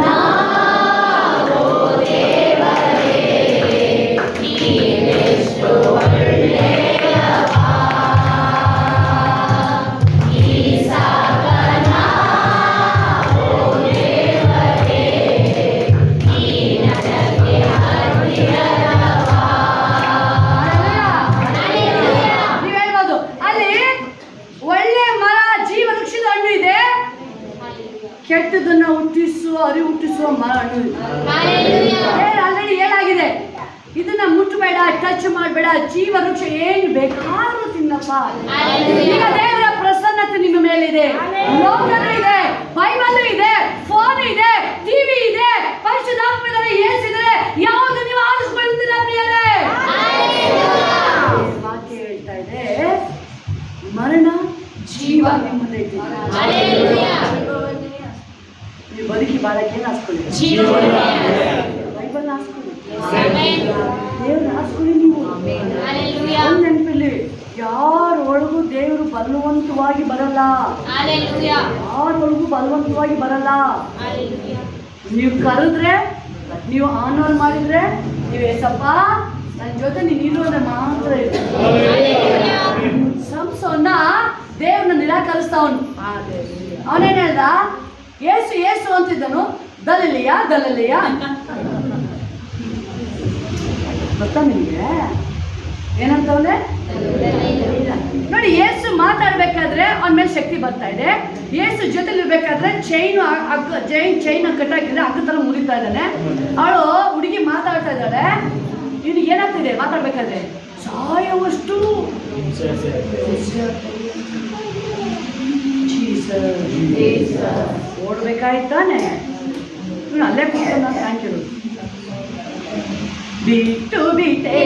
ಕೆಟ್ಟದನ್ನ ಹುಟ್ಟಿಸುವ ಮರ ಹಣ್ಣು. ಆಲ್ರೆಡಿ ಏನಾಗಿದೆ, ಇದನ್ನ ಮುಟ್ಟಬೇಡ, ಟಚ್ ಮಾಡಬೇಡ, ಜೀವ ವೃಕ್ಷ ಏನು ಬೇಕಾದ್ರೂ ತಿನ್ನಪ್ಪ. ಈಗ ದೇವರ ಪ್ರಸನ್ನತೆ ನಿಮ್ಮ ಮೇಲಿದೆ, ಲೋಕನೂ ಇದೆ, ಬೈಬಲ್ ಇದೆ, ಫೋನ್ ಇದೆ, ಟಿವಿ ಇದೆ, ಪರಿಶುದ್ಧಾತ್ಮದಲ್ಲಿ ಏಸಿದ್ರೆ ಯಾವುದು ನೀವು ಆರಿಸ್ಕೊಳ್ತೀರಾ ಪ್ರಿಯರೇ? ವಾಕ್ಯ ಹೇಳ್ತಾ ಇದೆ, ಮರಣ ಜೀವ ನಿಮ್ಮದೈತಿ. ನೀವು ಬದುಕಿ ಬಾಳಕ್ಕೆ ಏನು ಹಾಸ್ಕೊಳ್ಳಿ, ಬೈಬಲ್ ಹಾಸ್ಕೊಳ್ಳಿ, ದೇವ್ರ ಹಾಸ್ಕೊಳ್ಳಿ. ನೀವು ನೆನಪಲ್ಲಿ ಯಾರೊಳಗೂ ದೇವರು ಬಲವಂತವಾಗಿ ಬರಲ್ಲ, ಯಾರೊಳಗೂ ಬಲವಂತವಾಗಿ ಬರಲ್ಲ. ನೀವು ಕರೆದ್ರೆ, ನೀವು ಆನರ್ ಮಾಡಿದ್ರೆ, ನೀವು ಏಸಪ್ಪ ನನ್ನ ಜೊತೆ ನೀನು ಇರೋದ್ರೆ ಮಾತ್ರ ಸಂಸೋನ್ನ ದೇವ್ರನ್ನ ನಿರಾಕರಿಸ್ತಾವನು. ಅವನೇನು ಹೇಳ್ದ, ಏಸು ಏಸು ಅಂತಿದ್ದನು, ಗಲಿಲಿಯ ಗಲಿಲಿಯ. ಗೊತ್ತಾ ನಿಮಗೆ ಏನಂತವನೆ? ನೋಡಿ, ಏಸು ಮಾತಾಡ್ಬೇಕಾದ್ರೆ ಅವನ ಮೇಲೆ ಶಕ್ತಿ ಬರ್ತಾ ಇದೆ. ಏಸು ಜೊತೆಲಿ ಇರ್ಬೇಕಾದ್ರೆ ಚೈನ್ ಕಟ್ಟಾಕಿದ್ರೆ ಹಗ್ಗ ತರ ಮುರಿತಾ ಇದ್ದಾನೆ. ಅವಳು ಹುಡುಗಿ ಮಾತಾಡ್ತಾ ಇದ್ದಾಳೆ, ಇವ್ನಿಗೆ ಏನಾಗ್ತಿದೆ ಮಾತಾಡ್ಬೇಕಾದ್ರೆ, ಸಾಯವಷ್ಟು ಓಡ್ಬೇಕಾಯ್ತಾನೆ. ಇವನು ಅಲ್ಲೇ ಕೂತ್ಕೊಂಡು ನಾನು ಥ್ಯಾಂಕ್ ಯು ಬಿಟ್ಟು ಬಿಟ್ಟೆ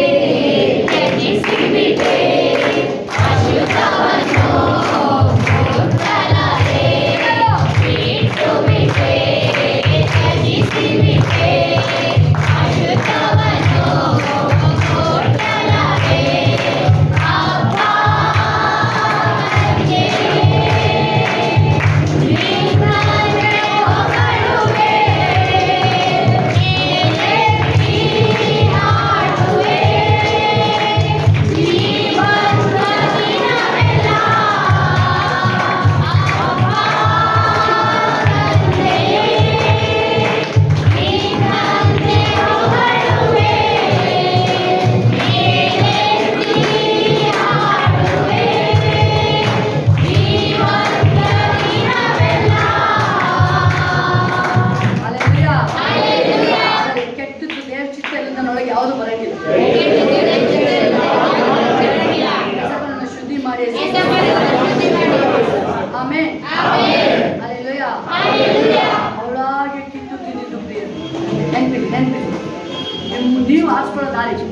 ಅವಳಾಗೆ ಕಿತ್ತು ತಿಂದಿದ್ದು ನೆನಪಿಡಿ ನೆನಪಿಡಿ. ನೀವು ಆರಿಸ್ಕೊಳ್ಳೋ ದಾರಿ,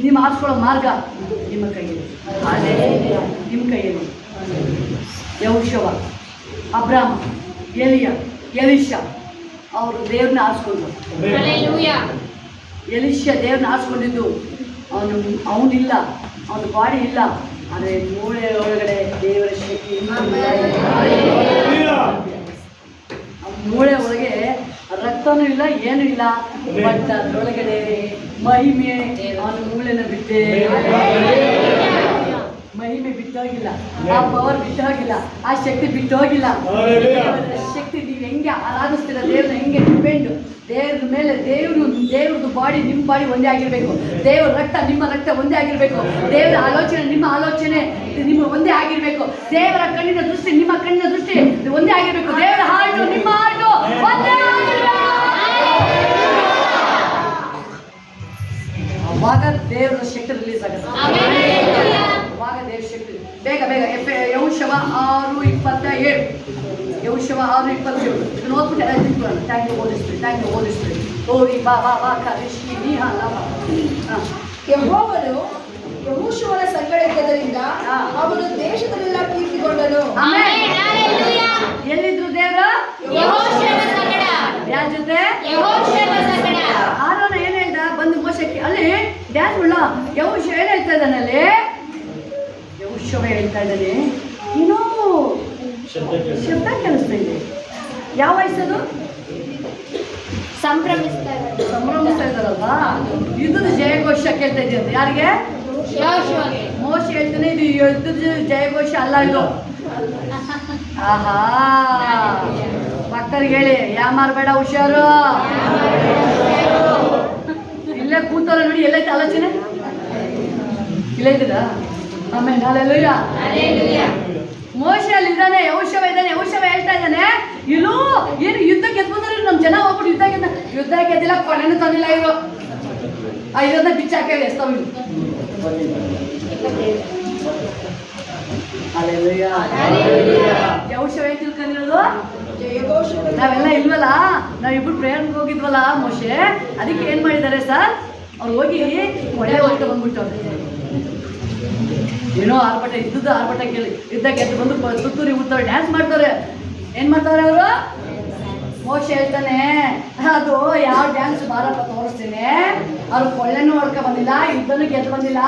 ನೀವು ಆರಿಸ್ಕೊಳ್ಳೋ ಮಾರ್ಗ ನಿಮ್ಮ ಕೈಯಲ್ಲಿ, ಅದೇ ನಿಮ್ಮ ಕೈಯಲ್ಲಿ. ಯೆಹೋಶುವ, ಅಬ್ರಾಮ, ಎಲಿಷ ಅವರು ದೇವ್ರನ್ನ ಆರಿಸ್ಕೊಂಡ್ರು. ಎಲಿಷ ದೇವ್ರನ್ನ ಆರಿಸ್ಕೊಂಡಿದ್ದು ಅವನಿಲ್ಲ, ಅವನ ಬಾಡಿ ಇಲ್ಲ, ಆದರೆ ಮೂಳೆ ಒಳಗಡೆ ದೇವರ ಶಕ್ತಿ. ಮೂಳೆ ಒಳಗೆ ರಕ್ತನೂ ಇಲ್ಲ, ಏನೂ ಇಲ್ಲ, ಬಟ್ ಅದರೊಳಗಡೆ ಮಹಿಮೆ ಅವನ ಮೂಳೆನ ಬಿಟ್ಟೆ. ಮಹಿಮೆ ಬಿಟ್ಟೋಗಿಲ್ಲ, ಆ ಪವರ್ ಬಿಟ್ಟೋಗಿಲ್ಲ, ಆ ಶಕ್ತಿ ಬಿಟ್ಟೋಗಿಲ್ಲ. ಶಕ್ತಿ ನೀವು ಹೆಂಗೆ ಆರಾಧಿಸ್ತೀರ, ದೇವ್ರನ್ನ ಹೆಂಗೆ ಡಿಪೆಂಡು, ದೇವ್ರ ಮೇಲೆ ದೇವ್ರದ್ದು ಬಾಡಿ ನಿಮ್ಮ ಬಾಡಿ ಒಂದೇ ಆಗಿರಬೇಕು, ದೇವ್ರ ರಕ್ತ ನಿಮ್ಮ ರಕ್ತ ಒಂದೇ ಆಗಿರಬೇಕು, ದೇವರ ಆಲೋಚನೆ ನಿಮ್ಮ ಆಲೋಚನೆ ನಿಮ್ಮ ಒಂದೇ ಆಗಿರಬೇಕು, ದೇವರ ಕಣ್ಣಿನ ದೃಷ್ಟಿ ನಿಮ್ಮ ಕಣ್ಣಿನ ದೃಷ್ಟಿ ಒಂದೇ ಆಗಿರಬೇಕು, ದೇವರ ಹಾರ್ಟು ನಿಮ್ಮ ಹಾರ್ಟು ಒಂದೇ ಆಗಿರಬೇಕು. ಅವಾಗ ದೇವರ ಶಕ್ತಿ ರಿಲೀಸ್ ಆಗುತ್ತೆ. ಅವಾಗ ದೇವ್ರ ಶಕ್ತಿ ಬೇಗ ಯೆಹೋಶುವ 6:27. ಯೆಹೋಶುವ 6:27 ಇದನ್ನು ಓದ್ಬಿಟ್ಟು ಎಲ್ಲ ತಿಳ್ಕೊಳ್ಳೋಣ. Thank you Holi Spirit. ಓರಿ ಬಾ ಕರಿಶಿ ನೀಹಲ. ಯೆಹೋವನು ಯೆಹೋಶುವನ ಸಂಗಡ ಇದ್ದದರಿಂದ ಅವನು ದೇಶದಲ್ಲೆಲ್ಲ ಕೀರ್ತಿಗೊಂಡನು. ಎಲ್ಲಿದ್ರು ದೇವರು? ಯೆಹೋಶುವನ ಸಂಗಡ. ಯಾರ ಜೊತೆ? ಯೆಹೋಶುವನ ಸಂಗಡ. ಆರೋನ ಏನ್ ಹೇಳ್ದ? ಬಂದು ಮೋಶಕ್ಕೆ ಅಲ್ಲಿ ಡ್ಯಾನ್ಸ್ ಉಳ್ಳ ಯೆಹೋಶುವ ಏನ್ ಹೇಳ್ತಾ ಇದ್ದಾನೆ ಅಲ್ಲಿ? ಯೆಹೋಶುವ ಹೇಳ್ತಾ ಇದ್ದಾನೆ, ಏನೋ ಶಬ್ದ ಕೇಳಿಸ್ತಾ ಇದೆ. ಯಾವ ವಯಸ್ಸದು? ಸಂಭ್ರಮಿಸ್ತಾ ಇದ್ದಾರಲ್ವಾ? ಯುದ್ಧದ ಜಯಘೋಷ ಕೇಳ್ತಾ ಇದೆಯಂತೆ. ಯಾರಿಗೆ? ಯೆಹೋಶುವಗೆ. ಮೋಶ ಹೇಳ್ತಾನೆ ಇದು ಯುದ್ಧದ ಜಯಘೋಷ ಅಲ್ಲ ಇದು. ಆಹಾ, ಭಕ್ತರಿಗೆ ಹೇಳಿ ಯಾಮಾರ್ಬೇಡ, ಹುಷಾರು. ಇಲ್ಲೇ ಕೂತಲ್ಲ ನೋಡಿ, ಎಲ್ಲೈತೆ ಆಲೋಚನೆ? ಇಲ್ಲೇ ಇದ್ದೀರಾ? ಆಮೇಲೆ ಹಲ್ಲೆಲೂಯಾ. ಮೋಶ ಅಲ್ಲಿ ಇದ್ದಾನೆ, ಯೆಹೋಶುವ ಇದ್ದಾನೆ. ಯೆಹೋಶುವ ಹೇಳ್ತಾ ಇದ್ದಾನೆ, ಇಲ್ಲೂ ಏನು ಯುದ್ಧ ಗೆದ್ಬಂದ್ರೆ ನಮ್ಮ ಜನ ಹೋಗ್ಬಿಟ್ಟು ಯುದ್ಧ ಗೆದ್ದಿಲ್ಲ, ಕೊನೆನೂ ತಂದಿಲ್ಲ ಇವರು. ಇದನ್ನ ಬಿಚ್ಚಾಕೇಳಿ ಎಸ್ತವ ಇವು. ಯೆಹೋಶುವ ಏನ್ ತಿಳ್ಕೊಂಡಿರೋದು? ನಾವೆಲ್ಲ ಇಲ್ವಲ್ಲ, ನಾವಿಬ್ರು ಪ್ರೇರಣೆಗೆ ಹೋಗಿದ್ವಲ್ಲ ಮೋಶೆ, ಅದಕ್ಕೆ ಏನ್ ಮಾಡಿದ್ದಾರೆ ಸರ್, ಅವ್ರು ಹೋಗಿ ಒಳ್ಳೆ ಹೊರಟು ಬಂದ್ಬಿಟ್ಟವ್ರು. ಏನೋ ಆರ್ಭಟ, ಇದ್ದದ್ದು ಆರ್ಭಟ ಕೇಳಿ ಯುದ್ಧ ಗೆದ್ದು ಬಂದು ಸುತ್ತೂರಿ ಊದ್ತವ್ರೆ, ಡ್ಯಾನ್ಸ್ ಮಾಡ್ತಾರೆ. ಏನ್ ಮಾಡ್ತಾರೆ ಅವರು? ಮೋಶೆ ಹೇಳ್ತಾನೆ, ಅದು ಯಾವ ಡ್ಯಾನ್ಸ್ ಬಾರಪ್ಪ ತೋರಿಸ್ತೀನಿ. ಅವ್ರು ಕೊಳ್ಳೆನೂ ಹೊಡ್ಕೊ ಬಂದಿಲ್ಲ, ಯುದ್ಧನೂ ಗೆದ್ದು ಬಂದಿಲ್ಲ.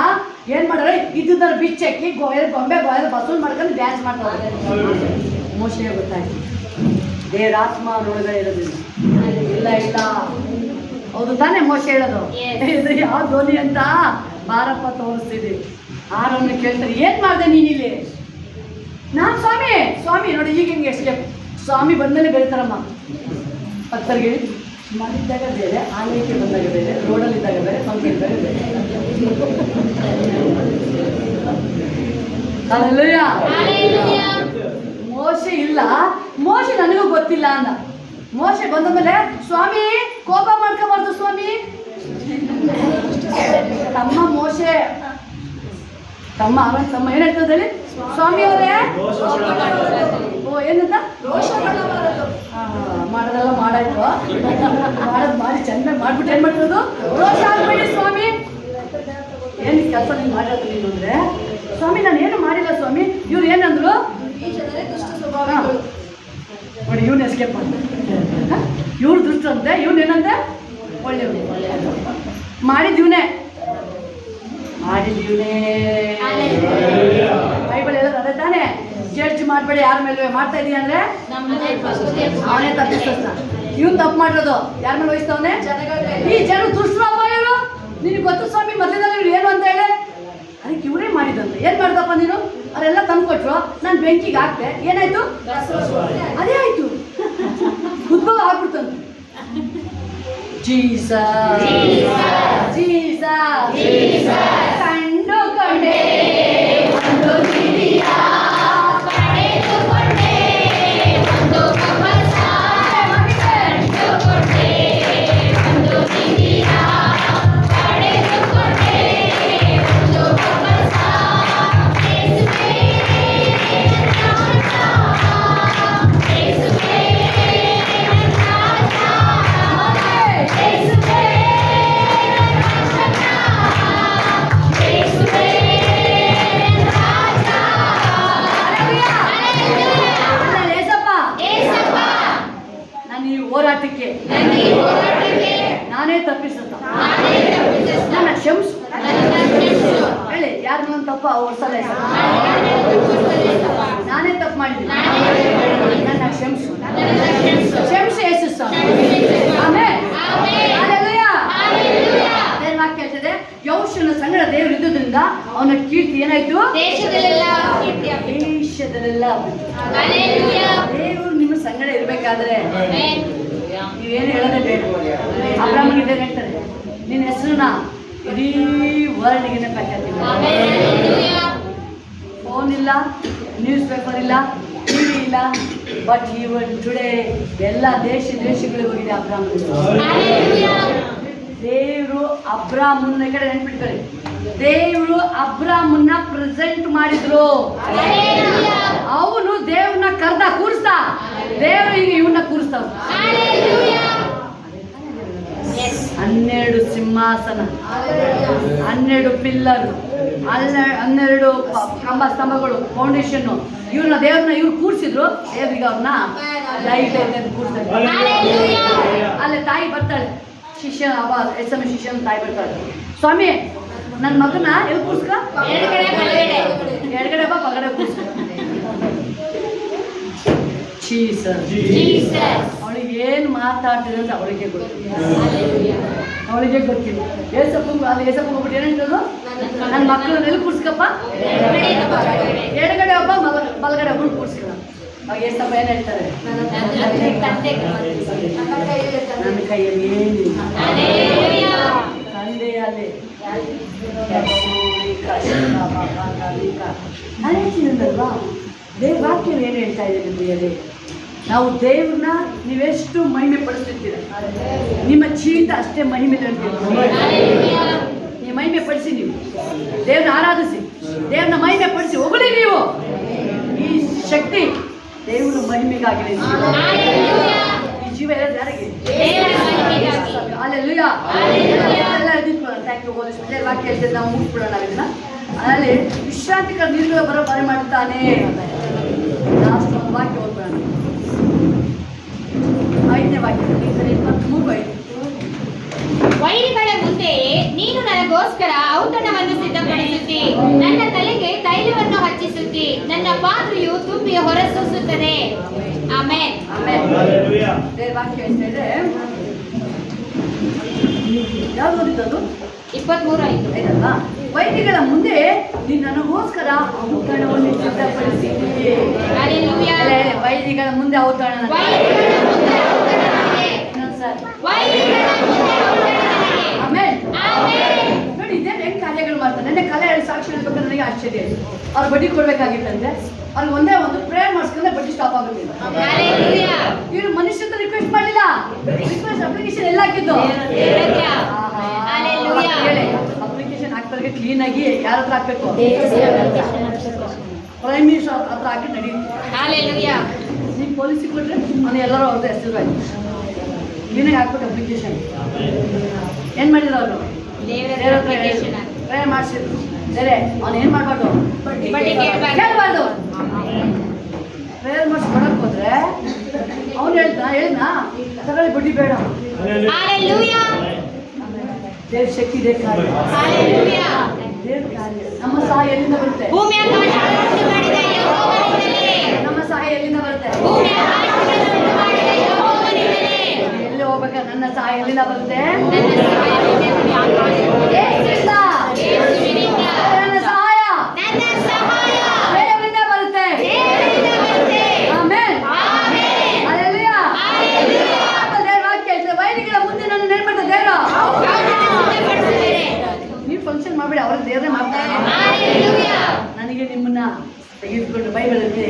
ಏನ್ ಮಾಡ್ತಾರೆ? ಇದ್ದುದನ್ನ ಬಿಚ್ಚಕ್ಕಿ ಗೊಂಬೆ ಬಸೂಲ್ ಮಾಡ್ಕೊಂಡು ಡ್ಯಾನ್ಸ್ ಮಾಡ್ತಾರೆ. ಮೋಶೆ ಗೊತ್ತಾಯ್ತು, ದೇವ್ರ ಆತ್ಮ ಒಳಗಡೆ ಇರೋದಿಲ್ಲ. ಇಲ್ಲ ಹೌದು ತಾನೇ ಮೋಶೆ ಹೇಳೋದು? ಇದು ಯಾವ ಧ್ವನಿ ಅಂತ ಬಾರಪ್ಪ ತೋರಿಸ್ತಿದ್ವಿ. ಆರನ್ನು ಕೇಳ್ತಾರೆ, ಏನ್ ಮಾಡ್ದೆ ನೀನಿಲ್ಲಿ? ನಾನ್ ಸ್ವಾಮಿ ನೋಡಿ, ಈಗ ಹಿಂಗೆ ಎಸ್ಕೇಪ್. ಸ್ವಾಮಿ ಬಂದ್ಮೇಲೆ ಬೆಳಿತಾರಮ್ಮ. ಭಕ್ತರಿಗೆ ಮಾಡಿದ್ದಾಗ ಬೇರೆ, ಆಲಯಕ್ಕೆ ಬಂದಾಗ ಬೇರೆ, ರೋಡಲ್ಲಿದ್ದಾಗ ಬೇರೆ, ಫಂಕ್ಷನ್ ಬೇರೆ ಬೇರೆ. ಹಲ್ಲೆಲೂಯಾ. ಮೋಶೆ ಇಲ್ಲ, ಮೋಶೆ ನನಗೂ ಗೊತ್ತಿಲ್ಲ ಅಂದ. ಮೋಶೆ ಬಂದ ಮೇಲೆ, ಸ್ವಾಮಿ ಕೋಪ ಮಾಡ್ಕೋಬಾರ್ದು ಸ್ವಾಮಿ. ತಮ್ಮ ಮೋಶೆ ತಮ್ಮ ಏನ್ ಹೇಳ್ತದೆ ಹೇಳಿ? ಸ್ವಾಮಿ ಅವರೇ ಏನಂತ ಮಾಡೋದೆಲ್ಲ ಮಾಡಾಯ್ತು, ಮಾಡಿ ಚೆನ್ನಾಗಿ ಮಾಡ್ಬಿಟ್ಟು ಏನ್ ಮಾಡಿರೋದು? ರೋಷ ಆಗ್ಬೇಡಿ ಸ್ವಾಮಿ. ಏನ್ ಕೆಲಸ ನೀನು ಮಾಡಿರೋದು ನೀನು ಅಂದ್ರೆ? ಸ್ವಾಮಿ ನಾನು ಏನು ಮಾಡಿಲ್ಲ ಸ್ವಾಮಿ. ಇವ್ರು ಏನಂದ್ರು ನೋಡಿ, ಇವ್ನ ಎಸ್ಕೇಪ್ ಮಾಡ್ತಾರೆ. ಇವ್ರು ದುಷ್ಟ ಅಂತೆ, ಇವ್ನ ಏನಂತೆ? ಒಳ್ಳೆಯವ್ರು. ಮಾಡಿದ್ದೀವನೇ ಬೈಬಲ್ ಹೇಳೋದು ಅದೇ ತಾನೇ. ಜಡ್ಜ್ ಮಾಡ್ಬೇಡಿ ಯಾರ ಮೇಲೆ ಮಾಡ್ತಾ ಇದೀಯ ಅಂದ್ರೆ ಅವನೇ ತಪ್ಪಿಸ್ತ. ಇವ್ನು ತಪ್ಪು ಮಾಡಿರೋದು ಯಾರ ಮೇಲೆ ವಹಿಸ್ತವನೆ? ಈ ಜನ ದುಷ್ಟರಪ್ಪ ಇವರು. ನಿನಗೆ ಗೊತ್ತು ಸ್ವಾಮಿ ಮೊದಲದಲ್ಲಿ ಇವ್ರು ಏನು ಅಂತ ಹೇಳಿ. ಅದಕ್ಕೆ ಇವರೇ ಮಾಡಿದಂತೆ. ಏನ್ ಮಾಡ್ದಪ್ಪ ನೀನು? ಅವರೆಲ್ಲ ತಂದ್ಕೊಟ್ರು, ನಾನು ಬೆಂಕಿಗೆ ಹಾಕ್ತೆ. ಏನಾಯ್ತು? ಅದೇ ಆಯ್ತು, ಉದ್ಭವ ಆಗ್ಬಿಡ್ತಂತೆ. ಜೀಸಸ್ ಕಂಡುಕೊಂಡೆ ಒಂದು ಹಿರಿಯ ಪಡೆದುಕೊಂಡೆ ಒಂದು ಕವಚ, ಕಂಡುಕೊಂಡೆ ಒಂದು ಹಿರಿಯ ಪಡೆದುಕೊಂಡೆ ಒಂದು ಕವಚ. ಯೇಸುವೇ ನನ್ನ ರಾಜ, ಯೇಸುವೇ ನನ್ನ ರಾಜ, ಯೇಸುವೇ ಹೋರಾಟಕ್ಕೆ ನಾನೇ ತಪ್ಪಿಸುತ್ತ, ನನ್ನ ಕ್ಷಮಿಸು ಹೇಳಿ. ಯಾರು ನನ್ನ ತಪ್ಪ ಓಡಿಸಲ್ಲ, ನಾನೇ ತಪ್ಪು ಮಾಡಿದ್ದೀನಿ, ನನ್ನ ಕ್ಷಮಿಸು ಯೇಸು ಸ್ವಾಮಿ. ಆಮೇಲೆ ವಾಕ್ಯ ಹೇಳ್ತದೆ, ಯೆಹೋಶುವನ ಸಂಗಡ ದೇವರು ಇದ್ದುದರಿಂದ ಅವನ ಕೀರ್ತಿ ಏನಾಯ್ತು? ದೇಶದಲ್ಲೆಲ್ಲ ಕೀರ್ತಿ ಹಬ್ಬಿತು. ದೇಶದಲ್ಲೆಲ್ಲ ಹಬ್ಬಿತು. ಹಲ್ಲೆಲೂಯಾ. ದೇವರು ನಿಮ್ಮ ಸಂಗಡ ಇರ್ಬೇಕಾದ್ರೆ ಆಮೆನ್. ನೀವೇನು ಹೇಳೋದೇ ಬೇಕು. ಅಬ್ರಾಹ್ಮನಿಗೆ ಹೇಳ್ತಾರೆ, ನಿನ್ನ ಹೆಸರನ್ನ ಇಡೀ ವರ್ಲ್ಡ್ಗೆ ನೆನಪಾಗ್ತೀನಿ. ಆಮೆನ್. ಹಲ್ಲೆಲೂಯಾ. ಫೋನ್ ಇಲ್ಲ, ನ್ಯೂಸ್ ಪೇಪರ್ ಇಲ್ಲ, ಟಿವಿ ಇಲ್ಲ, ಬಟ್ ಇವನ್ ಟುಡೇ ಎಲ್ಲ ದೇಶಗಳಿಗೆ ಹೋಗಿದೆ ಅಬ್ರಾಹ್ಮಣ. ಹಲ್ಲೆಲೂಯಾ. ದೇವರು ಅಬ್ರಾಹ್ಮನ ಕಡೆ ನೆನ್ಪಿಟ್ಕೊಳ್ಳಿ, ದೇವರು ಅಬ್ರಾಹ್ಮನ್ನ ಪ್ರೆಸೆಂಟ್ ಮಾಡಿದ್ರು. ಹಲ್ಲೆಲೂಯಾ. ಅವನು ದೇವ್ರನ್ನ ಕರ್ದ ಕೂರಿಸ್ದ, ದೇವರು ಈಗ ಇವನ್ನ ಕೂರಿಸ್ತಾವ. ಹಲ್ಲೆಲೂಯಾ. Yes. 12 ಸಿಂಹಾಸನ, 12 ಪಿಲ್ಲರ್, 12 ಸ್ತಂಭಗಳು, ಫೌಂಡೇಶನ್, ದೇವ್ರನ್ನ ಇವ್ರು ಕೂರಿಸಿದ್ರು. ದೇವ್ರಿಗೆ ಅವ್ರನ್ನ ಲೈಟ್ ಕೂರಿಸ್ತಾರೆ. ಹಲ್ಲೆಲೂಯಾ. ಅಲ್ಲೇ ತಾಯಿ ಬರ್ತಾಳೆ, ಶಿಷ್ಯ ಎಸ್ ಶಿಷ್ಯನ ತಾಯಿ ಬರ್ತಾಳೆ, ಸ್ವಾಮಿ ನನ್ನ ಮಗನ ಎಲ್ಲಿ ಕೂರ್ಸ್ಕ? ಎಡಗಡೆ ಬಲಗಡೆ. ಎಡಗಡೆ ಬಾ, ಬಲಗಡೆ ಕೂರ್ಸ್ಕ. ಜೀಸಸ್. ಅವಳಿಗೆ ಏನು ಮಾತಾಡ್ತಿದೆ ಅಂತ ಅವಳಿಗೆ ಗೊತ್ತಿಲ್ಲ, ಹಲ್ಲೆಲೂಯಾ. ಅವಳಿಗೆ ಗೊತ್ತಿಲ್ಲ. ಏಸಪ್ಪ ಹೋಗ್ಬಿಟ್ಟು ಏನಂತದ್ದು, ನನ್ನ ಮಕ್ಕಳನ್ನ ಎಲ್ಲಿ ಕೂರ್ಸ್ಕಪ್ಪ? ಎಡಗಡೆಯಿಂದ ಬಲಗಡೆ. ಎಡಗಡೆ ಒಬ್ಬ ಬಲಗಡೆ ಒಬ್ಬರು ಕೂರ್ಸ್ಕ. ಅವಾಗ ಏಸಪ್ಪ ಏನು ಹೇಳ್ತಾರೆ? ತಂದೆ ನನ್ನ ಕೈಯಲ್ಲಿ ಏನಿಲ್ಲ, ಹಲ್ಲೆಲೂಯಾ. ತಂದೆಯಲ್ಲಿ ಹೇಳ್ತೀನಲ್ವಾ. ದೇವ್ರ ವಾಕ್ಯ ಏನು ಹೇಳ್ತಾ ಇದ್ದೀನಿ ಪ್ರಿಯರೇ, ನಾವು ದೇವ್ರನ್ನ ನೀವೆಷ್ಟು ಮಹಿಮೆ ಪಡಿಸ್ತಿರ್ತೀರ, ನಿಮ್ಮ ಜೀವಿತ ಅಷ್ಟೇ ಮಹಿಮೆ ಹಲ್ಲೆಲೂಯಾ. ನೀವು ಮಹಿಮೆ ಪಡಿಸಿ, ನೀವು ದೇವ್ರನ್ನ ಆರಾಧಿಸಿ, ದೇವ್ರನ್ನ ಮಹಿಮೆ ಪಡಿಸಿ ಹೊಗಳಿ. ನೀವು ಈ ಶಕ್ತಿ ದೇವ್ರ ಮಹಿಮೆಗಾಗಿದೆ. ಹಲ್ಲೆಲೂಯಾ. ಈ ಜೀವ ಇರೋದು ಯಾರಿಗೆ? ದೇವರ ಮಹಿಮೆಗಾಗಿ. ಹಲ್ಲೆಲೂಯಾ. ಹಲ್ಲೆಲೂಯಾ. ಎಲ್ಲ ಥ್ಯಾಂಕ್ ಯು ಹೋಲಿ ಸ್ಪಿರಿಟ್. ವಾಕ್ಯ ಹೇಳ್ತಿದ್ದು ನಾವು ಮುಗಿಸ್ಬಿಡೋಣ ಇದನ್ನ. ಅದರಲ್ಲಿ ವಿಶ್ರಾಂತಿಕರ ನೀರುಗಳ ಬರ ಮಾಡುತ್ತಾನೆ. ಲಾಸ್ಟ್ ಒಂದು ವಾಕ್ಯ ಓದ್ಬಿಡೋಣ. 5ನೇ ವಾಕ್ಯ 23:5. ವೈರಿಗಳ ಮುಂದೆಯೇ ನೀನು ನನಗೋಸ್ಕರ ಔತಣವನ್ನು ಸಿದ್ಧಪಡಿಸುತ್ತಿ, ನನ್ನ ತಲೆಗೆ ತೈಲವನ್ನು ಹಚ್ಚಿಸುತ್ತಿ, ನನ್ನ ಪಾತ್ರೆಯು ತುಂಬಿ ಹೊರಸೂಸುತ್ತದೆ. ಆಮೆನ್. ಆಮೇಲೆ ದೇವ್ರ ವಾಕ್ಯ ಹೇಳ್ತಾ ಇದೆ, ಯಾವ್ದು ಓದಿದ್ದದು? 23:5. ಇದಲ್ವಾ? ವೈರಿಗಳ ಮುಂದೆ ನೀನು ನನಗೋಸ್ಕರ ಔತಣವನ್ನು ಸಿದ್ಧಪಡಿಸಿದ್ದೀ. ಹಲ್ಲೆಲೂಯಾ. ವೈರಿಗಳ ಮುಂದೆ ಔತಣ. ವೈರಿಗಳ ಮುಂದೆ ಔತಣವಿದೆ. ಇನ್ನೊಂದ್ಸರಿ. ವೈರಿಗಳ ಮುಂದೆ ಔತಣವಿದೆ. ಆಮೇಲೆ ಆಮೆನ್. ನೋಡಿ, ಇದೇ ಹೆಂಗ್ ಕಾರ್ಯಗಳು ಮಾಡ್ತಾರೆ. ನನ್ನ ಕಲೆ ಸಾಕ್ಷಿ ಹೇಳ್ಬೇಕಾದ್ರೆ ನನಗೆ ಆಶ್ಚರ್ಯ ಇದೆ. ಅವ್ರು ಬಡ್ಡಿ ಕೊಡ್ಬೇಕಾಗಿತ್ತಂದ್ರೆ ಅವ್ರಿಗೆ ಒಂದೇ ಒಂದು ಪ್ರೇಯರ್ ಮಾಡಿಸ್ಕೊಂಡ್ರೆ ಬಡ್ಡಿ ಸ್ಟಾಪ್ ಆಗುತ್ತಿಲ್ಲ. ಹಲ್ಲೆಲೂಯಾ. ಇವರು ಮನುಷ್ಯಂತ ರಿಕ್ವೆಸ್ಟ್ ಮಾಡಲಿಲ್ಲ, ರಿಕ್ವೆಸ್ಟ್ ಅಪ್ಲಿಕೇಶನ್ ಎಲ್ಲ ಹಾಕಿದ್ದು. ದೇವರತ್ಯ. ಹಲ್ಲೆಲೂಯಾ. ಅಪ್ಲಿಕೇಶನ್ ಹಾಕ್ತಾರೆ ಕ್ಲೀನ್ ಆಗಿ ಯಾರ ಹತ್ರ ಹಾಕ್ಬೇಕು? ಪ್ರೈಮ್ ಮಿನಿಸ್ಟರ್ ಹತ್ರ ಹಾಕಿ ನಡೀತು. ಹಲ್ಲೆಲೂಯಾ. ನೀವು ಪೊಲೀಸಿಗೆ ಕೊಟ್ಟರೆ ಅವನು ಎಲ್ಲರೂ ಅವ್ರದ್ದು ಹೆಸರು ಆಯ್ತು. ಕ್ಲೀನಾಗಿ ಹಾಕ್ಬೇಕು ಅಪ್ಲಿಕೇಶನ್. ಏನು ಮಾಡಿದ್ರು ಅವರು? ದೇವರ ಅಪ್ಲಿಕೇಶನ್ ಪ್ರೇಯರ್ ಮಾಡಿಸಿದ್ರು. ಬೇರೆ ಅವ್ನು ಏನು ಮಾಡಬಾರ್ದು? ಬಡ್ಡಿ ಕೇಳಬಾರ್ದು. ಪ್ರೇಯರ್ ಮಾಡಿಸಿ ಕೊಡಕ್ಕೆ ಹೋದ್ರೆ ಅವ್ನು ಹೇಳ್ದ ತಗೊಳ್ಳಿ ಬಡ್ಡಿ ಬೇಡ. ಹಲ್ಲೆಲೂಯಾ. ದೇವ್ರ ಶಕ್ತಿ ಇದೆ ಕಾರ್ಯ. ಹಲ್ಲೆಲೂಯಾ. ದೇವ್ರ ಕಾರ್ಯ. ನಮ್ಮ ಸಹಾಯ ಎಲ್ಲಿಂದ ಬರುತ್ತೆ? ಭೂಮಿ ಆಕಾಶಗಳನ್ನು ಉಂಟು ಮಾಡಿದ ಯೆಹೋವನಿಂದಲೇ. ನಮ್ಮ ಸಹಾಯ ಎಲ್ಲಿಂದ ಬರುತ್ತೆ? ಭೂಮಿ ಆಕಾಶಗಳನ್ನು ಉಂಟು ಮಾಡಿದ ಯೆಹೋವನಿಂದಲೇ. ಎಲ್ಲಿ ಹೋಗ್ಬೇಕಾದ್ರೆ ನನ್ನ ಸಹಾಯ ಎಲ್ಲಿಂದ ಬರುತ್ತೆ? ನನ್ನ ಸಹಾಯ ಯೇಸುವಿಂದ. ಯೇಸುವಿನಿಂದ. ನನ್ನ ಸಹಾಯ ನನ್ನ ಸಹಾಯ ದೇವರಿಂದ ಬರುತ್ತೆ. ದೇವರಿಂದ ಬರುತ್ತೆ. ಆಮೆನ್. ಆಮೆನ್. ಹಲ್ಲೆಲೂಯಾ. ಹಲ್ಲೆಲೂಯಾ. ದೇವ್ರ ವಾಕ್ಯ ಹೇಳ್ತಾರೆ, ವೈರಿಗಳ ಮುಂದೆ ನನ್ನ ನೆನಪಡ್ತಾರೆ ದೇವರು. ಔತಣವನ್ನು ಸಿದ್ಧಪಡಿಸಿದ್ದಾರೆ. ನೀವು ಫಂಕ್ಷನ್ ಮಾಡಬೇಡಿ, ಅವ್ರ ದೇವರೇ ಮಾಡ್ತಾರೆ. ಹಲ್ಲೆಲೂಯಾ. ನನಗೆ ನಿಮ್ಮನ್ನ ತೆಗೆದುಕೊಂಡು ಬೈಬಲಲ್ಲಿ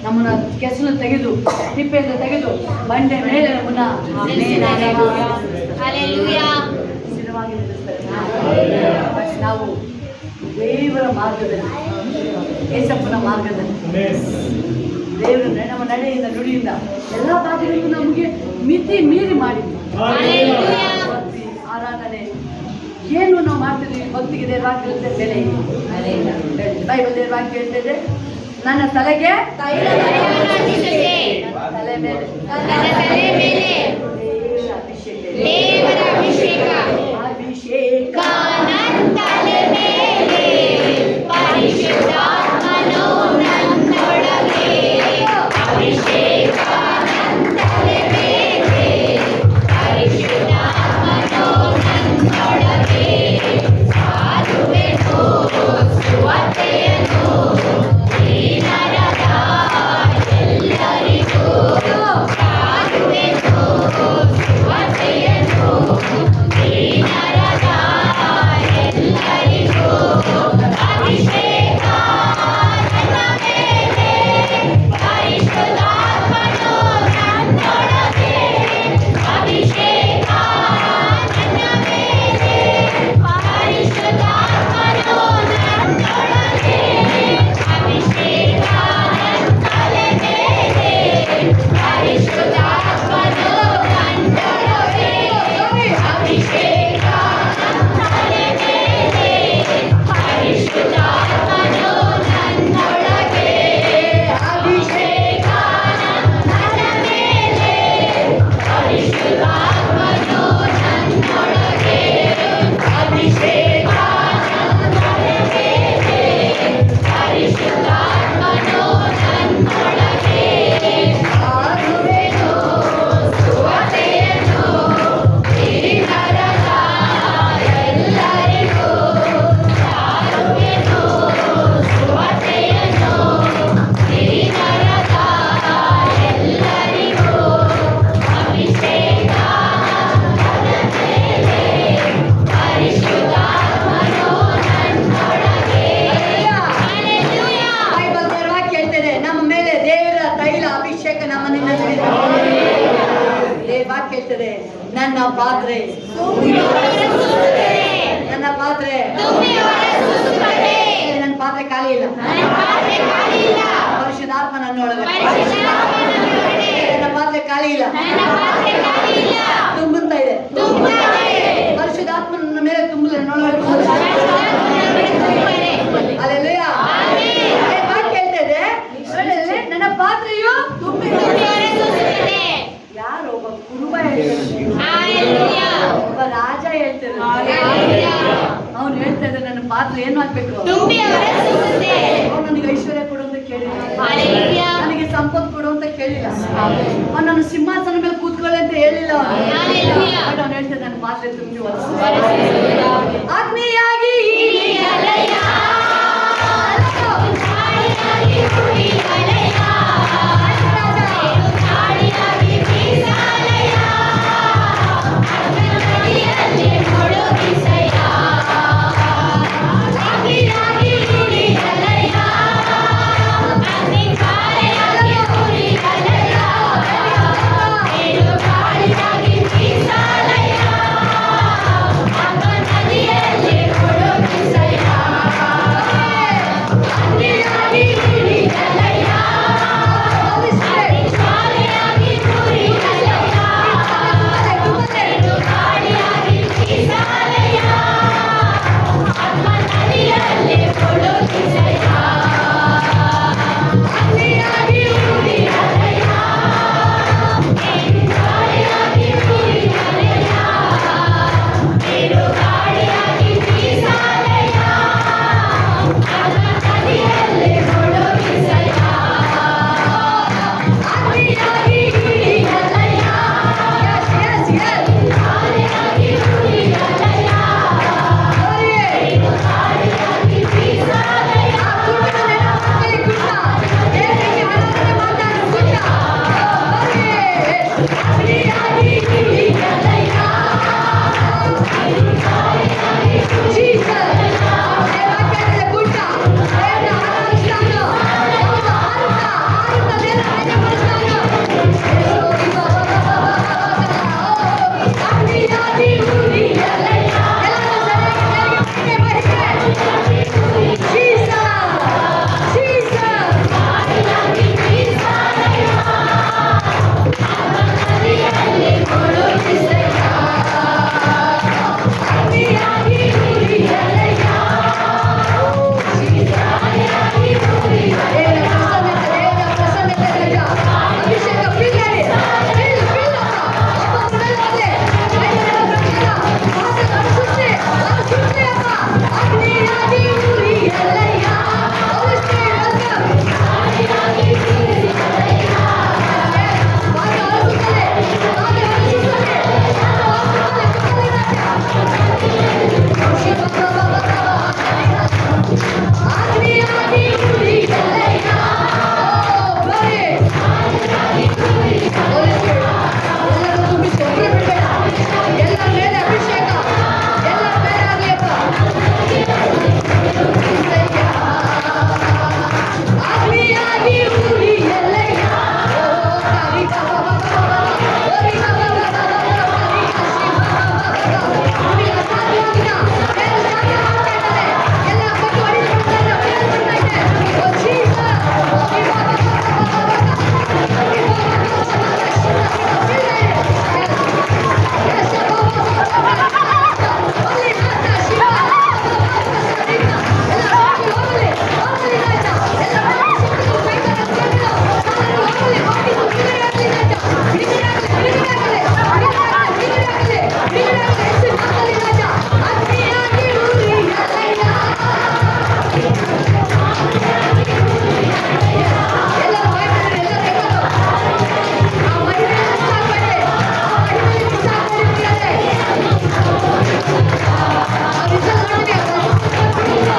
ನಮ್ಮನ್ನ ಕೆಸಲು ತೆಗೆದು ತಿಪ್ಪೆಯಿಂದ ತೆಗೆದು ಬಂಡೆ ಮೇಲೆ ನಮ್ಮನ್ನ ಹಲ್ಲೆಲೂಯಾ. ಸ್ಥಿರವಾಗಿ ನಿಲ್ಲಿಸ್ತಾರೆ. ಬಟ್ ನಾವು ದೇವರ ಮಾರ್ಗದಲ್ಲಿ, ಏಸಪ್ಪನ ಮಾರ್ಗದಲ್ಲಿ, ದೇವರ ನಮ್ಮ ನಡೆಯಿಂದ ನುಡಿಯಿಂದ ಎಲ್ಲ ಭಾಗಗಳಿಗೂ ನಮಗೆ ಮಿತಿ ಮೀರಿ ಮಾಡಿದ್ವಿ. ಹಲ್ಲೆಲೂಯಾ. ಭಕ್ತಿ ಆರಾಧನೆ ಏನು ನಾವು ಮಾಡ್ತಿದ್ವಿ, ಭಕ್ತಿಗೆ ದೇವ್ರ ವಾಕ್ಯ ಬೆಲೆ ಇದೆ. ಬೈಬಲ್ ದೇವ್ರ ವಾಕ್ಯ ಹೇಳ್ತಿದೆ, ನನ್ನ ತಲೆಗೆ ತೈಲವನ್ನು ಹಚ್ಚಿಸುತ್ತೆ, ತಲೆ ಮೇಲೆ ನನ್ನ ತಲೆ ಮೇಲೆ ದೇವರ ಅಭಿಷೇಕ ಇದೆ. ದೇವರ ಅಭಿಷೇಕ. ಅಭಿಷೇಕ ನನ್ನ ತಲೆ ಮೇಲೆ ಪರಿಶುದ್ಧಾತ್ಮನು ನನ್ನೊಳಗೆ. ಅಭಿಷೇಕ ನನ್ನ ತಲೆ ಮೇಲೆ ಪರಿಶುದ್ಧಾತ್ಮನು ನನ್ನೊಳಗೆ. ಸಾರುವೆನು ಹೇಳ್ತದೆ, ನನ್ನ ಪಾತ್ರೆ ನನ್ನ ಪಾತ್ರೆ ನನ್ನ ಪಾತ್ರೆ ಖಾಲಿ ಇಲ್ಲ. ಪರಿಶುದ್ಧಾತ್ಮ ನನ್ನೊಳಗೆ ನನ್ನ ಪಾತ್ರೆ ಖಾಲಿ ಇಲ್ಲ, ತುಂಬುತ್ತಾ ಇದೆ. ಪರಿಶುದ್ಧಾತ್ಮ ನನ್ನ ಮೇಲೆ ತುಂಬಲಿ, ಅಲ್ಲೆಲ್ಲಯ್ಯ ವಾಕ್ಯ ಹೇಳ್ತಾ ಇದೆ, ಇಸ್ರಾಯೇಲಲ್ಲಿ ನನ್ನ ಪಾತ್ರೆಯು ಯಾರು ಒಬ್ಬ ಕುರುಬ ಹೇಳ್ತಾರೆ, ಒಬ್ಬ ರಾಜ ಹೇಳ್ತಾರೆ. ಅವ್ನು ಹೇಳ್ತಾ ಇದ್ದ ನನ್ನ ಪಾತ್ರೆ ಏನ್ ಮಾಡ್ಬೇಕು, ಅವ್ನು ನನಗೆ ಐಶ್ವರ್ಯ ಕೊಡು ಅಂತ ಕೇಳಿಲ್ಲ, ನನಗೆ ಸಂಪತ್ತು ಕೊಡು ಅಂತ ಕೇಳಿಲ್ಲ, ಅವ್ನು ನನ್ನ ಸಿಂಹಾಸನ ಮೇಲೆ ಕೂತ್ಕೊಳ್ಳಿ ಅಂತ ಹೇಳಿಲ್ಲ. ಅವ್ನು ಹೇಳ್ತಾ ನನ್ನ ಪಾತ್ರೆ ತುಂಬಿ